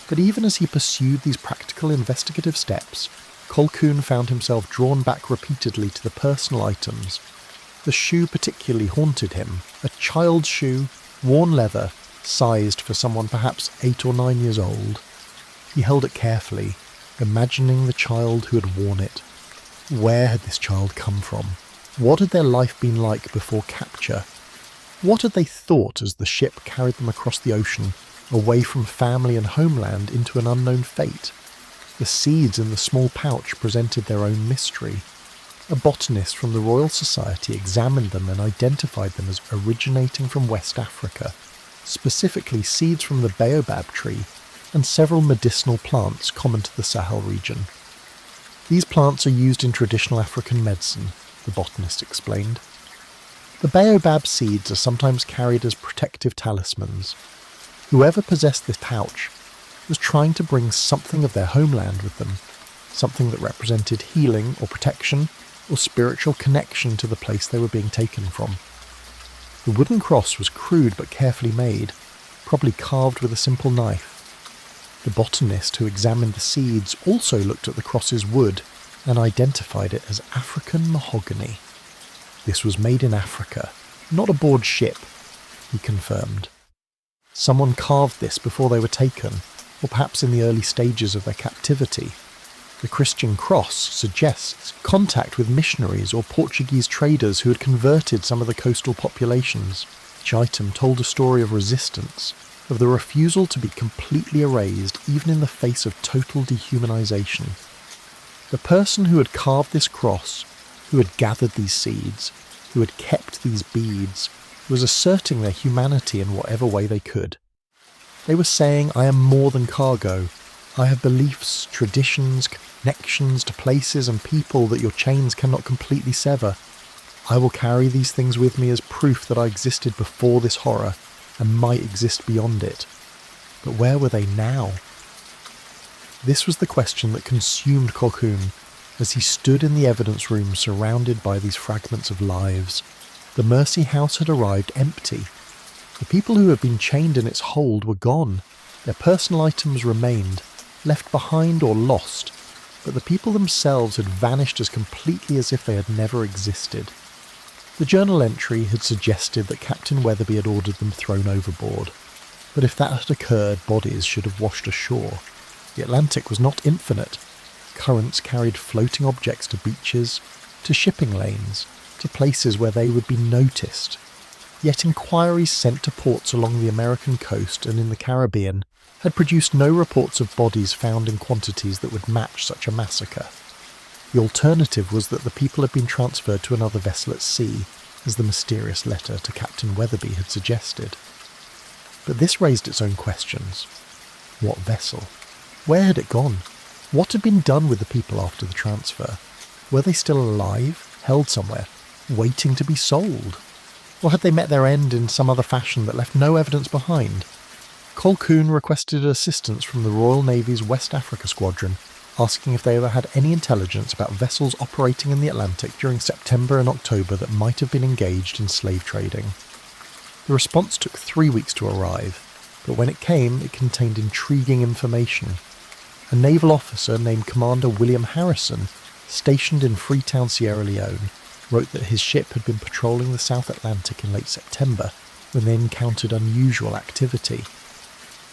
But even as he pursued these practical investigative steps, Colquhoun found himself drawn back repeatedly to the personal items. The shoe particularly haunted him, a child's shoe, worn leather, sized for someone perhaps 8 or 9 years old. He held it carefully, imagining the child who had worn it. Where had this child come from? What had their life been like before capture? What had they thought as the ship carried them across the ocean, away from family and homeland into an unknown fate? The seeds in the small pouch presented their own mystery. A botanist from the Royal Society examined them and identified them as originating from West Africa, specifically seeds from the baobab tree and several medicinal plants common to the Sahel region. "These plants are used in traditional African medicine," the botanist explained. "The baobab seeds are sometimes carried as protective talismans. Whoever possessed this pouch was trying to bring something of their homeland with them, something that represented healing or protection or spiritual connection to the place they were being taken from." The wooden cross was crude but carefully made, probably carved with a simple knife. The botanist who examined the seeds also looked at the cross's wood and identified it as African mahogany. This was made in Africa, not aboard ship, he confirmed. Someone carved this before they were taken, or perhaps in the early stages of their captivity. The Christian cross suggests contact with missionaries or Portuguese traders who had converted some of the coastal populations. Each item told a story of resistance, of the refusal to be completely erased even in the face of total dehumanization. The person who had carved this cross, who had gathered these seeds, who had kept these beads, was asserting their humanity in whatever way they could. They were saying, "I am more than cargo. I have beliefs, traditions, connections to places and people that your chains cannot completely sever. I will carry these things with me as proof that I existed before this horror and might exist beyond it." But where were they now? This was the question that consumed Colquhoun as he stood in the evidence room surrounded by these fragments of lives. The Mersey house had arrived empty. The people who had been chained in its hold were gone. Their personal items remained, left behind or lost, but the people themselves had vanished as completely as if they had never existed. The journal entry had suggested that Captain Weatherby had ordered them thrown overboard, but if that had occurred, bodies should have washed ashore. The Atlantic was not infinite. Currents carried floating objects to beaches, to shipping lanes, to places where they would be noticed. Yet inquiries sent to ports along the American coast and in the Caribbean had produced no reports of bodies found in quantities that would match such a massacre. The alternative was that the people had been transferred to another vessel at sea, as the mysterious letter to Captain Weatherby had suggested. But this raised its own questions. What vessel? Where had it gone? What had been done with the people after the transfer? Were they still alive, held somewhere, waiting to be sold? Or had they met their end in some other fashion that left no evidence behind? Colquhoun requested assistance from the Royal Navy's West Africa Squadron, asking if they ever had any intelligence about vessels operating in the Atlantic during September and October that might have been engaged in slave trading. The response took 3 weeks to arrive, but when it came, it contained intriguing information. A naval officer named Commander William Harrison, stationed in Freetown, Sierra Leone, wrote that his ship had been patrolling the South Atlantic in late September when they encountered unusual activity.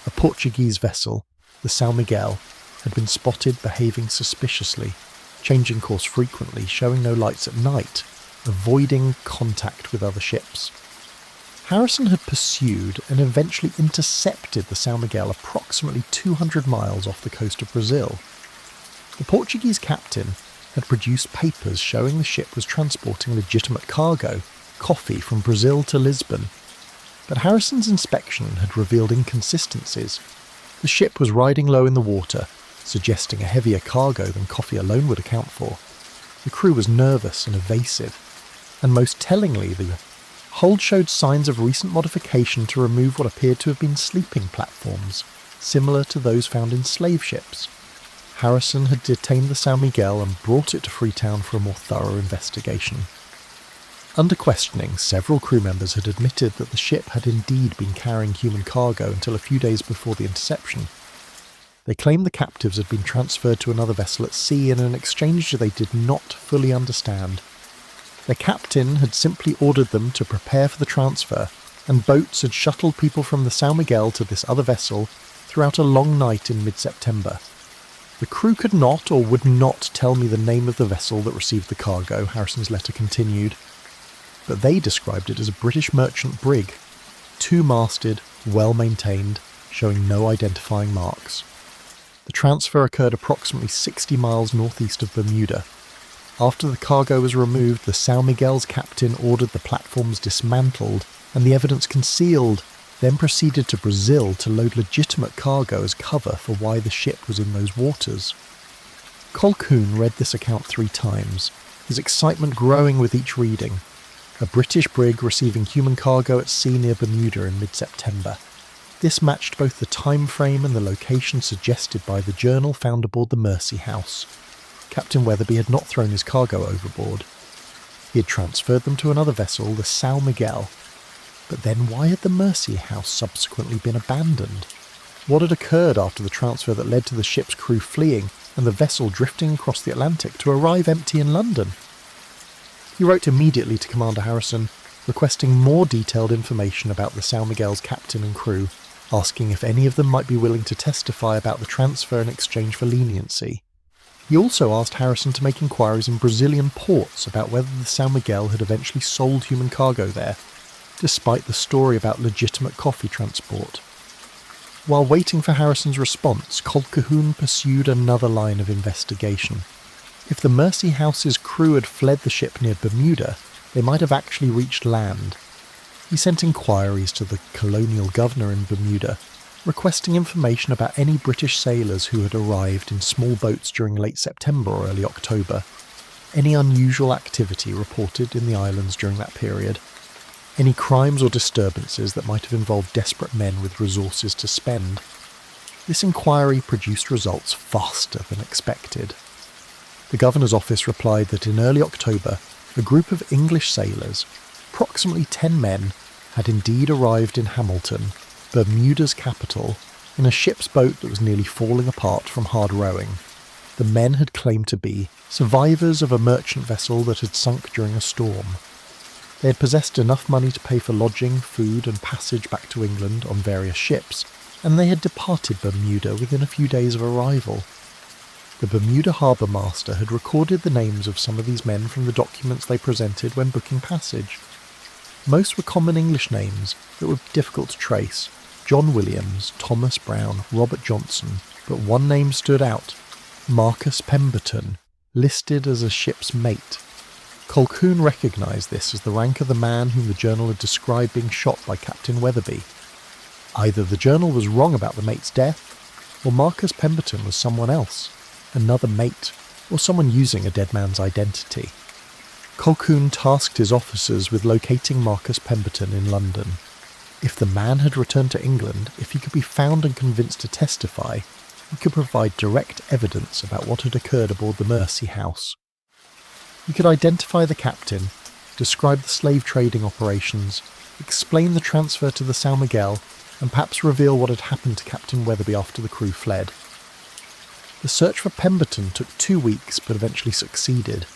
A Portuguese vessel, the São Miguel, had been spotted behaving suspiciously, changing course frequently, showing no lights at night, avoiding contact with other ships. Harrison had pursued and eventually intercepted the São Miguel approximately 200 miles off the coast of Brazil. The Portuguese captain had produced papers showing the ship was transporting legitimate cargo, coffee from Brazil to Lisbon. But Harrison's inspection had revealed inconsistencies. The ship was riding low in the water, suggesting a heavier cargo than coffee alone would account for. The crew was nervous and evasive, and most tellingly, the hold showed signs of recent modification to remove what appeared to have been sleeping platforms, similar to those found in slave ships. Harrison had detained the São Miguel and brought it to Freetown for a more thorough investigation. Under questioning, several crew members had admitted that the ship had indeed been carrying human cargo until a few days before the interception. They claimed the captives had been transferred to another vessel at sea in an exchange they did not fully understand. Their captain had simply ordered them to prepare for the transfer, and boats had shuttled people from the São Miguel to this other vessel throughout a long night in mid-September. The crew could not or would not tell me the name of the vessel that received the cargo, Harrison's letter continued, but they described it as a British merchant brig, two-masted, well-maintained, showing no identifying marks. The transfer occurred approximately 60 miles northeast of Bermuda. After the cargo was removed, the São Miguel's captain ordered the platforms dismantled and the evidence concealed, then proceeded to Brazil to load legitimate cargo as cover for why the ship was in those waters. Colquhoun read this account 3 times, his excitement growing with each reading. A British brig receiving human cargo at sea near Bermuda in mid-September. This matched both the time frame and the location suggested by the journal found aboard the Mersey house. Captain Weatherby had not thrown his cargo overboard. He had transferred them to another vessel, the São Miguel. But then why had the Mersey house subsequently been abandoned? What had occurred after the transfer that led to the ship's crew fleeing and the vessel drifting across the Atlantic to arrive empty in London? He wrote immediately to Commander Harrison, requesting more detailed information about the São Miguel's captain and crew, asking if any of them might be willing to testify about the transfer in exchange for leniency. He also asked Harrison to make inquiries in Brazilian ports about whether the São Miguel had eventually sold human cargo there, despite the story about legitimate coffee transport. While waiting for Harrison's response, Colquhoun pursued another line of investigation. If the Mersey House's crew had fled the ship near Bermuda, they might have actually reached land. He sent inquiries to the colonial governor in Bermuda, requesting information about any British sailors who had arrived in small boats during late September or early October, any unusual activity reported in the islands during that period, any crimes or disturbances that might have involved desperate men with resources to spend. This inquiry produced results faster than expected. The governor's office replied that in early October, a group of English sailors, approximately 10 men had indeed arrived in Hamilton, Bermuda's capital, in a ship's boat that was nearly falling apart from hard rowing. The men had claimed to be survivors of a merchant vessel that had sunk during a storm. They had possessed enough money to pay for lodging, food and passage back to England on various ships, and they had departed Bermuda within a few days of arrival. The Bermuda harbour master had recorded the names of some of these men from the documents they presented when booking passage. Most were common English names that were difficult to trace: John Williams, Thomas Brown, Robert Johnson, but one name stood out: Marcus Pemberton, listed as a ship's mate. Colquhoun recognised this as the rank of the man whom the journal had described being shot by Captain Weatherby. Either the journal was wrong about the mate's death, or Marcus Pemberton was someone else, another mate, or someone using a dead man's identity. Colquhoun tasked his officers with locating Marcus Pemberton in London. If the man had returned to England, if he could be found and convinced to testify, he could provide direct evidence about what had occurred aboard the Mersey House. He could identify the captain, describe the slave trading operations, explain the transfer to the São Miguel, and perhaps reveal what had happened to Captain Weatherby after the crew fled. The search for Pemberton took 2 weeks but eventually succeeded.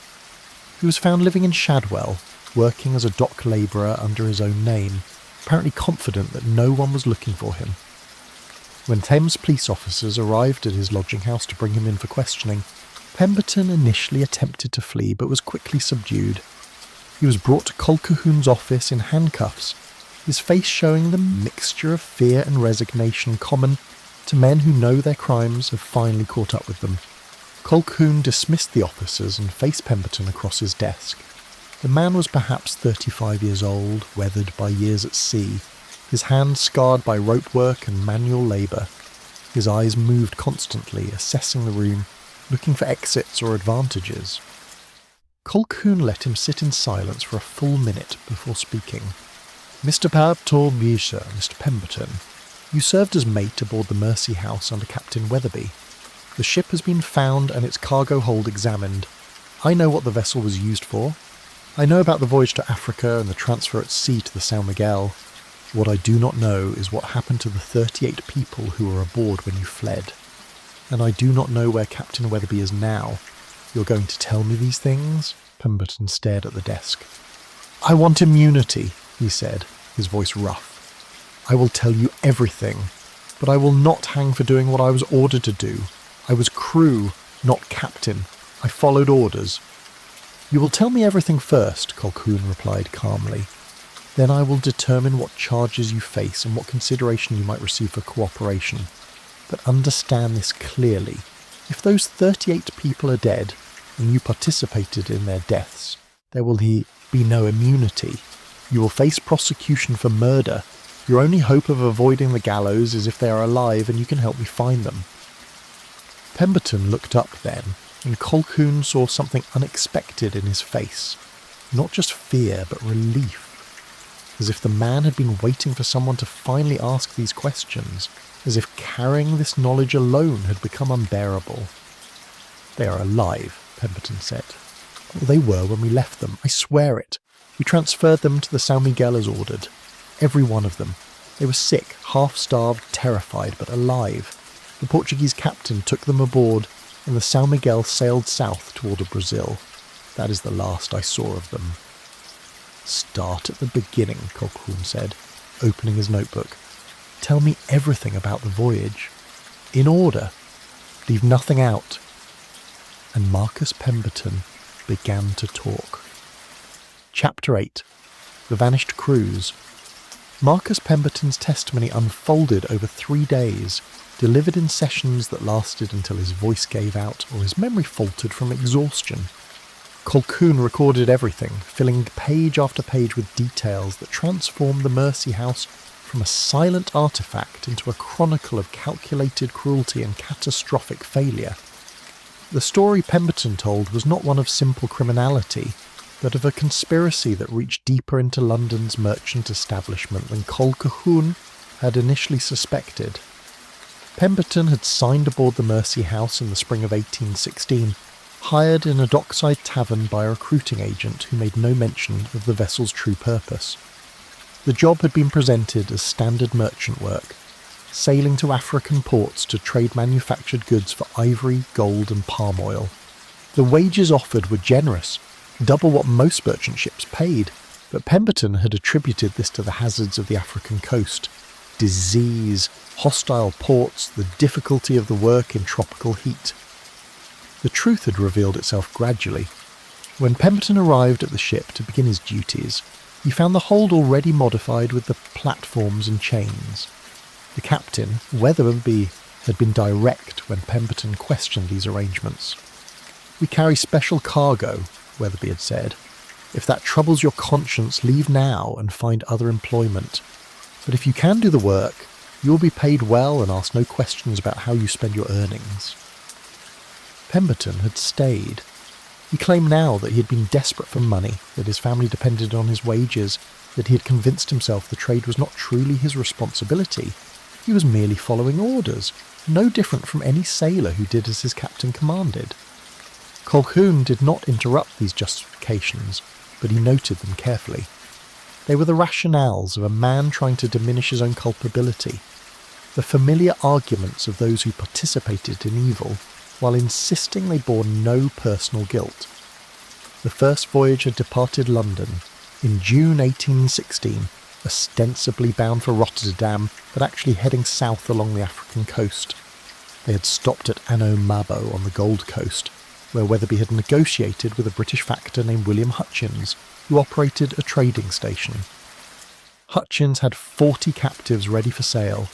He was found living in Shadwell, working as a dock labourer under his own name, apparently confident that no one was looking for him. When Thames police officers arrived at his lodging house to bring him in for questioning, Pemberton initially attempted to flee but was quickly subdued. He was brought to Colquhoun's office in handcuffs, his face showing the mixture of fear and resignation common to men who know their crimes have finally caught up with them. Colquhoun dismissed the officers and faced Pemberton across his desk. The man was perhaps 35 years old, weathered by years at sea, his hands scarred by rope work and manual labour. His eyes moved constantly, assessing the room, looking for exits or advantages. Colquhoun let him sit in silence for a full minute before speaking. "Mr. Pab told me, sir, Mr. Pemberton, you served as mate aboard the Mersey House under Captain Weatherby. The ship has been found and its cargo hold examined. I know what the vessel was used for. I know about the voyage to Africa and the transfer at sea to the São Miguel. What I do not know is what happened to the 38 people who were aboard when you fled. And I do not know where Captain Weatherby is now. You're going to tell me these things?" Pemberton stared at the desk. "I want immunity," he said, his voice rough. "I will tell you everything, but I will not hang for doing what I was ordered to do. I was crew, not captain. I followed orders." "You will tell me everything first," Colquhoun replied calmly. "Then I will determine what charges you face and what consideration you might receive for cooperation. But understand this clearly. If those 38 people are dead, and you participated in their deaths, there will be no immunity. You will face prosecution for murder. Your only hope of avoiding the gallows is if they are alive and you can help me find them." Pemberton looked up then, and Colquhoun saw something unexpected in his face. Not just fear, but relief. As if the man had been waiting for someone to finally ask these questions, as if carrying this knowledge alone had become unbearable. "They are alive," Pemberton said. "Well, they were when we left them, I swear it. We transferred them to the São Miguel as ordered. Every one of them. They were sick, half-starved, terrified, but alive. The Portuguese captain took them aboard, and the São Miguel sailed south toward Brazil. That is the last I saw of them." "Start at the beginning," Colquhoun said, opening his notebook. "Tell me everything about the voyage. In order. Leave nothing out." And Marcus Pemberton began to talk. Chapter 8. The Vanished Crews. Marcus Pemberton's testimony unfolded over 3 days, delivered in sessions that lasted until his voice gave out or his memory faltered from exhaustion. Colquhoun recorded everything, filling page after page with details that transformed the Mersey House from a silent artefact into a chronicle of calculated cruelty and catastrophic failure. The story Pemberton told was not one of simple criminality, but of a conspiracy that reached deeper into London's merchant establishment than Colquhoun had initially suspected. Pemberton had signed aboard the Mersey House in the spring of 1816, hired in a dockside tavern by a recruiting agent who made no mention of the vessel's true purpose. The job had been presented as standard merchant work, sailing to African ports to trade manufactured goods for ivory, gold and palm oil. The wages offered were generous, double what most merchant ships paid, but Pemberton had attributed this to the hazards of the African coast. Disease, hostile ports, the difficulty of the work in tropical heat. The truth had revealed itself gradually. When Pemberton arrived at the ship to begin his duties, he found the hold already modified with the platforms and chains. The captain, Weatherby, had been direct when Pemberton questioned these arrangements. "We carry special cargo," Weatherby had said. "If that troubles your conscience, leave now and find other employment. But if you can do the work, you will be paid well and asked no questions about how you spend your earnings." Pemberton had stayed. He claimed now that he had been desperate for money, that his family depended on his wages, that he had convinced himself the trade was not truly his responsibility. He was merely following orders, no different from any sailor who did as his captain commanded. Colquhoun did not interrupt these justifications, but he noted them carefully. They were the rationales of a man trying to diminish his own culpability, the familiar arguments of those who participated in evil, while insisting they bore no personal guilt. The first voyage had departed London in June 1816, ostensibly bound for Rotterdam, but actually heading south along the African coast. They had stopped at Anno Mabo on the Gold Coast, where Weatherby had negotiated with a British factor named William Hutchins, who operated a trading station. Hutchins had 40 captives ready for sale,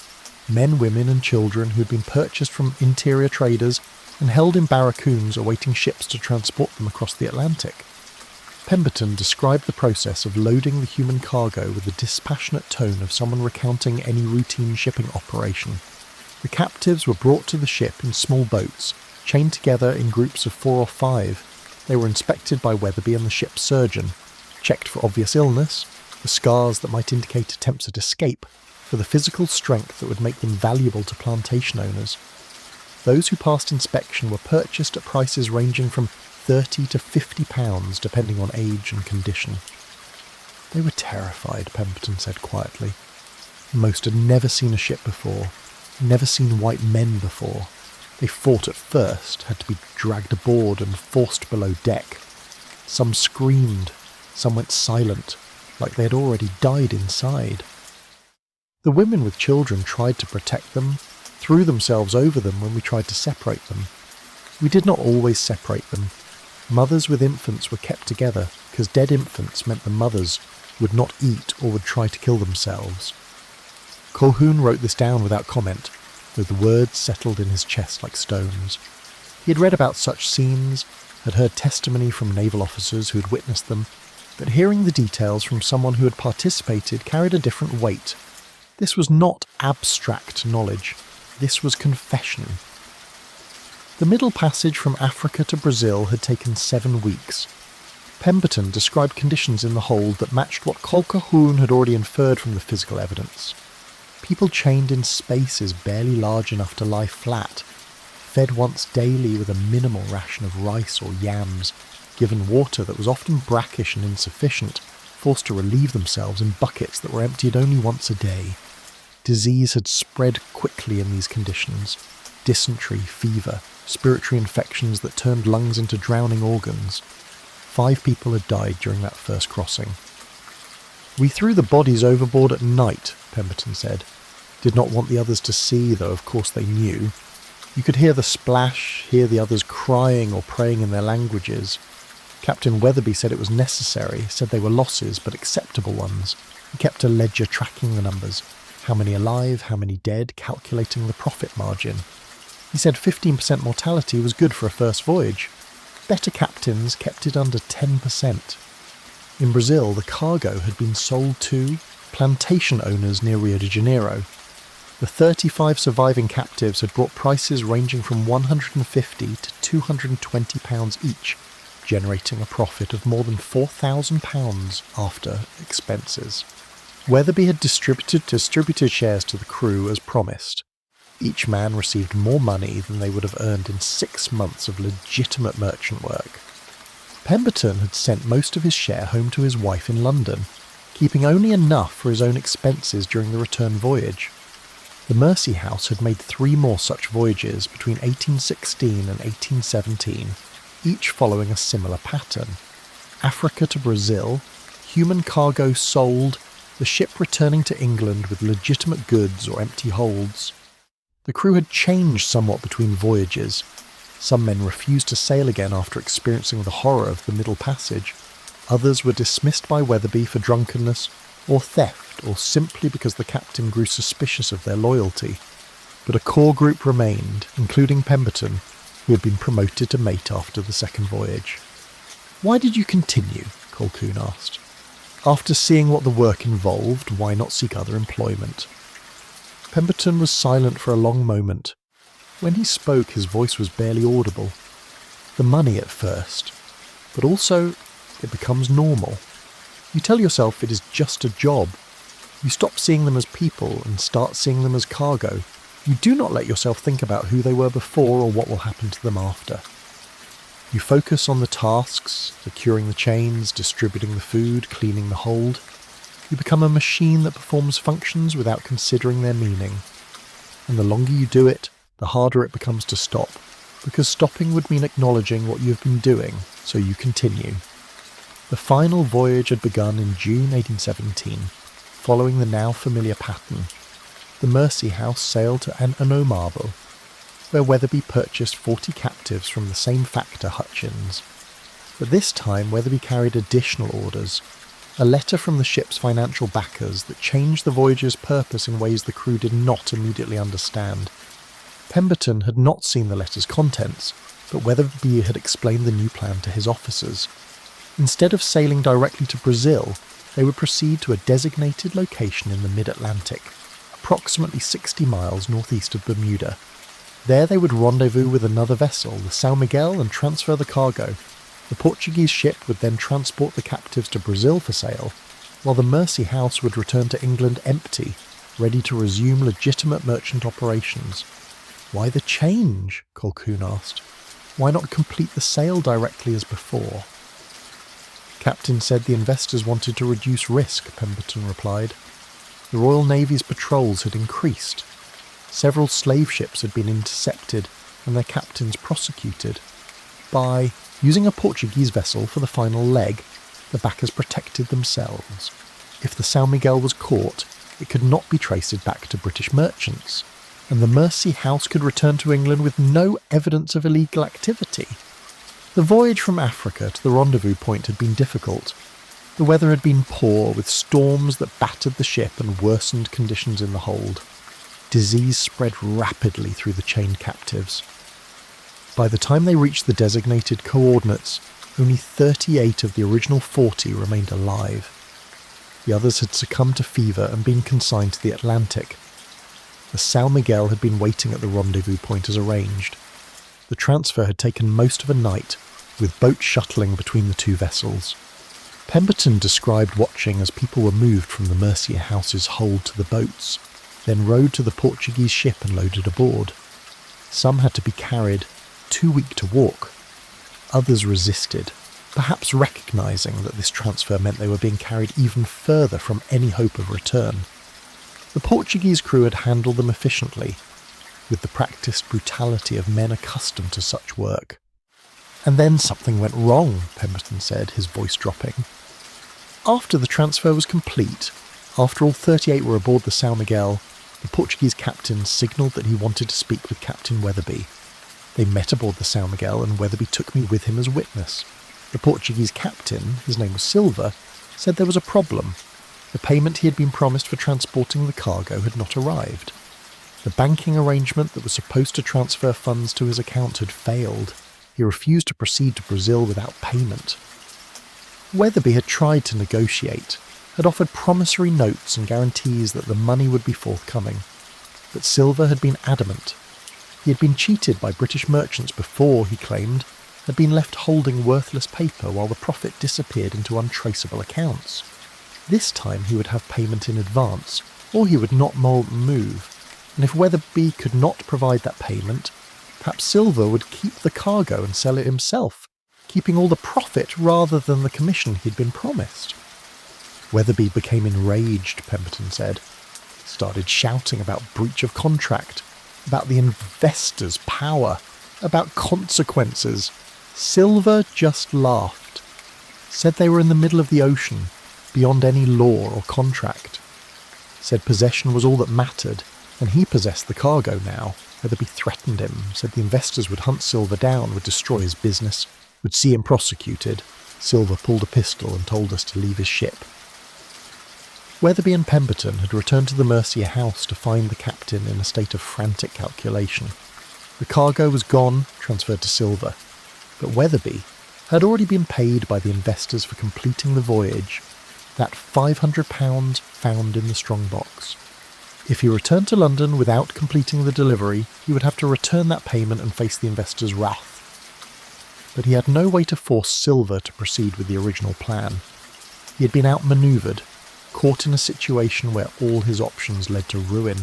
men, women and children who had been purchased from interior traders and held in barracoons awaiting ships to transport them across the Atlantic. Pemberton described the process of loading the human cargo with the dispassionate tone of someone recounting any routine shipping operation. The captives were brought to the ship in small boats, chained together in groups of 4 or 5. They were inspected by Weatherby and the ship's surgeon, checked for obvious illness, for scars that might indicate attempts at escape, for the physical strength that would make them valuable to plantation owners. Those who passed inspection were purchased at prices ranging from £30 to £50, depending on age and condition. They were terrified, Pemberton said quietly. Most had never seen a ship before, never seen white men before. They fought at first, had to be dragged aboard and forced below deck. Some screamed, some went silent, like they had already died inside. The women with children tried to protect them, threw themselves over them when we tried to separate them. We did not always separate them. Mothers with infants were kept together, because dead infants meant the mothers would not eat or would try to kill themselves. Colquhoun wrote this down without comment, though the words settled in his chest like stones. He had read about such scenes, had heard testimony from naval officers who had witnessed them, but hearing the details from someone who had participated carried a different weight. This was not abstract knowledge. This was confession. The middle passage from Africa to Brazil had taken 7 weeks. Pemberton described conditions in the hold that matched what Colquhoun had already inferred from the physical evidence. People chained in spaces barely large enough to lie flat, fed once daily with a minimal ration of rice or yams, given water that was often brackish and insufficient, forced to relieve themselves in buckets that were emptied only once a day. Disease had spread quickly in these conditions. Dysentery, fever, respiratory infections that turned lungs into drowning organs. 5 people had died during that first crossing. "We threw the bodies overboard at night," Pemberton said. "Did not want the others to see, though of course they knew. You could hear the splash, hear the others crying or praying in their languages. Captain Weatherby said it was necessary, said they were losses, but acceptable ones. He kept a ledger tracking the numbers. How many alive, how many dead, calculating the profit margin. He said 15% mortality was good for a first voyage. Better captains kept it under 10%. In Brazil, the cargo had been sold to plantation owners near Rio de Janeiro. The 35 surviving captives had brought prices ranging from £150 to £220 each, generating a profit of more than £4,000 after expenses. Weatherby had distributed shares to the crew as promised. Each man received more money than they would have earned in 6 months of legitimate merchant work. Pemberton had sent most of his share home to his wife in London, keeping only enough for his own expenses during the return voyage. The Mersey House had made 3 more such voyages between 1816 and 1817, each following a similar pattern. Africa to Brazil, human cargo sold, the ship returning to England with legitimate goods or empty holds. The crew had changed somewhat between voyages. Some men refused to sail again after experiencing the horror of the Middle Passage. Others were dismissed by Weatherby for drunkenness or theft, or simply because the captain grew suspicious of their loyalty. But a core group remained, including Pemberton, who had been promoted to mate after the second voyage. "Why did you continue?" Colquhoun asked. "After seeing what the work involved, why not seek other employment?" Pemberton was silent for a long moment. When he spoke, his voice was barely audible. "The money at first, but also it becomes normal. You tell yourself it is just a job. You stop seeing them as people and start seeing them as cargo. You do not let yourself think about who they were before or what will happen to them after. You focus on the tasks, securing the chains, distributing the food, cleaning the hold. You become a machine that performs functions without considering their meaning. And the longer you do it, the harder it becomes to stop, because stopping would mean acknowledging what you have been doing, so you continue." The final voyage had begun in June 1817, following the now familiar pattern. The Mersey House sailed to Annomable, where Weatherby purchased 40 captives from the same factor, Hutchins. But this time Weatherby carried additional orders, a letter from the ship's financial backers that changed the voyage's purpose in ways the crew did not immediately understand. Pemberton had not seen the letter's contents, but Weatherby had explained the new plan to his officers. Instead of sailing directly to Brazil, they would proceed to a designated location in the mid-Atlantic, approximately 60 miles northeast of Bermuda. There they would rendezvous with another vessel, the São Miguel, and transfer the cargo. The Portuguese ship would then transport the captives to Brazil for sale, while the Mersey House would return to England empty, ready to resume legitimate merchant operations. "Why the change?" Colquhoun asked. "Why not complete the sale directly as before?" "Captain said the investors wanted to reduce risk," Pemberton replied. "The Royal Navy's patrols had increased. Several slave ships had been intercepted and their captains prosecuted. By using a Portuguese vessel for the final leg, the backers protected themselves. If the São Miguel was caught, it could not be traced back to British merchants, and the Mersey House could return to England with no evidence of illegal activity. The voyage from Africa to the rendezvous point had been difficult. The weather had been poor, with storms that battered the ship and worsened conditions in the hold. Disease spread rapidly through the chained captives. By the time they reached the designated coordinates, only 38 of the original 40 remained alive. The others had succumbed to fever and been consigned to the Atlantic. The São Miguel had been waiting at the rendezvous point as arranged. The transfer had taken most of a night, with boats shuttling between the two vessels. Pemberton described watching as people were moved from the Mersey House's hold to the boats, then rowed to the Portuguese ship and loaded aboard. Some had to be carried, too weak to walk. Others resisted, perhaps recognising that this transfer meant they were being carried even further from any hope of return. The Portuguese crew had handled them efficiently, with the practised brutality of men accustomed to such work. And then something went wrong, Pemberton said, his voice dropping. After the transfer was complete, after all 38 were aboard the São Miguel, the Portuguese captain signalled that he wanted to speak with Captain Weatherby. They met aboard the São Miguel and Weatherby took me with him as witness. The Portuguese captain, his name was Silva, said there was a problem. The payment he had been promised for transporting the cargo had not arrived. The banking arrangement that was supposed to transfer funds to his account had failed. He refused to proceed to Brazil without payment. Weatherby had tried to negotiate, had offered promissory notes and guarantees that the money would be forthcoming. But Silva had been adamant. He had been cheated by British merchants before, he claimed, had been left holding worthless paper while the profit disappeared into untraceable accounts. This time he would have payment in advance, or he would not move. and if Weatherby could not provide that payment, perhaps Silver would keep the cargo and sell it himself, keeping all the profit rather than the commission he'd been promised. Weatherby became enraged, Pemberton said. He started shouting about breach of contract, about the investors' power, about consequences. Silver just laughed, said they were in the middle of the ocean, beyond any law or contract. Said possession was all that mattered, and he possessed the cargo now. Weatherby threatened him, said the investors would hunt Silver down, would destroy his business, would see him prosecuted. Silver pulled a pistol and told us to leave his ship. Weatherby and Pemberton had returned to the Mercia house to find the captain in a state of frantic calculation. The cargo was gone, transferred to Silver, but Weatherby had already been paid by the investors for completing the voyage, that £500 found in the strongbox. If he returned to London without completing the delivery, he would have to return that payment and face the investors' wrath. But he had no way to force Silver to proceed with the original plan. He had been outmanoeuvred, caught in a situation where all his options led to ruin.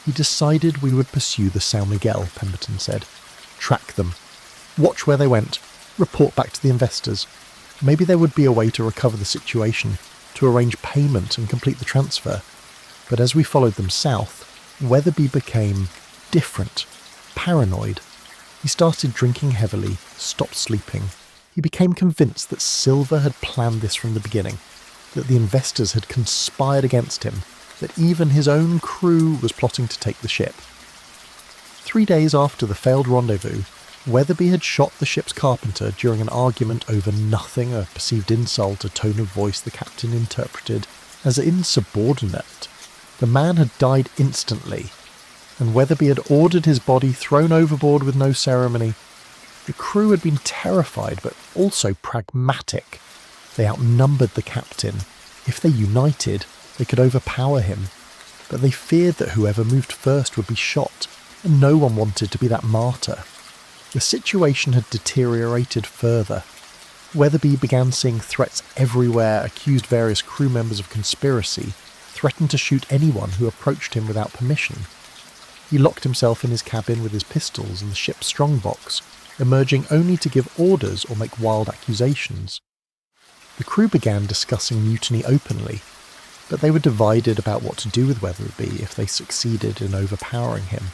He decided we would pursue the São Miguel, Pemberton said. Track them. Watch where they went. Report back to the investors. Maybe there would be a way to recover the situation, to arrange payment and complete the transfer. But as we followed them south, Weatherby became different, paranoid. He started drinking heavily, stopped sleeping. He became convinced that Silver had planned this from the beginning, that the investors had conspired against him, that even his own crew was plotting to take the ship. 3 days after the failed rendezvous, Weatherby had shot the ship's carpenter during an argument over nothing, a perceived insult, a tone of voice the captain interpreted as insubordinate. The man had died instantly, and Weatherby had ordered his body thrown overboard with no ceremony. The crew had been terrified, but also pragmatic. They outnumbered the captain. If they united, they could overpower him. But they feared that whoever moved first would be shot, and no one wanted to be that martyr. The situation had deteriorated further. Weatherby began seeing threats everywhere, accused various crew members of conspiracy, threatened to shoot anyone who approached him without permission. He locked himself in his cabin with his pistols and the ship's strongbox, emerging only to give orders or make wild accusations. The crew began discussing mutiny openly, but they were divided about what to do with Weatherby if they succeeded in overpowering him.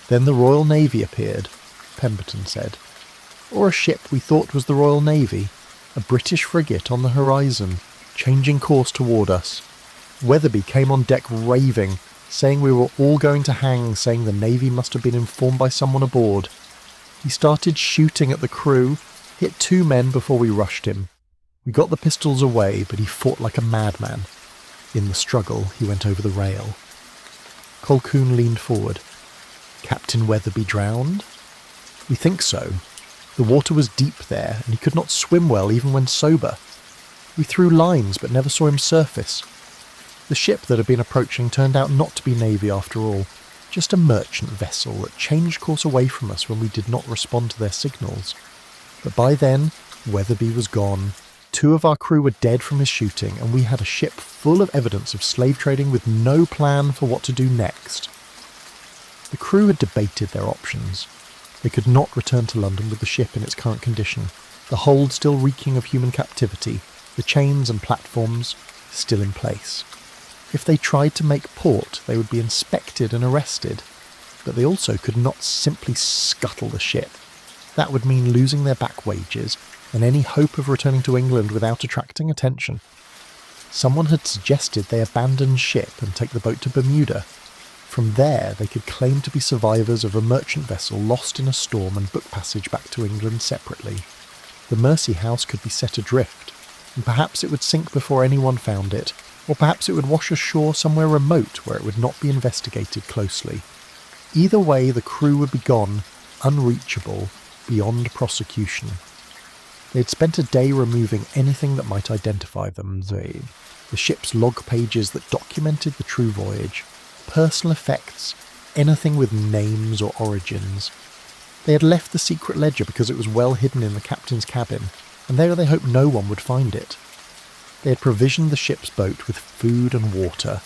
Then the Royal Navy appeared, Pemberton said. Or a ship we thought was the Royal Navy, a British frigate on the horizon, changing course toward us. Weatherby came on deck raving, saying we were all going to hang, saying the Navy must have been informed by someone aboard. He started shooting at the crew, hit 2 men before we rushed him. We got the pistols away, but he fought like a madman. In the struggle, he went over the rail. Colquhoun leaned forward. Captain Weatherby drowned? We think so. The water was deep there, and he could not swim well even when sober. We threw lines, but never saw him surface. The ship that had been approaching turned out not to be Navy after all, just a merchant vessel that changed course away from us when we did not respond to their signals. But by then, Weatherby was gone. 2 of our crew were dead from his shooting, and we had a ship full of evidence of slave trading with no plan for what to do next. The crew had debated their options. They could not return to London with the ship in its current condition, the hold still reeking of human captivity, the chains and platforms still in place. If they tried to make port, they would be inspected and arrested, but they also could not simply scuttle the ship. That would mean losing their back wages and any hope of returning to England without attracting attention. Someone had suggested they abandon ship and take the boat to Bermuda. From there, they could claim to be survivors of a merchant vessel lost in a storm and book passage back to England separately. The Mercy House could be set adrift, and perhaps it would sink before anyone found it, or perhaps it would wash ashore somewhere remote where it would not be investigated closely. Either way, the crew would be gone, unreachable, beyond prosecution. They had spent a day removing anything that might identify them, the ship's log pages that documented the true voyage, personal effects, anything with names or origins. They had left the secret ledger because it was well hidden in the captain's cabin, and there they hoped no one would find it. They had provisioned the ship's boat with food and water,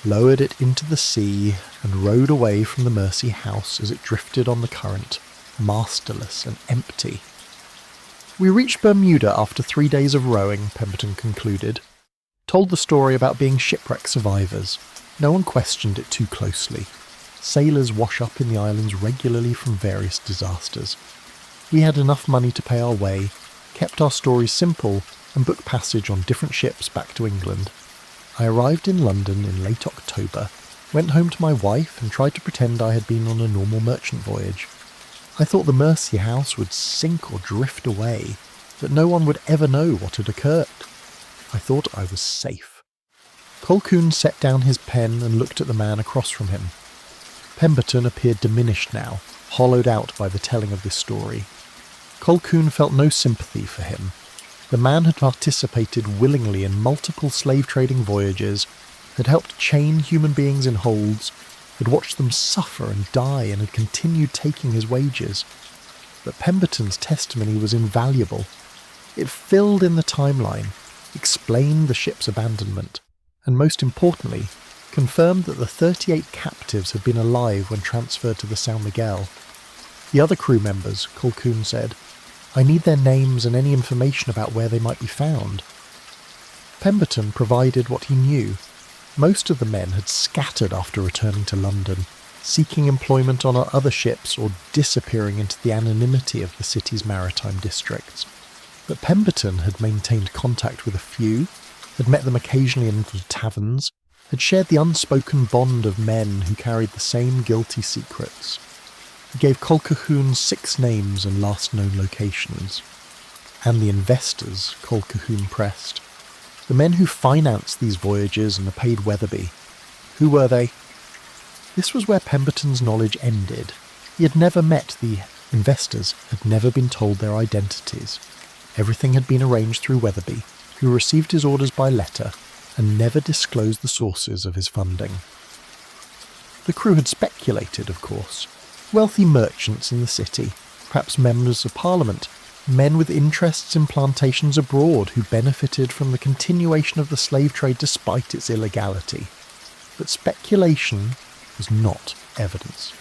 lowered it into the sea, and rowed away from the Mersey house as it drifted on the current, masterless and empty. We reached Bermuda after 3 days of rowing, Pemberton concluded. Told the story about being shipwreck survivors. No one questioned it too closely. Sailors wash up in the islands regularly from various disasters. We had enough money to pay our way, kept our stories simple, and booked passage on different ships back to England. I arrived in London in late October, went home to my wife and tried to pretend I had been on a normal merchant voyage. I thought the Mersey house would sink or drift away, that no one would ever know what had occurred. I thought I was safe. Colquhoun set down his pen and looked at the man across from him. Pemberton appeared diminished now, hollowed out by the telling of this story. Colquhoun felt no sympathy for him. The man had participated willingly in multiple slave-trading voyages, had helped chain human beings in holds, had watched them suffer and die, and had continued taking his wages. But Pemberton's testimony was invaluable. It filled in the timeline, explained the ship's abandonment, and most importantly, confirmed that the 38 captives had been alive when transferred to the São Miguel. The other crew members, Colquhoun said, "I need their names and any information about where they might be found." Pemberton provided what he knew. Most of the men had scattered after returning to London, seeking employment on other ships or disappearing into the anonymity of the city's maritime districts. But Pemberton had maintained contact with a few, had met them occasionally in little taverns, had shared the unspoken bond of men who carried the same guilty secrets. He gave Colquhoun 6 names and last known locations. And the investors, Colquhoun pressed. The men who financed these voyages and paid Weatherby. Who were they? This was where Pemberton's knowledge ended. He had never met the investors, had never been told their identities. Everything had been arranged through Weatherby, who received his orders by letter and never disclosed the sources of his funding. The crew had speculated, of course. Wealthy merchants in the city, perhaps members of Parliament, men with interests in plantations abroad who benefited from the continuation of the slave trade despite its illegality. But speculation was not evidence.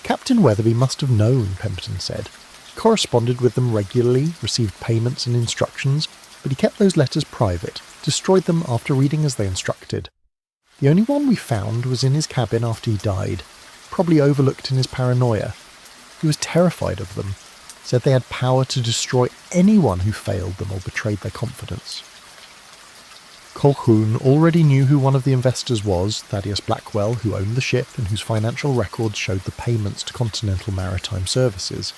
Captain Weatherby must have known, Pemberton said. Corresponded with them regularly, received payments and instructions, but he kept those letters private, destroyed them after reading as they instructed. The only one we found was in his cabin after he died, probably overlooked in his paranoia. He was terrified of them, said they had power to destroy anyone who failed them or betrayed their confidence. Colquhoun already knew who one of the investors was, Thaddeus Blackwell, who owned the ship and whose financial records showed the payments to Continental Maritime Services.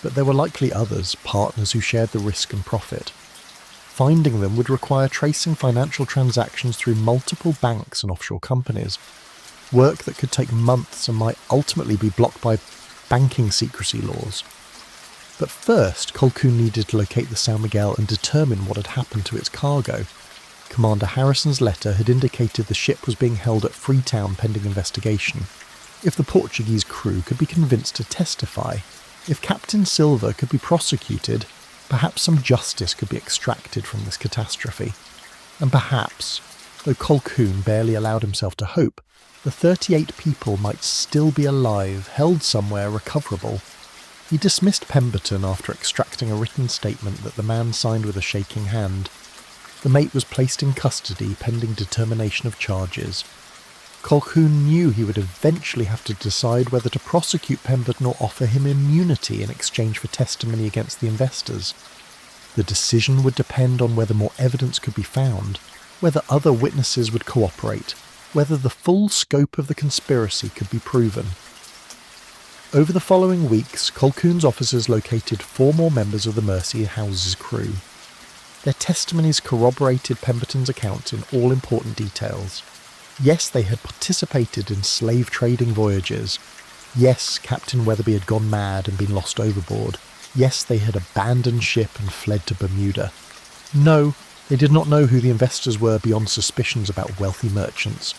But there were likely others, partners who shared the risk and profit. Finding them would require tracing financial transactions through multiple banks and offshore companies, work that could take months and might ultimately be blocked by banking secrecy laws. But first, Colquhoun needed to locate the São Miguel and determine what had happened to its cargo. Commander Harrison's letter had indicated the ship was being held at Freetown pending investigation. If the Portuguese crew could be convinced to testify, if Captain Silver could be prosecuted, perhaps some justice could be extracted from this catastrophe. And perhaps, though Colquhoun barely allowed himself to hope, the 38 people might still be alive, held somewhere recoverable. He dismissed Pemberton after extracting a written statement that the man signed with a shaking hand. The mate was placed in custody pending determination of charges. Colquhoun knew he would eventually have to decide whether to prosecute Pemberton or offer him immunity in exchange for testimony against the investors. The decision would depend on whether more evidence could be found, whether other witnesses would cooperate, whether the full scope of the conspiracy could be proven. Over the following weeks, Colquhoun's officers located 4 more members of the Mersey House's crew. Their testimonies corroborated Pemberton's account in all important details. Yes, they had participated in slave-trading voyages. Yes, Captain Weatherby had gone mad and been lost overboard. Yes, they had abandoned ship and fled to Bermuda. No, they did not know who the investors were beyond suspicions about wealthy merchants.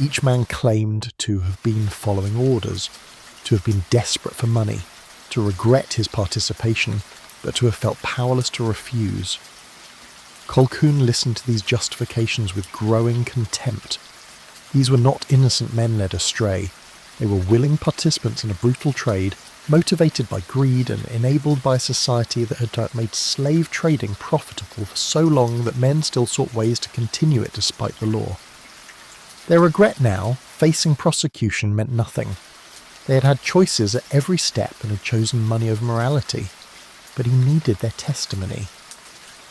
Each man claimed to have been following orders, to have been desperate for money, to regret his participation, but to have felt powerless to refuse. Colquhoun listened to these justifications with growing contempt. These were not innocent men led astray. They were willing participants in a brutal trade, motivated by greed and enabled by a society that had made slave trading profitable for so long that men still sought ways to continue it despite the law. Their regret now, facing prosecution, meant nothing. They had had choices at every step and had chosen money over morality. But he needed their testimony.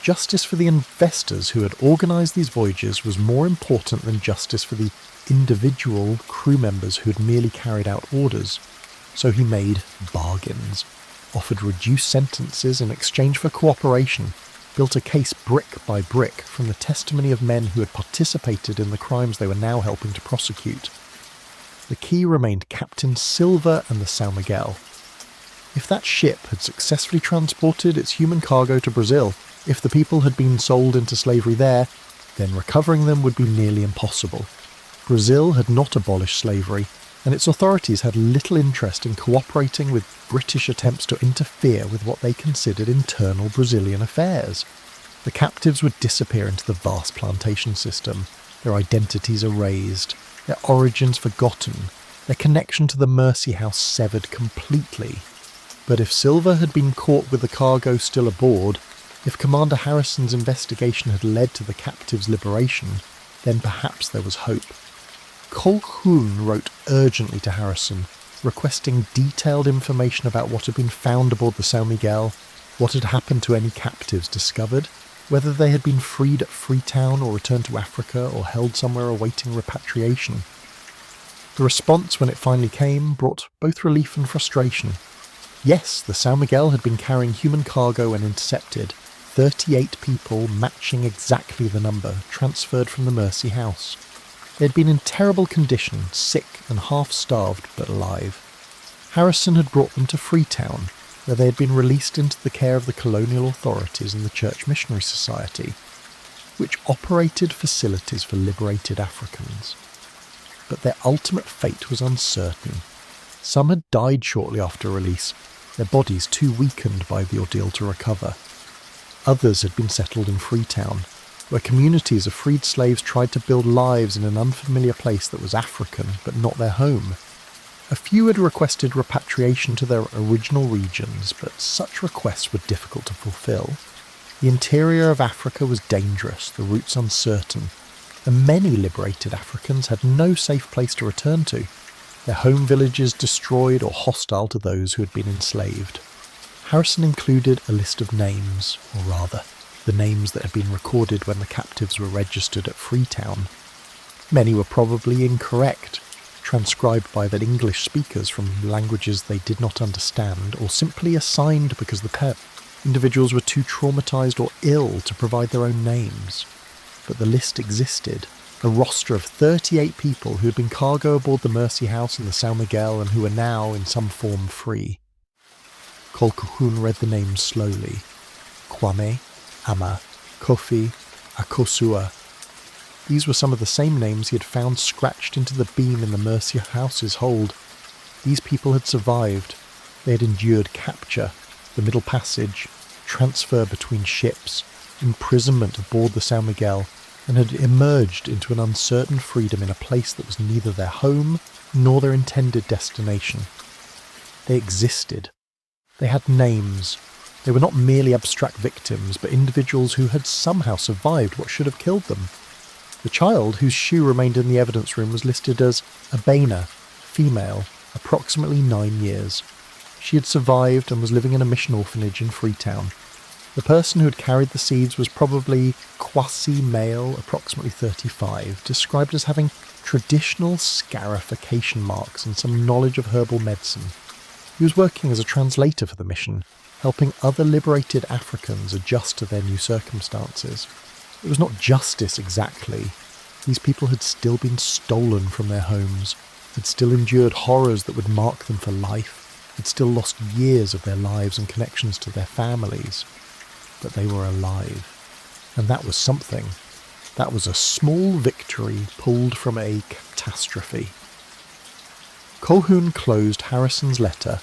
Justice for the investors who had organised these voyages was more important than justice for the individual crew members who had merely carried out orders. So he made bargains, offered reduced sentences in exchange for cooperation, built a case brick by brick from the testimony of men who had participated in the crimes they were now helping to prosecute. The key remained Captain Silver and the São Miguel. If that ship had successfully transported its human cargo to Brazil, if the people had been sold into slavery there, then recovering them would be nearly impossible. Brazil had not abolished slavery, and its authorities had little interest in cooperating with British attempts to interfere with what they considered internal Brazilian affairs. The captives would disappear into the vast plantation system, their identities erased, their origins forgotten, their connection to the Mercy House severed completely. But if Silver had been caught with the cargo still aboard, if Commander Harrison's investigation had led to the captives' liberation, then perhaps there was hope. Colquhoun wrote urgently to Harrison, requesting detailed information about what had been found aboard the São Miguel, what had happened to any captives discovered, whether they had been freed at Freetown or returned to Africa or held somewhere awaiting repatriation. The response, when it finally came, brought both relief and frustration. Yes, the São Miguel had been carrying human cargo when intercepted, 38 people matching exactly the number transferred from the Mercy House. They had been in terrible condition, sick and half-starved, but alive. Harrison had brought them to Freetown, where they had been released into the care of the colonial authorities and the Church Missionary Society, which operated facilities for liberated Africans. But their ultimate fate was uncertain. Some had died shortly after release, their bodies too weakened by the ordeal to recover. Others had been settled in Freetown, where communities of freed slaves tried to build lives in an unfamiliar place that was African but not their home. A few had requested repatriation to their original regions, but such requests were difficult to fulfill. The interior of Africa was dangerous, the routes uncertain, and many liberated Africans had no safe place to return to, their home villages destroyed or hostile to those who had been enslaved. Harrison included a list of names, or rather, the names that had been recorded when the captives were registered at Freetown. Many were probably incorrect, transcribed by the English speakers from languages they did not understand, or simply assigned because the individuals were too traumatized or ill to provide their own names. But the list existed, a roster of 38 people who had been cargo aboard the Mercy House and the São Miguel and who were now in some form free. Colquhoun read the names slowly. Kwame, Ama, Kofi, Akosua. These were some of the same names he had found scratched into the beam in the Mercy House's hold. These people had survived. They had endured capture, the Middle Passage, transfer between ships, imprisonment aboard the São Miguel, and had emerged into an uncertain freedom in a place that was neither their home nor their intended destination. They existed. They had names. They were not merely abstract victims, but individuals who had somehow survived what should have killed them. The child, whose shoe remained in the evidence room, was listed as Abena, female, approximately 9 years. She had survived and was living in a mission orphanage in Freetown. The person who had carried the seeds was probably Kwasi male, approximately 35, described as having traditional scarification marks and some knowledge of herbal medicine. He was working as a translator for the mission, helping other liberated Africans adjust to their new circumstances. It was not justice exactly. These people had still been stolen from their homes, had still endured horrors that would mark them for life, had still lost years of their lives and connections to their families. But they were alive. And that was something. That was a small victory pulled from a catastrophe. Colquhoun closed Harrison's letter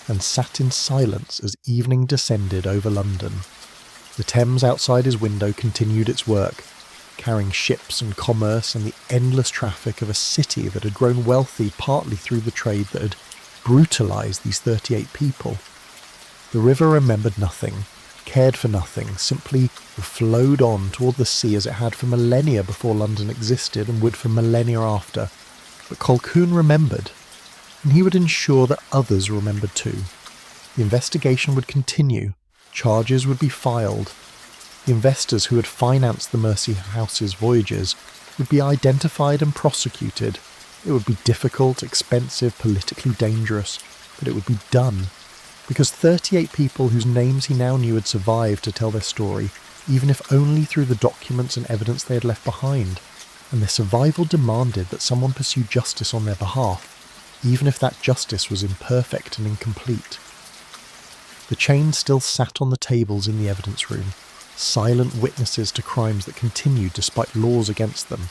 and sat in silence as evening descended over London. The Thames outside his window continued its work. carrying ships and commerce and the endless traffic of a city that had grown wealthy partly through the trade that had brutalised these 38 people. The river remembered nothing, cared for nothing, simply flowed on toward the sea as it had for millennia before London existed and would for millennia after. But Colquhoun remembered, and he would ensure that others remembered too. The investigation would continue, charges would be filed. The investors who had financed the Mersey House's voyages would be identified and prosecuted. It would be difficult, expensive, politically dangerous, but it would be done. Because 38 people whose names he now knew had survived to tell their story, even if only through the documents and evidence they had left behind, and their survival demanded that someone pursue justice on their behalf, even if that justice was imperfect and incomplete. The chains still sat on the tables in the evidence room, silent witnesses to crimes that continued despite laws against them.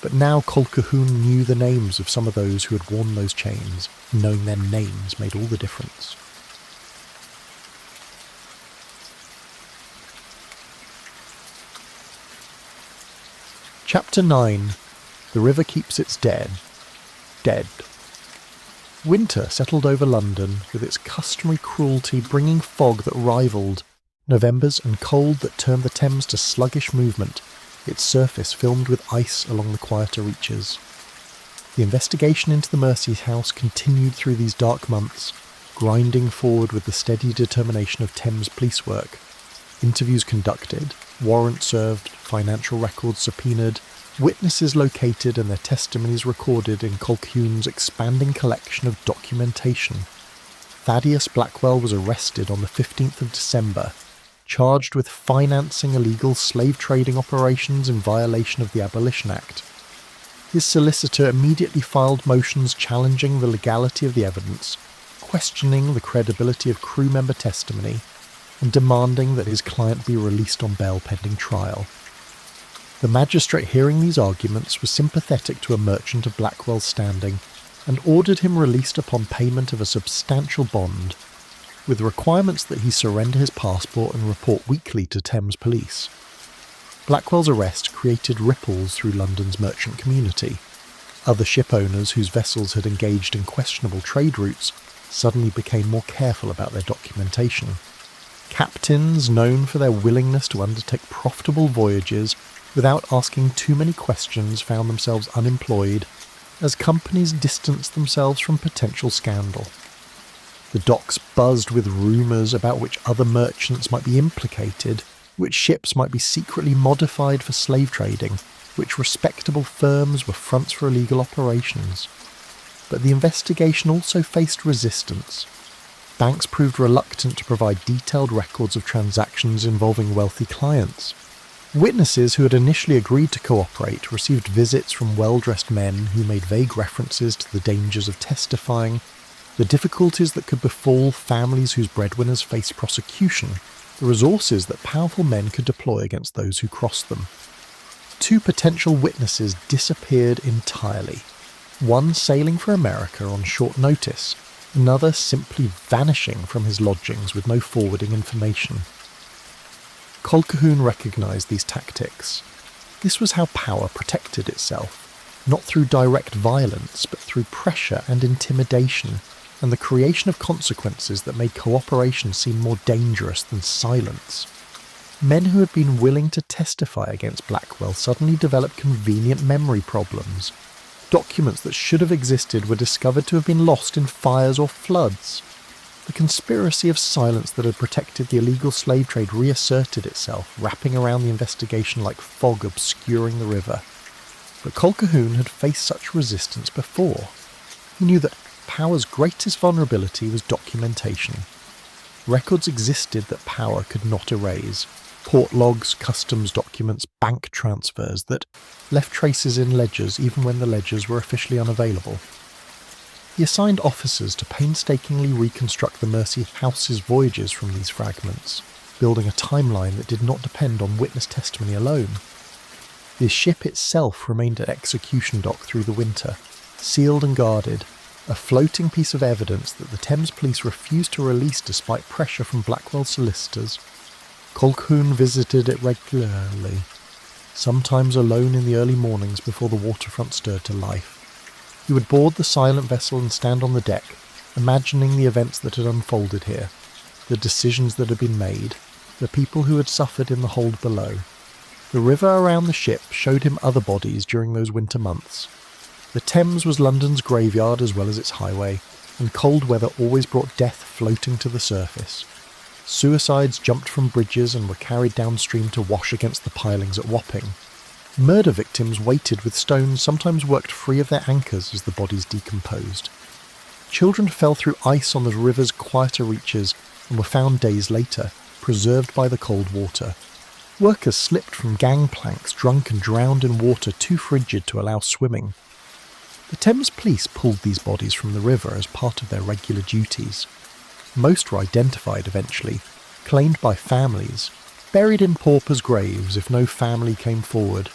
But now Colquhoun knew the names of some of those who had worn those chains, and knowing their names made all the difference. Chapter 9. The River Keeps Its Dead. Dead. Winter settled over London, with its customary cruelty bringing fog that rivalled Novembers and cold that turned the Thames to sluggish movement, its surface filmed with ice along the quieter reaches. The investigation into the Mersey House continued through these dark months, grinding forward with the steady determination of Thames police work. Interviews conducted, warrants served, financial records subpoenaed, witnesses located and their testimonies recorded in Colquhoun's expanding collection of documentation. Thaddeus Blackwell was arrested on the 15th of December, charged with financing illegal slave trading operations in violation of the Abolition Act. His solicitor immediately filed motions challenging the legality of the evidence, questioning the credibility of crew member testimony, and demanding that his client be released on bail pending trial. The magistrate hearing these arguments was sympathetic to a merchant of Blackwell's standing and ordered him released upon payment of a substantial bond, with requirements that he surrender his passport and report weekly to Thames police. Blackwell's arrest created ripples through London's merchant community. Other ship owners whose vessels had engaged in questionable trade routes suddenly became more careful about their documentation. Captains known for their willingness to undertake profitable voyages without asking too many questions found themselves unemployed as companies distanced themselves from potential scandal. The docks buzzed with rumours about which other merchants might be implicated, which ships might be secretly modified for slave trading, which respectable firms were fronts for illegal operations. But the investigation also faced resistance. Banks proved reluctant to provide detailed records of transactions involving wealthy clients. Witnesses who had initially agreed to cooperate received visits from well-dressed men who made vague references to the dangers of testifying, the difficulties that could befall families whose breadwinners faced prosecution, the resources that powerful men could deploy against those who crossed them. 2 potential witnesses disappeared entirely, one sailing for America on short notice, another simply vanishing from his lodgings with no forwarding information. Colquhoun recognised these tactics. This was how power protected itself, not through direct violence, but through pressure and intimidation, and the creation of consequences that made cooperation seem more dangerous than silence. Men who had been willing to testify against Blackwell suddenly developed convenient memory problems. Documents that should have existed were discovered to have been lost in fires or floods. The conspiracy of silence that had protected the illegal slave trade reasserted itself, wrapping around the investigation like fog obscuring the river. But Colquhoun had faced such resistance before. He knew that power's greatest vulnerability was documentation. Records existed that power could not erase. Port logs, customs documents, bank transfers that left traces in ledgers even when the ledgers were officially unavailable. He assigned officers to painstakingly reconstruct the Mersey House's voyages from these fragments, building a timeline that did not depend on witness testimony alone. The ship itself remained at execution dock through the winter, sealed and guarded, a floating piece of evidence that the Thames police refused to release despite pressure from Blackwell's solicitors. Colquhoun visited it regularly, sometimes alone in the early mornings before the waterfront stirred to life. He would board the silent vessel and stand on the deck, imagining the events that had unfolded here, the decisions that had been made, the people who had suffered in the hold below. The river around the ship showed him other bodies during those winter months. The Thames was London's graveyard as well as its highway, and cold weather always brought death floating to the surface. Suicides jumped from bridges and were carried downstream to wash against the pilings at Wapping. Murder victims waited with stones sometimes worked free of their anchors as the bodies decomposed. Children fell through ice on the river's quieter reaches and were found days later, preserved by the cold water. Workers slipped from gangplanks, drunk and drowned in water too frigid to allow swimming. The Thames police pulled these bodies from the river as part of their regular duties. Most were identified eventually, claimed by families, buried in paupers' graves if no family came forward.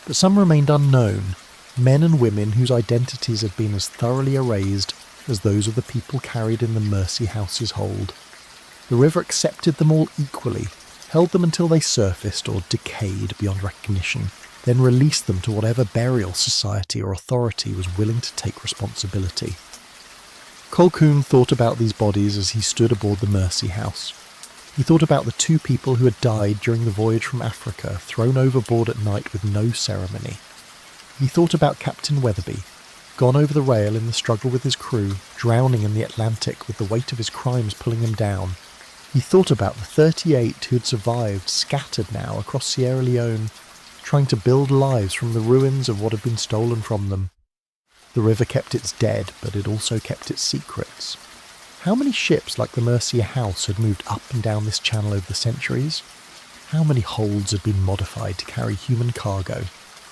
But some remained unknown, men and women whose identities had been as thoroughly erased as those of the people carried in the Mercy House's hold. The river accepted them all equally, held them until they surfaced or decayed beyond recognition, then released them to whatever burial society or authority was willing to take responsibility. Colquhoun thought about these bodies as he stood aboard the Mercy House. He thought about the 2 people who had died during the voyage from Africa, thrown overboard at night with no ceremony. He thought about Captain Weatherby, gone over the rail in the struggle with his crew, drowning in the Atlantic with the weight of his crimes pulling him down. He thought about the 38 who had survived, scattered now across Sierra Leone, trying to build lives from the ruins of what had been stolen from them. The river kept its dead, but it also kept its secrets. How many ships like the Mercia House had moved up and down this channel over the centuries? How many holds had been modified to carry human cargo?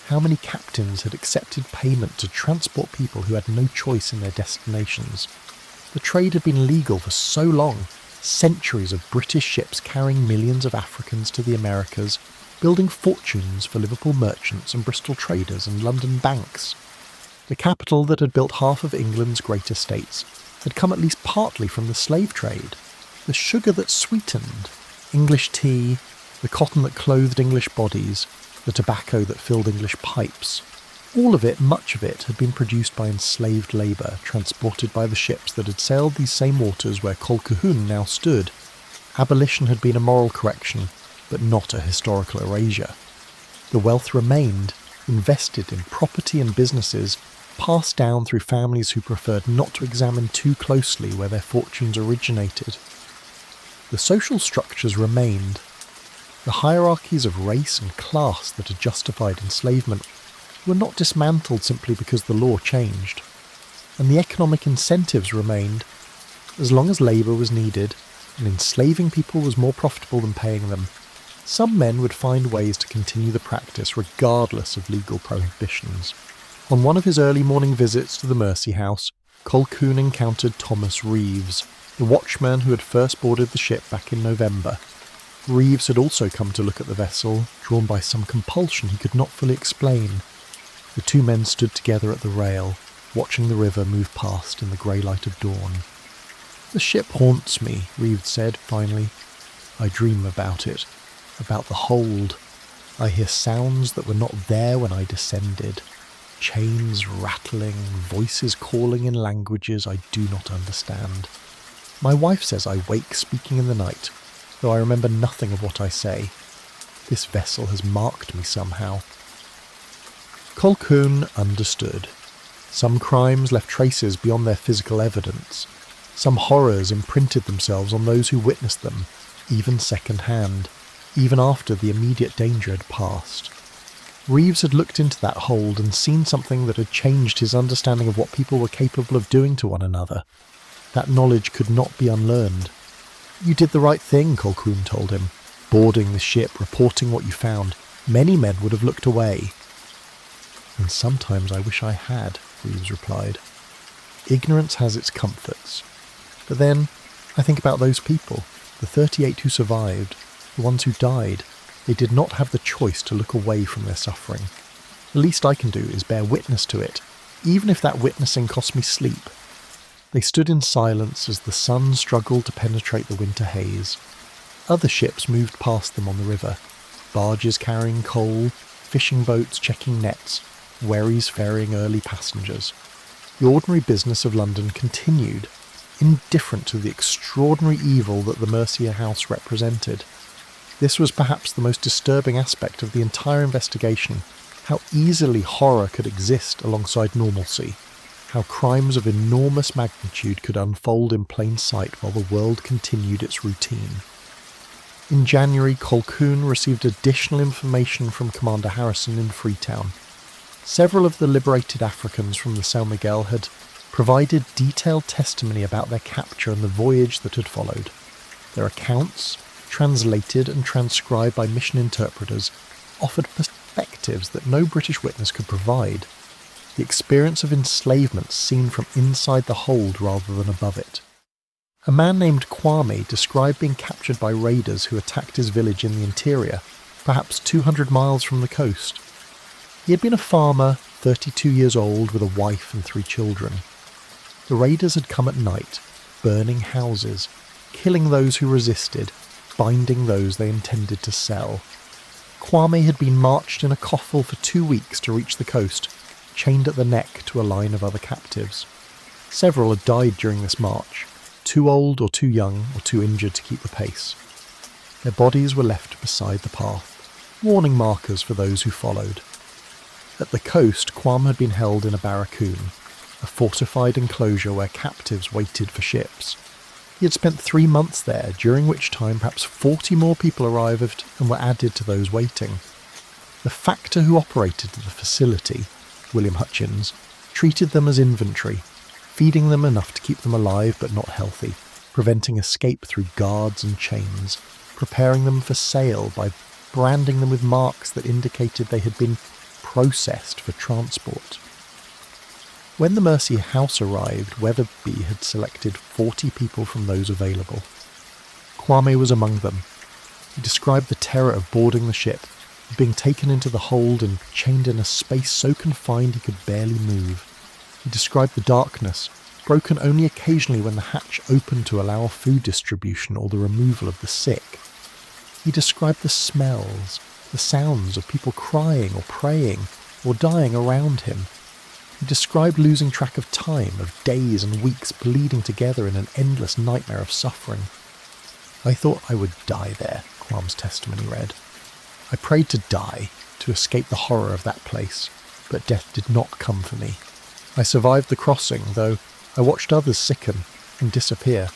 How many captains had accepted payment to transport people who had no choice in their destinations? The trade had been legal for so long, centuries of British ships carrying millions of Africans to the Americas, building fortunes for Liverpool merchants and Bristol traders and London banks. The capital that had built half of England's great estates had come at least partly from the slave trade. The sugar that sweetened, English tea, the cotton that clothed English bodies, the tobacco that filled English pipes. All of it, much of it, had been produced by enslaved labour, transported by the ships that had sailed these same waters where Colquhoun now stood. Abolition had been a moral correction, but not a historical erasure. The wealth remained, invested in property and businesses, passed down through families who preferred not to examine too closely where their fortunes originated. The social structures remained. The hierarchies of race and class that had justified enslavement were not dismantled simply because the law changed. And the economic incentives remained. As long as labour was needed, and enslaving people was more profitable than paying them, some men would find ways to continue the practice regardless of legal prohibitions. On one of his early morning visits to the Mercy House, Colquhoun encountered Thomas Reeves, the watchman who had first boarded the ship back in November. Reeves had also come to look at the vessel, drawn by some compulsion he could not fully explain. The 2 men stood together at the rail, watching the river move past in the grey light of dawn. "The ship haunts me," Reeves said, finally. "I dream about it, about the hold. I hear sounds that were not there when I descended. Chains rattling, voices calling in languages I do not understand. My wife says I wake speaking in the night, though I remember nothing of what I say. This vessel has marked me somehow." Colquhoun understood. Some crimes left traces beyond their physical evidence. Some horrors imprinted themselves on those who witnessed them, even second-hand, even after the immediate danger had passed. Reeves had looked into that hold and seen something that had changed his understanding of what people were capable of doing to one another. That knowledge could not be unlearned. "You did the right thing," Colquhoun told him. "Boarding the ship, reporting what you found. Many men would have looked away." "And sometimes I wish I had," Reeves replied. "Ignorance has its comforts. But then, I think about those people, the 38 who survived, the ones who died. They did not have the choice to look away from their suffering. The least I can do is bear witness to it, even if that witnessing cost me sleep." They stood in silence as the sun struggled to penetrate the winter haze. Other ships moved past them on the river, barges carrying coal, fishing boats checking nets, wherries ferrying early passengers. The ordinary business of London continued, indifferent to the extraordinary evil that the Mercia house represented. This was perhaps the most disturbing aspect of the entire investigation, how easily horror could exist alongside normalcy, how crimes of enormous magnitude could unfold in plain sight while the world continued its routine. In January, Colquhoun received additional information from Commander Harrison in Freetown. Several of the liberated Africans from the São Miguel had provided detailed testimony about their capture and the voyage that had followed. Their accounts, translated and transcribed by mission interpreters, offered perspectives that no British witness could provide. The experience of enslavement seen from inside the hold rather than above it. A man named Kwame described being captured by raiders who attacked his village in the interior, perhaps 200 miles from the coast. He had been a farmer, 32 years old, with a wife and 3 children. The raiders had come at night, burning houses, killing those who resisted, binding those they intended to sell. Kwame had been marched in a coffle for 2 weeks to reach the coast, chained at the neck to a line of other captives. Several had died during this march, too old or too young or too injured to keep the pace. Their bodies were left beside the path, warning markers for those who followed. At the coast, Kwame had been held in a barracoon, a fortified enclosure where captives waited for ships. He had spent 3 months there, during which time perhaps 40 more people arrived and were added to those waiting. The factor who operated the facility, William Hutchins, treated them as inventory, feeding them enough to keep them alive but not healthy, preventing escape through guards and chains, preparing them for sale by branding them with marks that indicated they had been processed for transport. When the Mercia house arrived, Weatherby had selected 40 people from those available. Kwame was among them. He described the terror of boarding the ship, of being taken into the hold and chained in a space so confined he could barely move. He described the darkness, broken only occasionally when the hatch opened to allow food distribution or the removal of the sick. He described the smells, the sounds of people crying or praying or dying around him. He described losing track of time, of days and weeks bleeding together in an endless nightmare of suffering. I thought I would die there, Kwame's testimony read. I prayed to die, to escape the horror of that place, but death did not come for me. I survived the crossing, though I watched others sicken and disappear.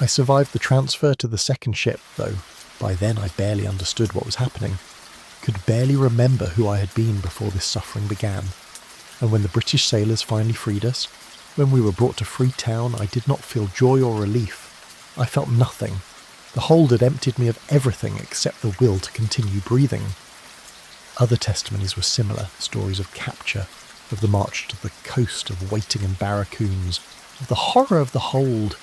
I survived the transfer to the second ship, though by then I barely understood what was happening, could barely remember who I had been before this suffering began. And when the British sailors finally freed us, when we were brought to Freetown, I did not feel joy or relief. I felt nothing. The hold had emptied me of everything except the will to continue breathing. Other testimonies were similar, stories of capture, of the march to the coast, of waiting in barracoons, of the horror of the hold.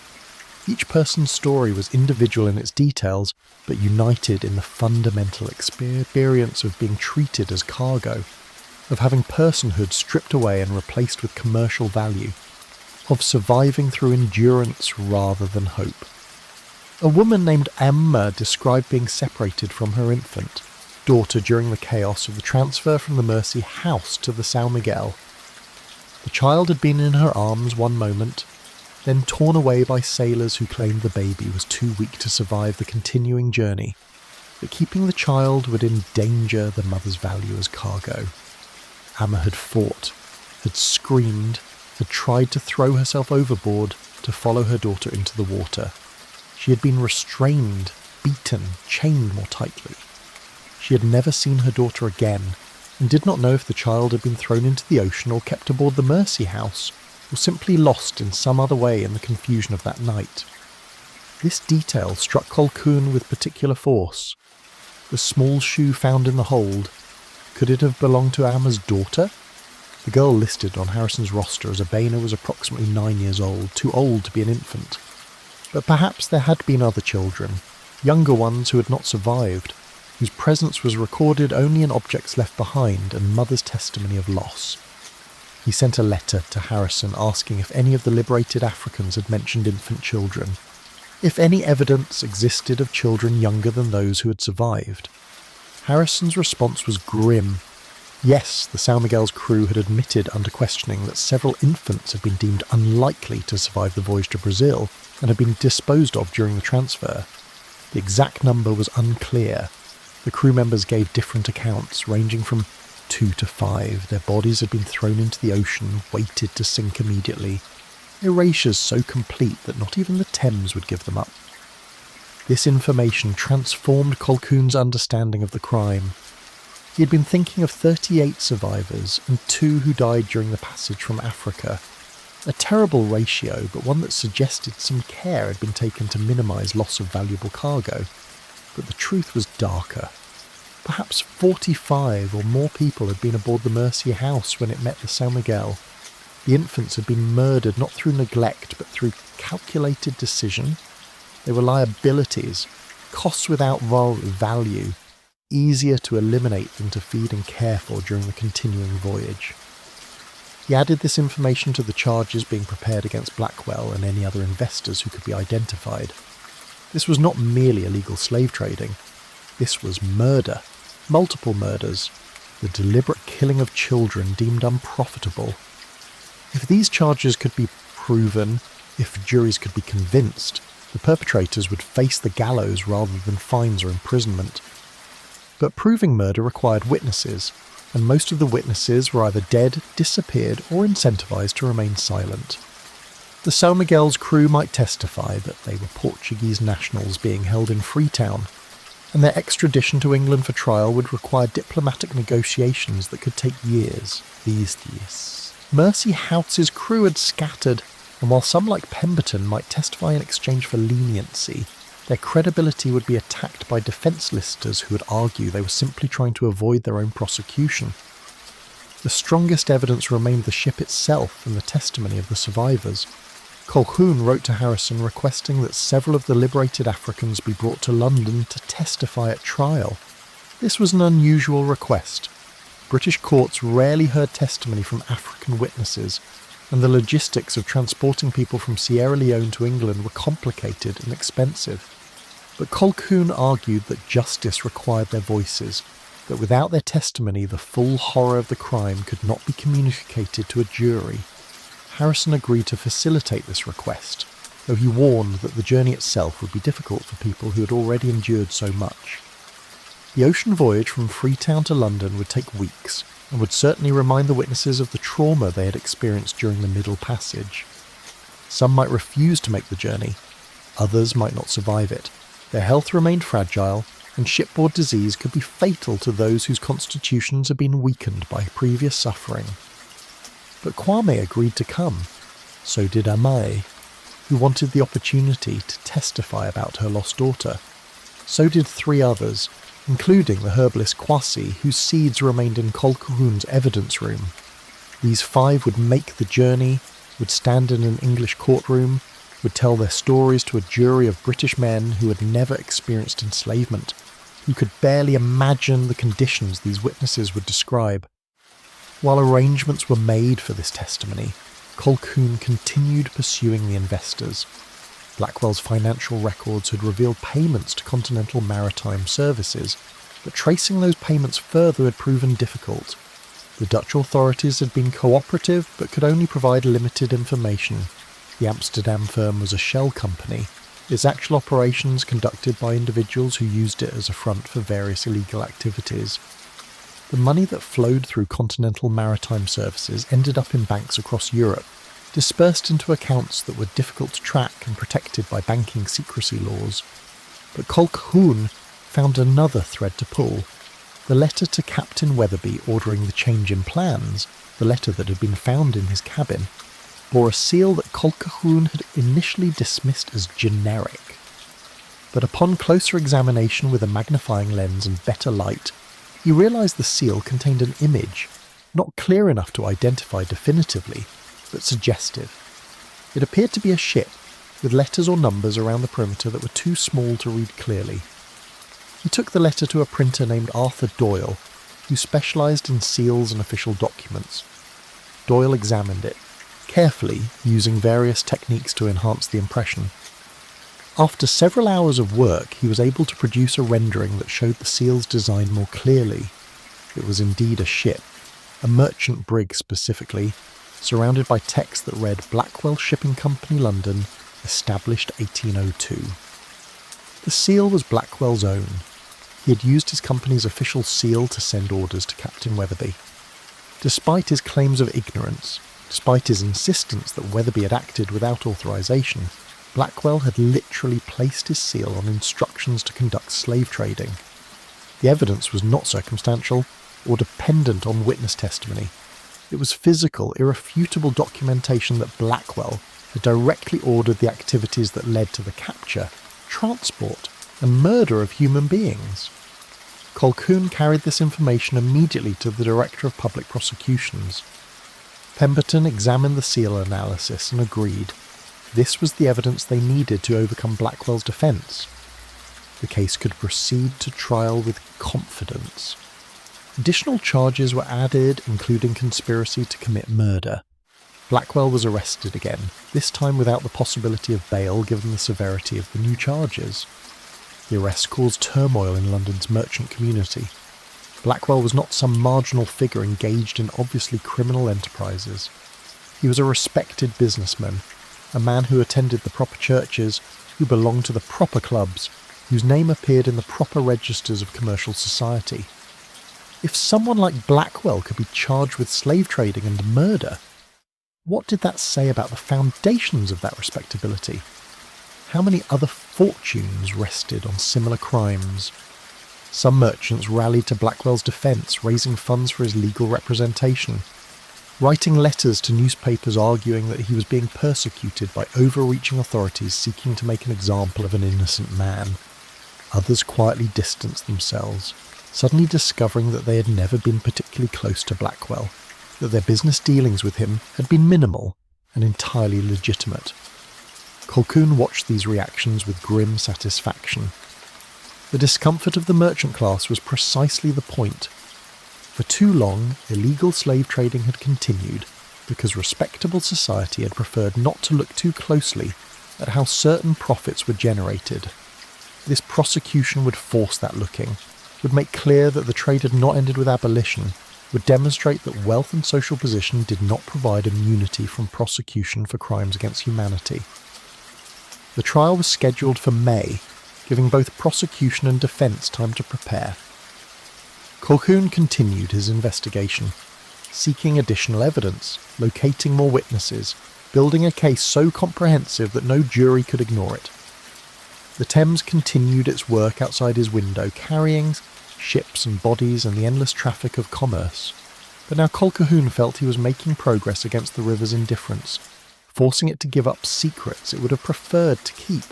Each person's story was individual in its details, but united in the fundamental experience of being treated as cargo, of having personhood stripped away and replaced with commercial value, of surviving through endurance rather than hope. A woman named Emma described being separated from her infant daughter during the chaos of the transfer from the Mercia house to the São Miguel. The child had been in her arms one moment, then torn away by sailors who claimed the baby was too weak to survive the continuing journey, that keeping the child would endanger the mother's value as cargo. Amma had fought, had screamed, had tried to throw herself overboard to follow her daughter into the water. She had been restrained, beaten, chained more tightly. She had never seen her daughter again, and did not know if the child had been thrown into the ocean or kept aboard the Mercia house, or simply lost in some other way in the confusion of that night. This detail struck Colquhoun with particular force. The small shoe found in the hold, could it have belonged to Amma's daughter? The girl listed on Harrison's roster as Abena was approximately 9 years old, too old to be an infant. But perhaps there had been other children, younger ones who had not survived, whose presence was recorded only in objects left behind and mother's testimony of loss. He sent a letter to Harrison asking if any of the liberated Africans had mentioned infant children, if any evidence existed of children younger than those who had survived. Harrison's response was grim. Yes, the São Miguel's crew had admitted under questioning that several infants had been deemed unlikely to survive the voyage to Brazil and had been disposed of during the transfer. The exact number was unclear. The crew members gave different accounts, ranging from 2 to 5. Their bodies had been thrown into the ocean, weighted to sink immediately. Erasures so complete that not even the Thames would give them up. This information transformed Colquhoun's understanding of the crime. He had been thinking of 38 survivors and 2 who died during the passage from Africa. A terrible ratio, but one that suggested some care had been taken to minimise loss of valuable cargo. But the truth was darker. Perhaps 45 or more people had been aboard the Mercy House when it met the São Miguel. The infants had been murdered not through neglect but through calculated decision. They were liabilities, costs without value, easier to eliminate than to feed and care for during the continuing voyage. He added this information to the charges being prepared against Blackwell and any other investors who could be identified. This was not merely illegal slave trading. This was murder. Multiple murders. The deliberate killing of children deemed unprofitable. If these charges could be proven, if juries could be convinced, the perpetrators would face the gallows rather than fines or imprisonment. But proving murder required witnesses, and most of the witnesses were either dead, disappeared, or incentivized to remain silent. The São Miguel's crew might testify that they were Portuguese nationals being held in Freetown, and their extradition to England for trial would require diplomatic negotiations that could take years. These. Mercy House's crew had scattered, and while some like Pemberton might testify in exchange for leniency, their credibility would be attacked by defence listers who would argue they were simply trying to avoid their own prosecution. The strongest evidence remained the ship itself and the testimony of the survivors. Colquhoun wrote to Harrison requesting that several of the liberated Africans be brought to London to testify at trial. This was an unusual request. British courts rarely heard testimony from African witnesses, and the logistics of transporting people from Sierra Leone to England were complicated and expensive. But Colquhoun argued that justice required their voices, that without their testimony the full horror of the crime could not be communicated to a jury. Harrison agreed to facilitate this request, though he warned that the journey itself would be difficult for people who had already endured so much. The ocean voyage from Freetown to London would take weeks, and would certainly remind the witnesses of the trauma they had experienced during the Middle Passage. Some might refuse to make the journey, others might not survive it. Their health remained fragile, and shipboard disease could be fatal to those whose constitutions had been weakened by previous suffering. But Kwame agreed to come. So did Amai, who wanted the opportunity to testify about her lost daughter. So did 3 others, including the herbalist Kwasi, whose seeds remained in Colquhoun's evidence room. These 5 would make the journey, would stand in an English courtroom, would tell their stories to a jury of British men who had never experienced enslavement, who could barely imagine the conditions these witnesses would describe. While arrangements were made for this testimony, Colquhoun continued pursuing the investors. Blackwell's financial records had revealed payments to Continental Maritime Services, but tracing those payments further had proven difficult. The Dutch authorities had been cooperative but could only provide limited information. The Amsterdam firm was a shell company, its actual operations conducted by individuals who used it as a front for various illegal activities. The money that flowed through Continental Maritime Services ended up in banks across Europe, dispersed into accounts that were difficult to track and protected by banking secrecy laws. But Colquhoun found another thread to pull. The letter to Captain Weatherby ordering the change in plans, the letter that had been found in his cabin, bore a seal that Colquhoun had initially dismissed as generic. But upon closer examination with a magnifying lens and better light, he realised the seal contained an image, not clear enough to identify definitively, but suggestive. It appeared to be a ship, with letters or numbers around the perimeter that were too small to read clearly. He took the letter to a printer named Arthur Doyle, who specialised in seals and official documents. Doyle examined it, carefully, using various techniques to enhance the impression. After several hours of work, he was able to produce a rendering that showed the seal's design more clearly. It was indeed a ship, a merchant brig specifically, surrounded by text that read Blackwell Shipping Company London, established 1802. The seal was Blackwell's own. He had used his company's official seal to send orders to Captain Weatherby. Despite his claims of ignorance, despite his insistence that Weatherby had acted without authorization, Blackwell had literally placed his seal on instructions to conduct slave trading. The evidence was not circumstantial or dependent on witness testimony. It was physical, irrefutable documentation that Blackwell had directly ordered the activities that led to the capture, transport, and murder of human beings. Colquhoun carried this information immediately to the Director of Public Prosecutions. Pemberton examined the seal analysis and agreed this was the evidence they needed to overcome Blackwell's defence. The case could proceed to trial with confidence. Additional charges were added, including conspiracy to commit murder. Blackwell was arrested again, this time without the possibility of bail given the severity of the new charges. The arrest caused turmoil in London's merchant community. Blackwell was not some marginal figure engaged in obviously criminal enterprises. He was a respected businessman, a man who attended the proper churches, who belonged to the proper clubs, whose name appeared in the proper registers of commercial society. If someone like Blackwell could be charged with slave trading and murder, what did that say about the foundations of that respectability? How many other fortunes rested on similar crimes? Some merchants rallied to Blackwell's defence, raising funds for his legal representation, writing letters to newspapers arguing that he was being persecuted by overreaching authorities seeking to make an example of an innocent man. Others quietly distanced themselves, suddenly discovering that they had never been particularly close to Blackwell, that their business dealings with him had been minimal and entirely legitimate. Colquhoun watched these reactions with grim satisfaction. The discomfort of the merchant class was precisely the point. For too long, illegal slave trading had continued because respectable society had preferred not to look too closely at how certain profits were generated. This prosecution would force that looking, would make clear that the trade had not ended with abolition, would demonstrate that wealth and social position did not provide immunity from prosecution for crimes against humanity. The trial was scheduled for May, giving both prosecution and defence time to prepare. Colquhoun continued his investigation, seeking additional evidence, locating more witnesses, building a case so comprehensive that no jury could ignore it. The Thames continued its work outside his window, carrying ships and bodies and the endless traffic of commerce. But now Colquhoun felt he was making progress against the river's indifference, forcing it to give up secrets it would have preferred to keep,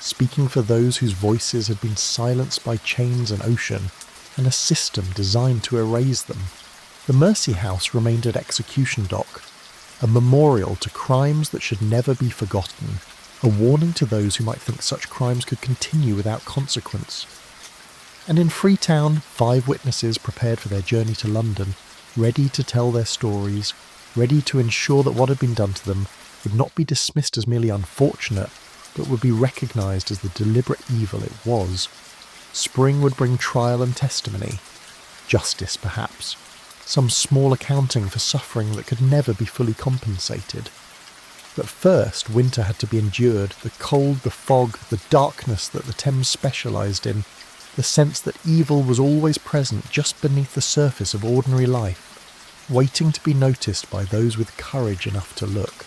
speaking for those whose voices had been silenced by chains and ocean, and a system designed to erase them. The Mercy House remained at Execution Dock, a memorial to crimes that should never be forgotten, a warning to those who might think such crimes could continue without consequence. And in Freetown, 5 witnesses prepared for their journey to London, ready to tell their stories, ready to ensure that what had been done to them would not be dismissed as merely unfortunate, but would be recognised as the deliberate evil it was. Spring would bring trial and testimony, justice perhaps, some small accounting for suffering that could never be fully compensated. But first, winter had to be endured, the cold, the fog, the darkness that the Thames specialised in, the sense that evil was always present just beneath the surface of ordinary life, waiting to be noticed by those with courage enough to look.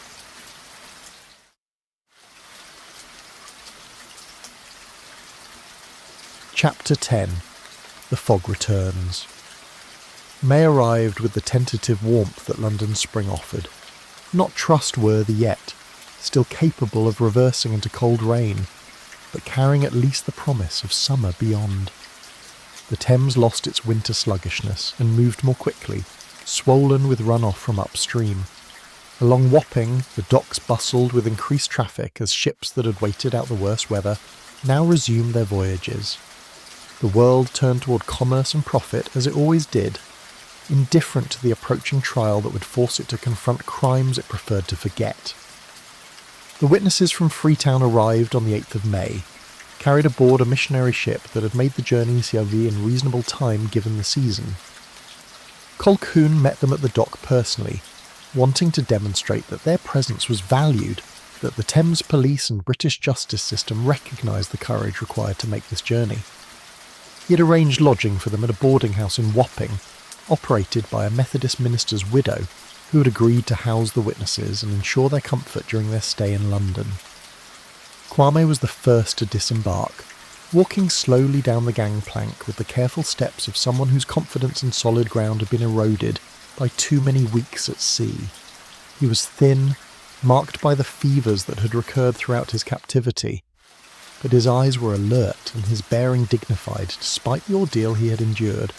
Chapter 10. The Fog Returns. May arrived with the tentative warmth that London's spring offered. Not trustworthy yet, still capable of reversing into cold rain, but carrying at least the promise of summer beyond. The Thames lost its winter sluggishness and moved more quickly, swollen with runoff from upstream. Along Wapping, the docks bustled with increased traffic as ships that had waited out the worst weather now resumed their voyages. The world turned toward commerce and profit as it always did, indifferent to the approaching trial that would force it to confront crimes it preferred to forget. The witnesses from Freetown arrived on the 8th of May, carried aboard a missionary ship that had made the journey CRV in reasonable time given the season. Colquhoun met them at the dock personally, wanting to demonstrate that their presence was valued, that the Thames police and British justice system recognised the courage required to make this journey. He had arranged lodging for them at a boarding house in Wapping, operated by a Methodist minister's widow, who had agreed to house the witnesses and ensure their comfort during their stay in London. Kwame was the first to disembark, walking slowly down the gangplank with the careful steps of someone whose confidence in solid ground had been eroded by too many weeks at sea. He was thin, marked by the fevers that had recurred throughout his captivity, but his eyes were alert and his bearing dignified despite the ordeal he had endured.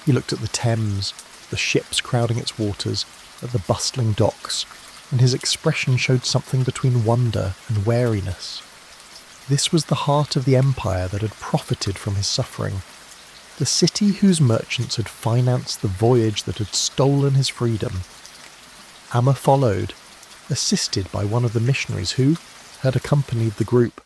He looked at the Thames, the ships crowding its waters, at the bustling docks, and his expression showed something between wonder and wariness. This was the heart of the empire that had profited from his suffering, the city whose merchants had financed the voyage that had stolen his freedom. Amma followed, assisted by one of the missionaries who had accompanied the group.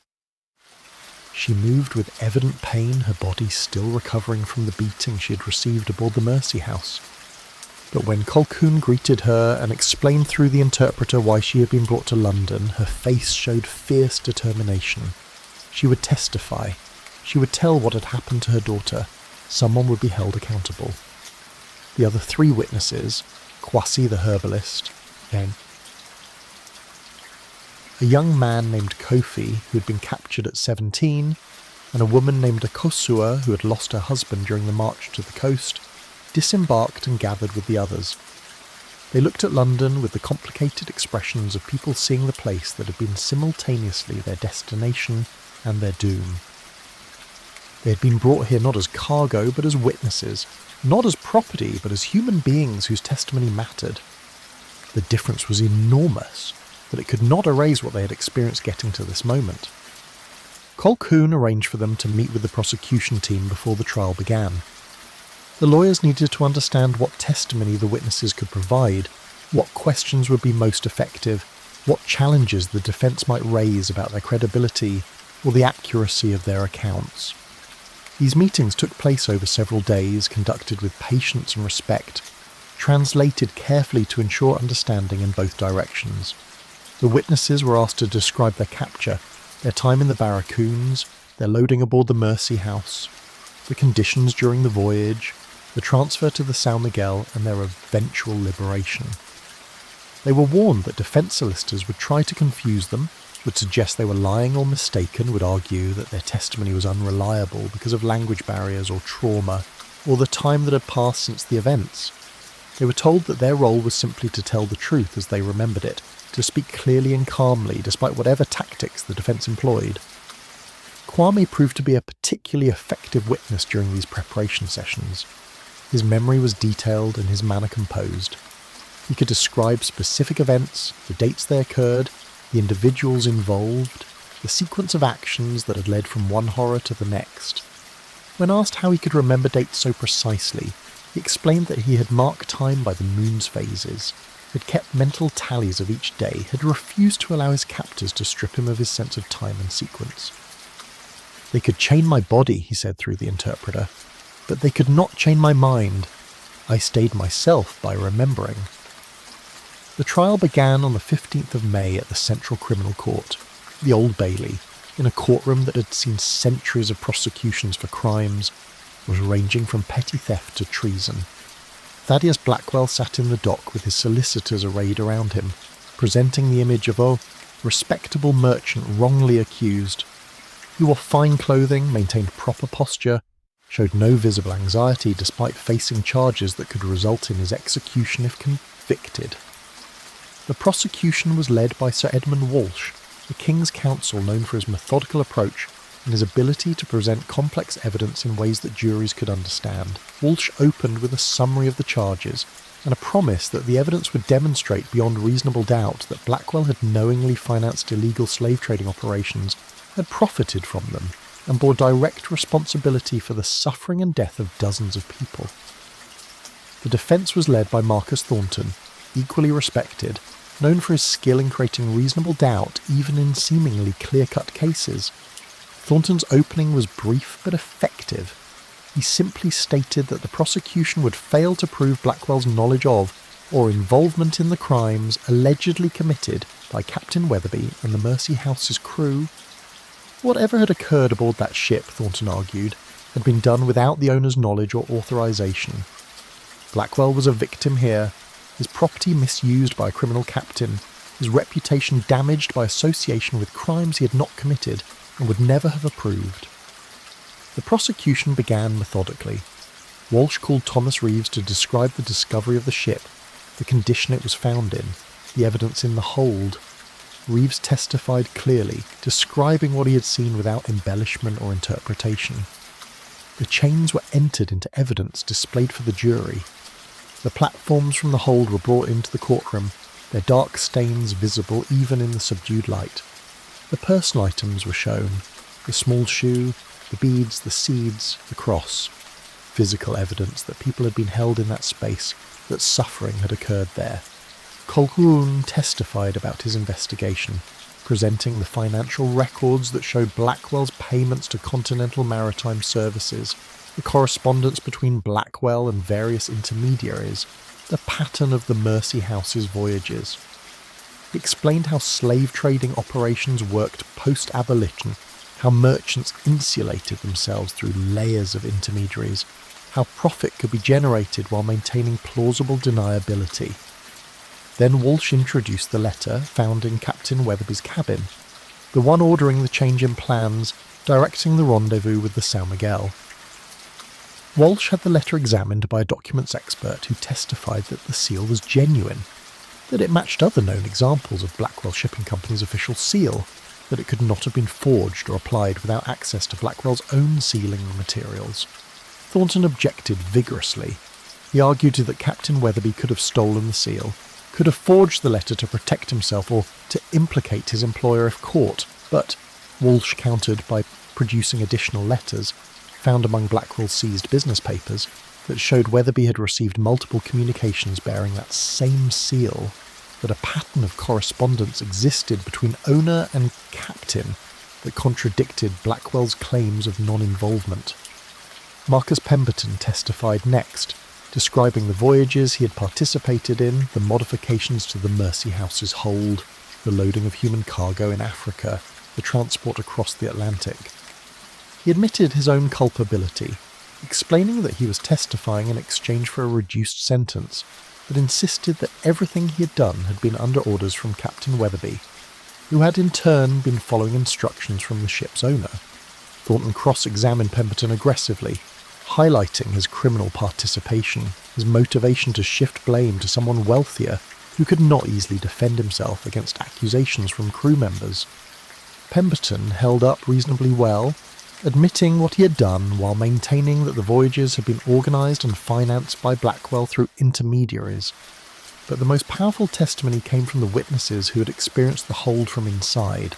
She moved with evident pain, her body still recovering from the beating she had received aboard the Mercy House. But when Colquhoun greeted her and explained through the interpreter why she had been brought to London, her face showed fierce determination. She would testify. She would tell what had happened to her daughter. Someone would be held accountable. The other 3 witnesses, Kwasi the herbalist, came. A young man named Kofi, who had been captured at 17, and a woman named Akosua, who had lost her husband during the march to the coast, disembarked and gathered with the others. They looked at London with the complicated expressions of people seeing the place that had been simultaneously their destination and their doom. They had been brought here not as cargo, but as witnesses, not as property, but as human beings whose testimony mattered. The difference was enormous, that it could not erase what they had experienced getting to this moment. Colquhoun arranged for them to meet with the prosecution team before the trial began. The lawyers needed to understand what testimony the witnesses could provide, what questions would be most effective, what challenges the defence might raise about their credibility or the accuracy of their accounts. These meetings took place over several days, conducted with patience and respect, translated carefully to ensure understanding in both directions. The witnesses were asked to describe their capture, their time in the barracoons, their loading aboard the Mercy House, the conditions during the voyage, the transfer to the São Miguel, and their eventual liberation. They were warned that defence solicitors would try to confuse them, would suggest they were lying or mistaken, would argue that their testimony was unreliable because of language barriers or trauma, or the time that had passed since the events. They were told that their role was simply to tell the truth as they remembered it, to speak clearly and calmly despite whatever tactics the defence employed. Kwame proved to be a particularly effective witness during these preparation sessions. His memory was detailed and his manner composed. He could describe specific events, the dates they occurred, the individuals involved, the sequence of actions that had led from one horror to the next. When asked how he could remember dates so precisely, he explained that he had marked time by the moon's phases, had kept mental tallies of each day, had refused to allow his captors to strip him of his sense of time and sequence. "They could chain my body," he said through the interpreter, "but they could not chain my mind. I stayed myself by remembering." The trial began on the 15th of May at the Central Criminal Court, the Old Bailey, in a courtroom that had seen centuries of prosecutions for crimes, was ranging from petty theft to treason. Thaddeus Blackwell sat in the dock with his solicitors arrayed around him, presenting the image of a respectable merchant wrongly accused. He wore fine clothing, maintained proper posture, showed no visible anxiety despite facing charges that could result in his execution if convicted. The prosecution was led by Sir Edmund Walsh, the King's Counsel known for his methodical approach and his ability to present complex evidence in ways that juries could understand. Walsh opened with a summary of the charges and a promise that the evidence would demonstrate beyond reasonable doubt that Blackwell had knowingly financed illegal slave trading operations, had profited from them, and bore direct responsibility for the suffering and death of dozens of people. The defence was led by Marcus Thornton, equally respected, known for his skill in creating reasonable doubt even in seemingly clear-cut cases. Thornton's opening was brief but effective. He simply stated that the prosecution would fail to prove Blackwell's knowledge of or involvement in the crimes allegedly committed by Captain Weatherby and the Mercy House's crew. Whatever had occurred aboard that ship, Thornton argued, had been done without the owner's knowledge or authorization. Blackwell was a victim here, his property misused by a criminal captain, his reputation damaged by association with crimes he had not committed and would never have approved. The prosecution began methodically. Walsh called Thomas Reeves to describe the discovery of the ship, the condition it was found in, the evidence in the hold. Reeves testified clearly, describing what he had seen without embellishment or interpretation. The chains were entered into evidence displayed for the jury. The platforms from the hold were brought into the courtroom, their dark stains visible even in the subdued light. The personal items were shown, the small shoe, the beads, the seeds, the cross. Physical evidence that people had been held in that space, that suffering had occurred there. Colquhoun testified about his investigation, presenting the financial records that showed Blackwell's payments to Continental Maritime Services, the correspondence between Blackwell and various intermediaries, the pattern of the Mercy House's voyages. He explained how slave trading operations worked post-abolition, how merchants insulated themselves through layers of intermediaries, how profit could be generated while maintaining plausible deniability. Then Walsh introduced the letter found in Captain Weatherby's cabin, the one ordering the change in plans, directing the rendezvous with the São Miguel. Walsh had the letter examined by a documents expert who testified that the seal was genuine, that it matched other known examples of Blackwell Shipping Company's official seal, that it could not have been forged or applied without access to Blackwell's own sealing materials. Thornton objected vigorously. He argued that Captain Weatherby could have stolen the seal, could have forged the letter to protect himself or to implicate his employer if caught, but Walsh countered by producing additional letters, found among Blackwell's seized business papers, that showed Weatherby had received multiple communications bearing that same seal, that a pattern of correspondence existed between owner and captain that contradicted Blackwell's claims of non-involvement. Marcus Pemberton testified next, describing the voyages he had participated in, the modifications to the Mercy House's hold, the loading of human cargo in Africa, the transport across the Atlantic. He admitted his own culpability, explaining that he was testifying in exchange for a reduced sentence, but insisted that everything he had done had been under orders from Captain Weatherby, who had in turn been following instructions from the ship's owner. Thornton cross-examined Pemberton aggressively, highlighting his criminal participation, his motivation to shift blame to someone wealthier who could not easily defend himself against accusations from crew members. Pemberton held up reasonably well, admitting what he had done while maintaining that the voyages had been organised and financed by Blackwell through intermediaries. But the most powerful testimony came from the witnesses who had experienced the hold from inside.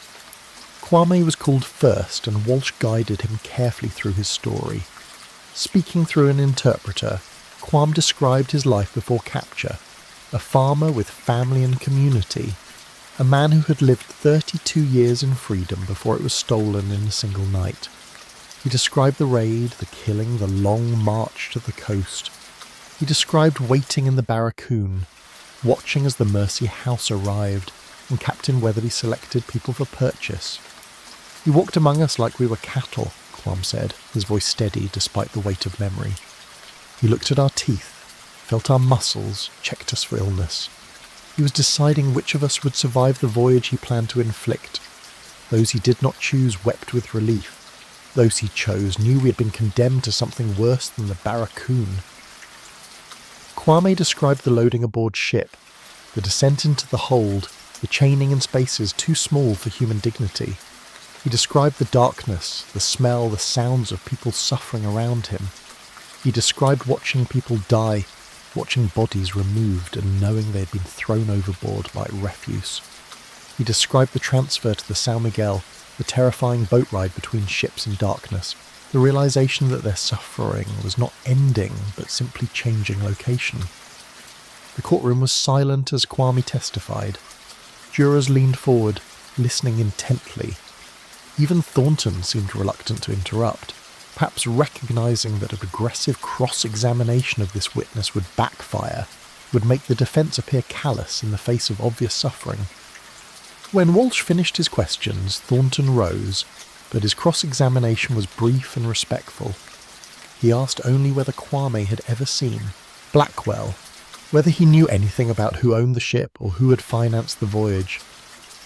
Kwame was called first, and Walsh guided him carefully through his story. Speaking through an interpreter, Kwame described his life before capture, a farmer with family and community, a man who had lived 32 years in freedom before it was stolen in a single night. He described the raid, the killing, the long march to the coast. He described waiting in the barracoon, watching as the Mercy House arrived, and Captain Weatherby selected people for purchase. He walked among us like we were cattle, Kwame said, his voice steady despite the weight of memory. He looked at our teeth, felt our muscles, checked us for illness. He was deciding which of us would survive the voyage he planned to inflict. Those he did not choose wept with relief. Those he chose knew we had been condemned to something worse than the barracoon. Kwame described the loading aboard ship, the descent into the hold, the chaining in spaces too small for human dignity. He described the darkness, the smell, the sounds of people suffering around him. He described watching people die, watching bodies removed and knowing they had been thrown overboard like refuse. He described the transfer to the São Miguel, the terrifying boat ride between ships in darkness, the realization that their suffering was not ending but simply changing location. The courtroom was silent as Kwame testified. Jurors leaned forward, listening intently. Even Thornton seemed reluctant to interrupt, perhaps recognising that a progressive cross-examination of this witness would backfire, would make the defence appear callous in the face of obvious suffering. When Walsh finished his questions, Thornton rose, but his cross-examination was brief and respectful. He asked only whether Kwame had ever seen Blackwell, whether he knew anything about who owned the ship or who had financed the voyage.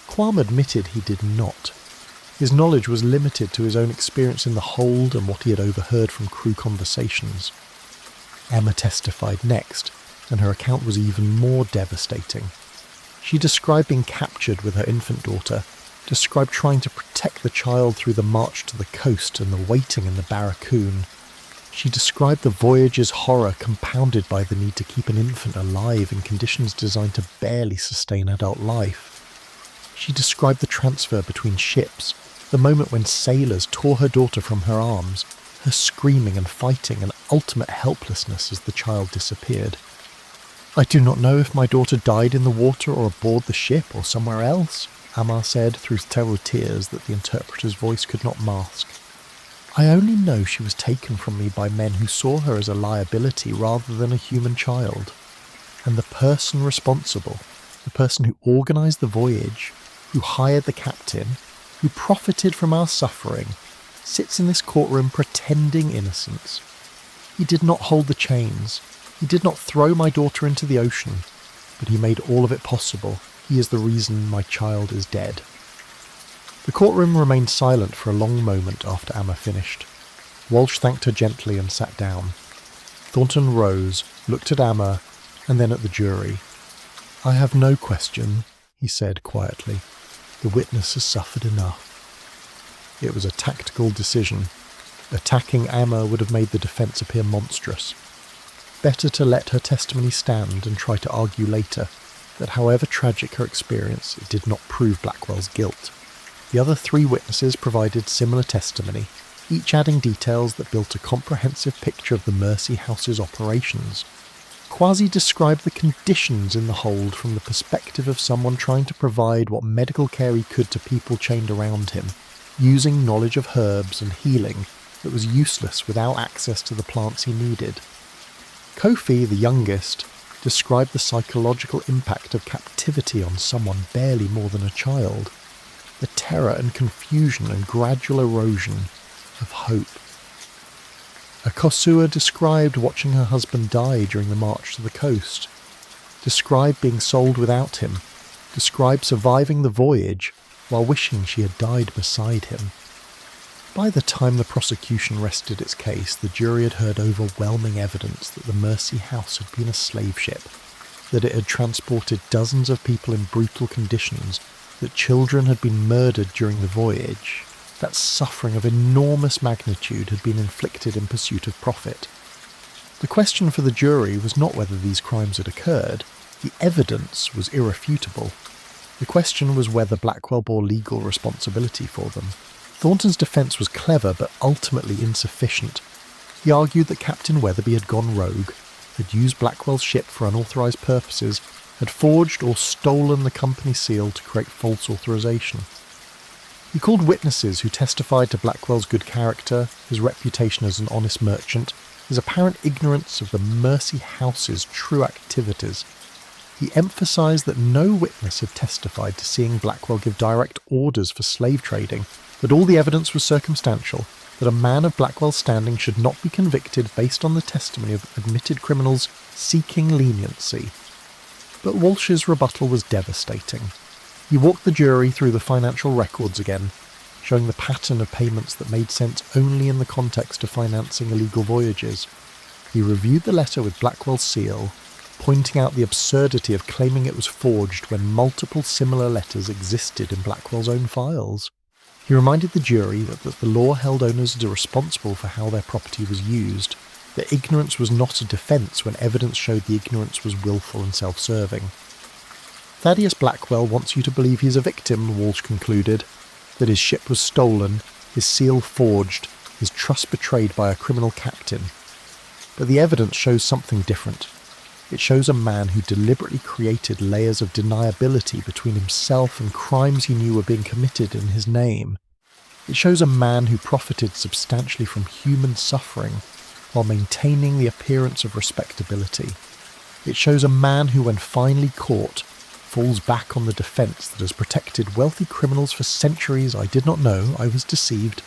Kwame admitted he did not. His knowledge was limited to his own experience in the hold and what he had overheard from crew conversations. Emma testified next, and her account was even more devastating. She described being captured with her infant daughter, described trying to protect the child through the march to the coast and the waiting in the barracoon. She described the voyage's horror compounded by the need to keep an infant alive in conditions designed to barely sustain adult life. She described the transfer between ships, the moment when sailors tore her daughter from her arms, her screaming and fighting and ultimate helplessness as the child disappeared. "I do not know if my daughter died in the water or aboard the ship or somewhere else," Amar said through several tears that the interpreter's voice could not mask. "I only know she was taken from me by men who saw her as a liability rather than a human child. And the person responsible, the person who organised the voyage, who hired the captain, who profited from our suffering, sits in this courtroom pretending innocence. He did not hold the chains. He did not throw my daughter into the ocean, but he made all of it possible. He is the reason my child is dead." The courtroom remained silent for a long moment after Amma finished. Walsh thanked her gently and sat down. Thornton rose, looked at Amma, and then at the jury. "I have no question," he said quietly. "The witness has suffered enough." It was a tactical decision. Attacking Amma would have made the defence appear monstrous. Better to let her testimony stand and try to argue later that however tragic her experience, it did not prove Blackwell's guilt. The other 3 witnesses provided similar testimony, each adding details that built a comprehensive picture of the Mercy House's operations. Kwasi described the conditions in the hold from the perspective of someone trying to provide what medical care he could to people chained around him, using knowledge of herbs and healing that was useless without access to the plants he needed. Kofi, the youngest, described the psychological impact of captivity on someone barely more than a child, the terror and confusion and gradual erosion of hope. Akosua described watching her husband die during the march to the coast, described being sold without him, described surviving the voyage while wishing she had died beside him. By the time the prosecution rested its case, the jury had heard overwhelming evidence that the Mercy House had been a slave ship, that it had transported dozens of people in brutal conditions, that children had been murdered during the voyage, that suffering of enormous magnitude had been inflicted in pursuit of profit. The question for the jury was not whether these crimes had occurred. The evidence was irrefutable. The question was whether Blackwell bore legal responsibility for them. Thornton's defence was clever but ultimately insufficient. He argued that Captain Weatherby had gone rogue, had used Blackwell's ship for unauthorised purposes, had forged or stolen the company seal to create false authorisation. He called witnesses who testified to Blackwell's good character, his reputation as an honest merchant, his apparent ignorance of the Mercy House's true activities. He emphasised that no witness had testified to seeing Blackwell give direct orders for slave trading, that all the evidence was circumstantial, that a man of Blackwell's standing should not be convicted based on the testimony of admitted criminals seeking leniency. But Walsh's rebuttal was devastating. He walked the jury through the financial records again, showing the pattern of payments that made sense only in the context of financing illegal voyages. He reviewed the letter with Blackwell's seal, pointing out the absurdity of claiming it was forged when multiple similar letters existed in Blackwell's own files. He reminded the jury that the law held owners responsible for how their property was used, that ignorance was not a defence when evidence showed the ignorance was willful and self-serving. Thaddeus Blackwell wants you to believe he's a victim, Walsh concluded, that his ship was stolen, his seal forged, his trust betrayed by a criminal captain. But the evidence shows something different. It shows a man who deliberately created layers of deniability between himself and crimes he knew were being committed in his name. It shows a man who profited substantially from human suffering while maintaining the appearance of respectability. It shows a man who, when finally caught, falls back on the defence that has protected wealthy criminals for centuries. I did not know, I was deceived.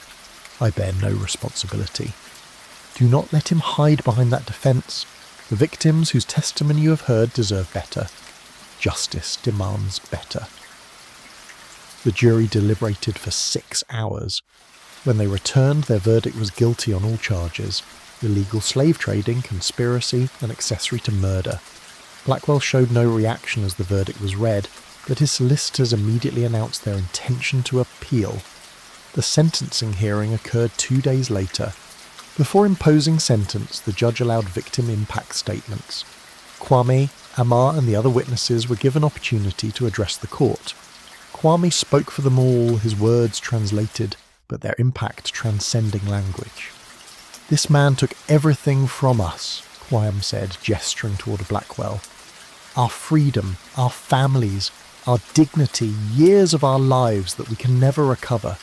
I bear no responsibility. Do not let him hide behind that defence. The victims whose testimony you have heard deserve better. Justice demands better. The jury deliberated for 6 hours. When they returned, their verdict was guilty on all charges: illegal slave trading, conspiracy, and accessory to murder. Blackwell showed no reaction as the verdict was read, but his solicitors immediately announced their intention to appeal. The sentencing hearing occurred 2 days later. Before imposing sentence, the judge allowed victim impact statements. Kwame, Amar, and the other witnesses were given opportunity to address the court. Kwame spoke for them all, his words translated, but their impact transcending language. "This man took everything from us," Kwame said, gesturing toward Blackwell. "Our freedom, our families, our dignity, years of our lives that we can never recover.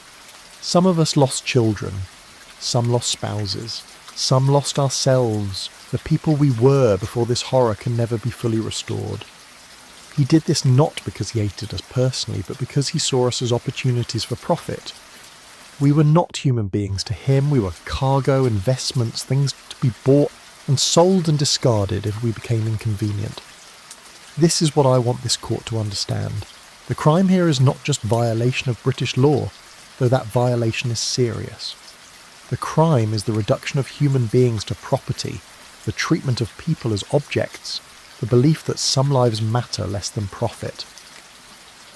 Some of us lost children, some lost spouses, some lost ourselves, the people we were before this horror can never be fully restored. He did this not because he hated us personally, but because he saw us as opportunities for profit. We were not human beings to him, we were cargo, investments, things to be bought and sold and discarded if we became inconvenient. This is what I want this court to understand. The crime here is not just violation of British law, though that violation is serious. The crime is the reduction of human beings to property, the treatment of people as objects, the belief that some lives matter less than profit.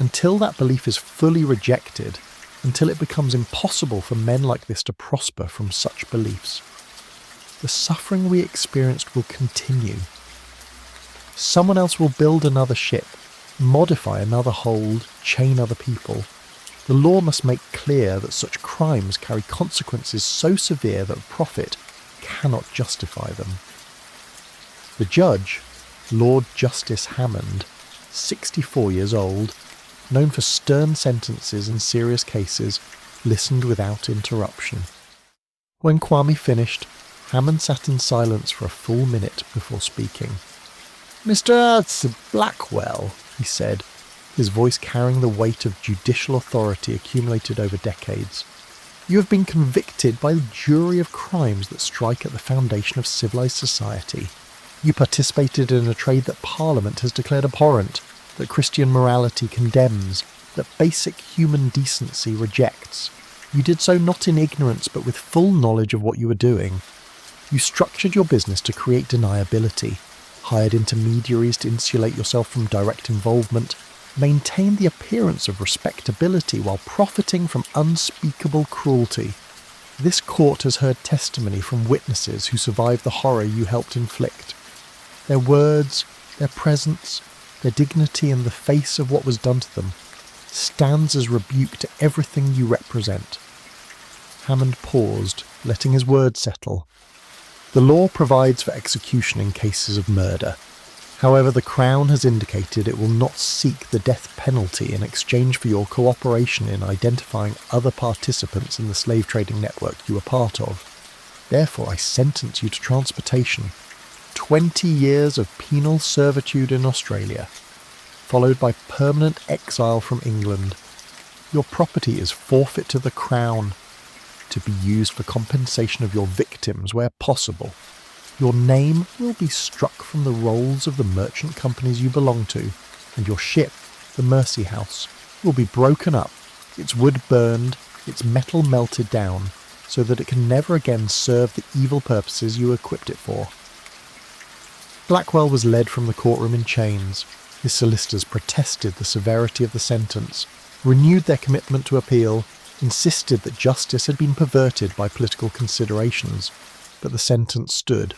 Until that belief is fully rejected, until it becomes impossible for men like this to prosper from such beliefs, the suffering we experienced will continue. Someone else will build another ship, modify another hold, chain other people. The law must make clear that such crimes carry consequences so severe that profit cannot justify them. The judge, Lord Justice Hammond, 64 years old, known for stern sentences in serious cases, listened without interruption. When Kwame finished, Hammond sat in silence for a full minute before speaking. "Mr. Blackwell," he said, his voice carrying the weight of judicial authority accumulated over decades, "you have been convicted by the jury of crimes that strike at the foundation of civilized society. You participated in a trade that Parliament has declared abhorrent, that Christian morality condemns, that basic human decency rejects. You did so not in ignorance but with full knowledge of what you were doing. You structured your business to create deniability, hired intermediaries to insulate yourself from direct involvement, maintained the appearance of respectability while profiting from unspeakable cruelty. This court has heard testimony from witnesses who survived the horror you helped inflict. Their words, their presence, their dignity in the face of what was done to them stands as rebuke to everything you represent." Hammond paused, letting his words settle. "The law provides for execution in cases of murder. However, the Crown has indicated it will not seek the death penalty in exchange for your cooperation in identifying other participants in the slave trading network you were part of. Therefore, I sentence you to transportation, 20 years of penal servitude in Australia, followed by permanent exile from England. Your property is forfeit to the Crown, to be used for compensation of your victims where possible. Your name will be struck from the rolls of the merchant companies you belong to, and your ship, the Mercy House, will be broken up, its wood burned, its metal melted down, so that it can never again serve the evil purposes you equipped it for." Blackwell was led from the courtroom in chains. His solicitors protested the severity of the sentence, renewed their commitment to appeal, insisted that justice had been perverted by political considerations, but the sentence stood.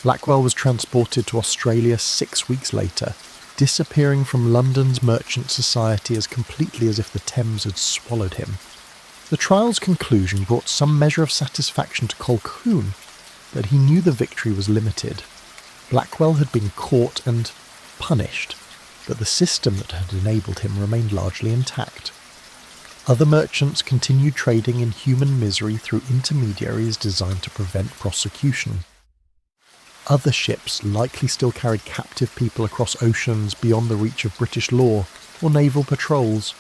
Blackwell was transported to Australia 6 weeks later, disappearing from London's merchant society as completely as if the Thames had swallowed him. The trial's conclusion brought some measure of satisfaction to Colquhoun, but he knew the victory was limited. Blackwell had been caught and punished, but the system that had enabled him remained largely intact. Other merchants continued trading in human misery through intermediaries designed to prevent prosecution. Other ships likely still carried captive people across oceans beyond the reach of British law or naval patrols.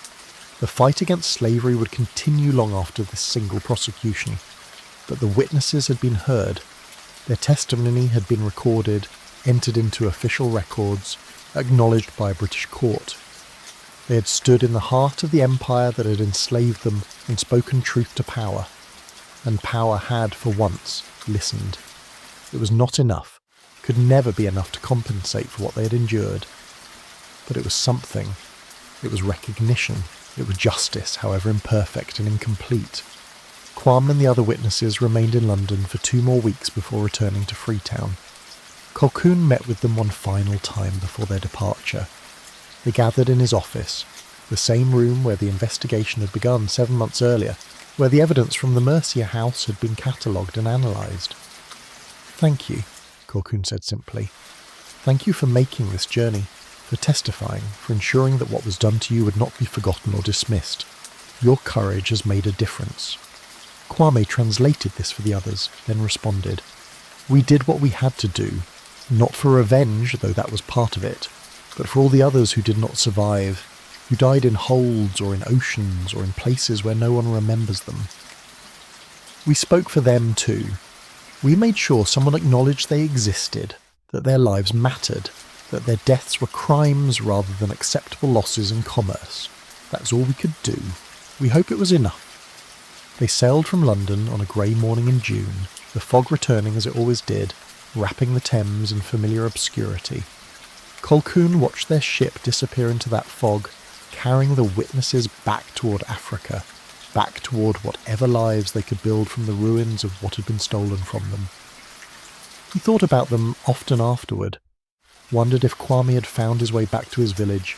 The fight against slavery would continue long after this single prosecution, but the witnesses had been heard. Their testimony had been recorded, entered into official records, acknowledged by a British court. They had stood in the heart of the empire that had enslaved them and spoken truth to power, and power had, for once, listened. It was not enough, could never be enough to compensate for what they had endured. But it was something. It was recognition. It was justice, however imperfect and incomplete. Kwame and the other witnesses remained in London for 2 more weeks before returning to Freetown. Colquhoun met with them one final time before their departure. They gathered in his office, the same room where the investigation had begun 7 months earlier, where the evidence from the Mercia house had been catalogued and analysed. "Thank you," Colquhoun said simply. "Thank you for making this journey, for testifying, for ensuring that what was done to you would not be forgotten or dismissed. Your courage has made a difference." Kwame translated this for the others, then responded, "We did what we had to do, not for revenge, though that was part of it, but for all the others who did not survive, who died in holds or in oceans or in places where no one remembers them. We spoke for them too. We made sure someone acknowledged they existed, that their lives mattered, that their deaths were crimes rather than acceptable losses in commerce. That's all we could do. We hope it was enough." They sailed from London on a grey morning in June, the fog returning as it always did, wrapping the Thames in familiar obscurity. Colquhoun watched their ship disappear into that fog, carrying the witnesses back toward Africa, back toward whatever lives they could build from the ruins of what had been stolen from them. He thought about them often afterward, wondered if Kwame had found his way back to his village,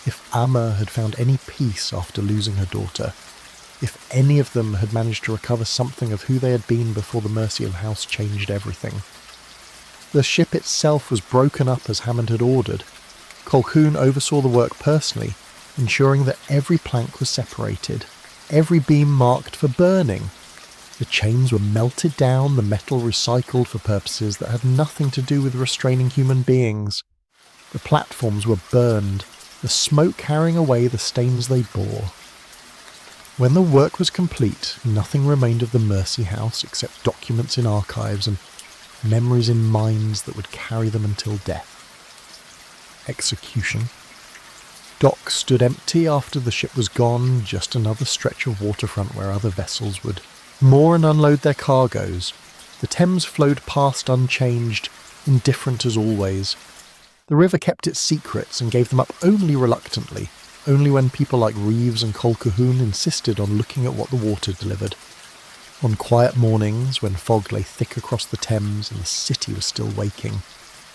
if Amma had found any peace after losing her daughter, if any of them had managed to recover something of who they had been before the Mercia house changed everything. The ship itself was broken up as Hammond had ordered. Colquhoun oversaw the work personally, ensuring that every plank was separated, every beam marked for burning. The chains were melted down, the metal recycled for purposes that had nothing to do with restraining human beings. The platforms were burned, the smoke carrying away the stains they bore. When the work was complete, nothing remained of the Mercia house except documents in archives and memories in minds that would carry them until death. Execution. Docks stood empty after the ship was gone, just another stretch of waterfront where other vessels would moor and unload their cargoes. The Thames flowed past unchanged, indifferent as always. The river kept its secrets and gave them up only reluctantly, only when people like Reeves and Colquhoun insisted on looking at what the water delivered. On quiet mornings, when fog lay thick across the Thames and the city was still waking,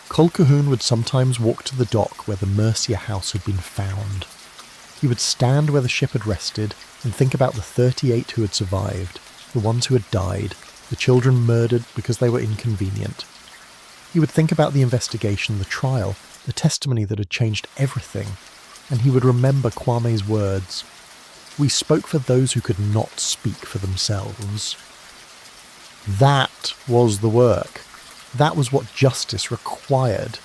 Colquhoun would sometimes walk to the dock where the Mercia house had been found. He would stand where the ship had rested and think about the 38 who had survived, the ones who had died, the children murdered because they were inconvenient. He would think about the investigation, the trial, the testimony that had changed everything, and he would remember Kwame's words. "We spoke for those who could not speak for themselves." That was the work. That was what justice required.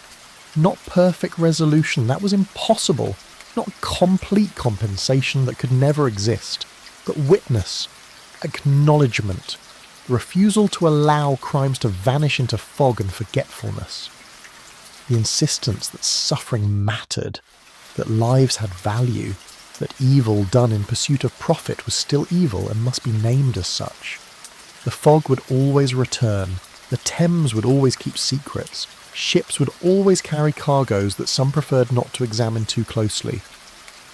Not perfect resolution, that was impossible. Not complete compensation that could never exist, but witness, acknowledgement, the refusal to allow crimes to vanish into fog and forgetfulness. The insistence that suffering mattered, that lives had value, that evil done in pursuit of profit was still evil and must be named as such. The fog would always return, the Thames would always keep secrets, ships would always carry cargoes that some preferred not to examine too closely.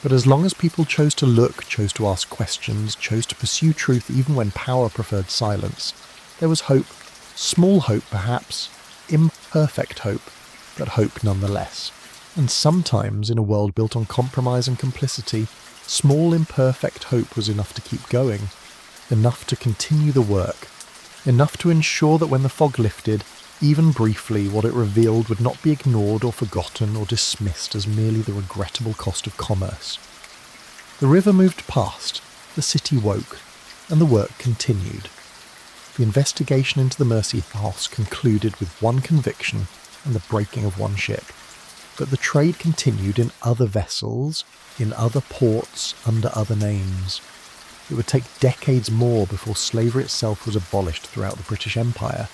But as long as people chose to look, chose to ask questions, chose to pursue truth even when power preferred silence, there was hope, small hope perhaps, imperfect hope, but hope nonetheless. And sometimes, in a world built on compromise and complicity, small imperfect hope was enough to keep going, enough to continue the work, enough to ensure that when the fog lifted, even briefly, what it revealed would not be ignored or forgotten or dismissed as merely the regrettable cost of commerce. The river moved past, the city woke, and the work continued. The investigation into the Mercy House concluded with one conviction and the breaking of one ship. But the trade continued in other vessels, in other ports, under other names. It would take decades more before slavery itself was abolished throughout the British Empire,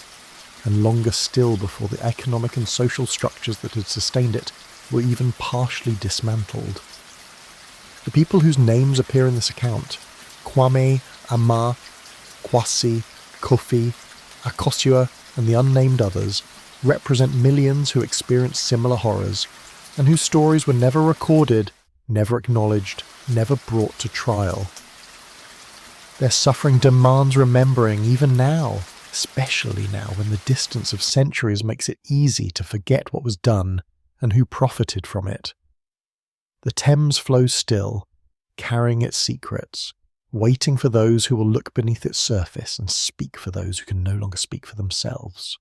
and longer still before the economic and social structures that had sustained it were even partially dismantled. The people whose names appear in this account, Kwame, Ama, Kwasi, Kofi, Akosua, and the unnamed others, represent millions who experienced similar horrors, and whose stories were never recorded, never acknowledged, never brought to trial. Their suffering demands remembering even now, especially now when the distance of centuries makes it easy to forget what was done and who profited from it. The Thames flows still, carrying its secrets, waiting for those who will look beneath its surface and speak for those who can no longer speak for themselves.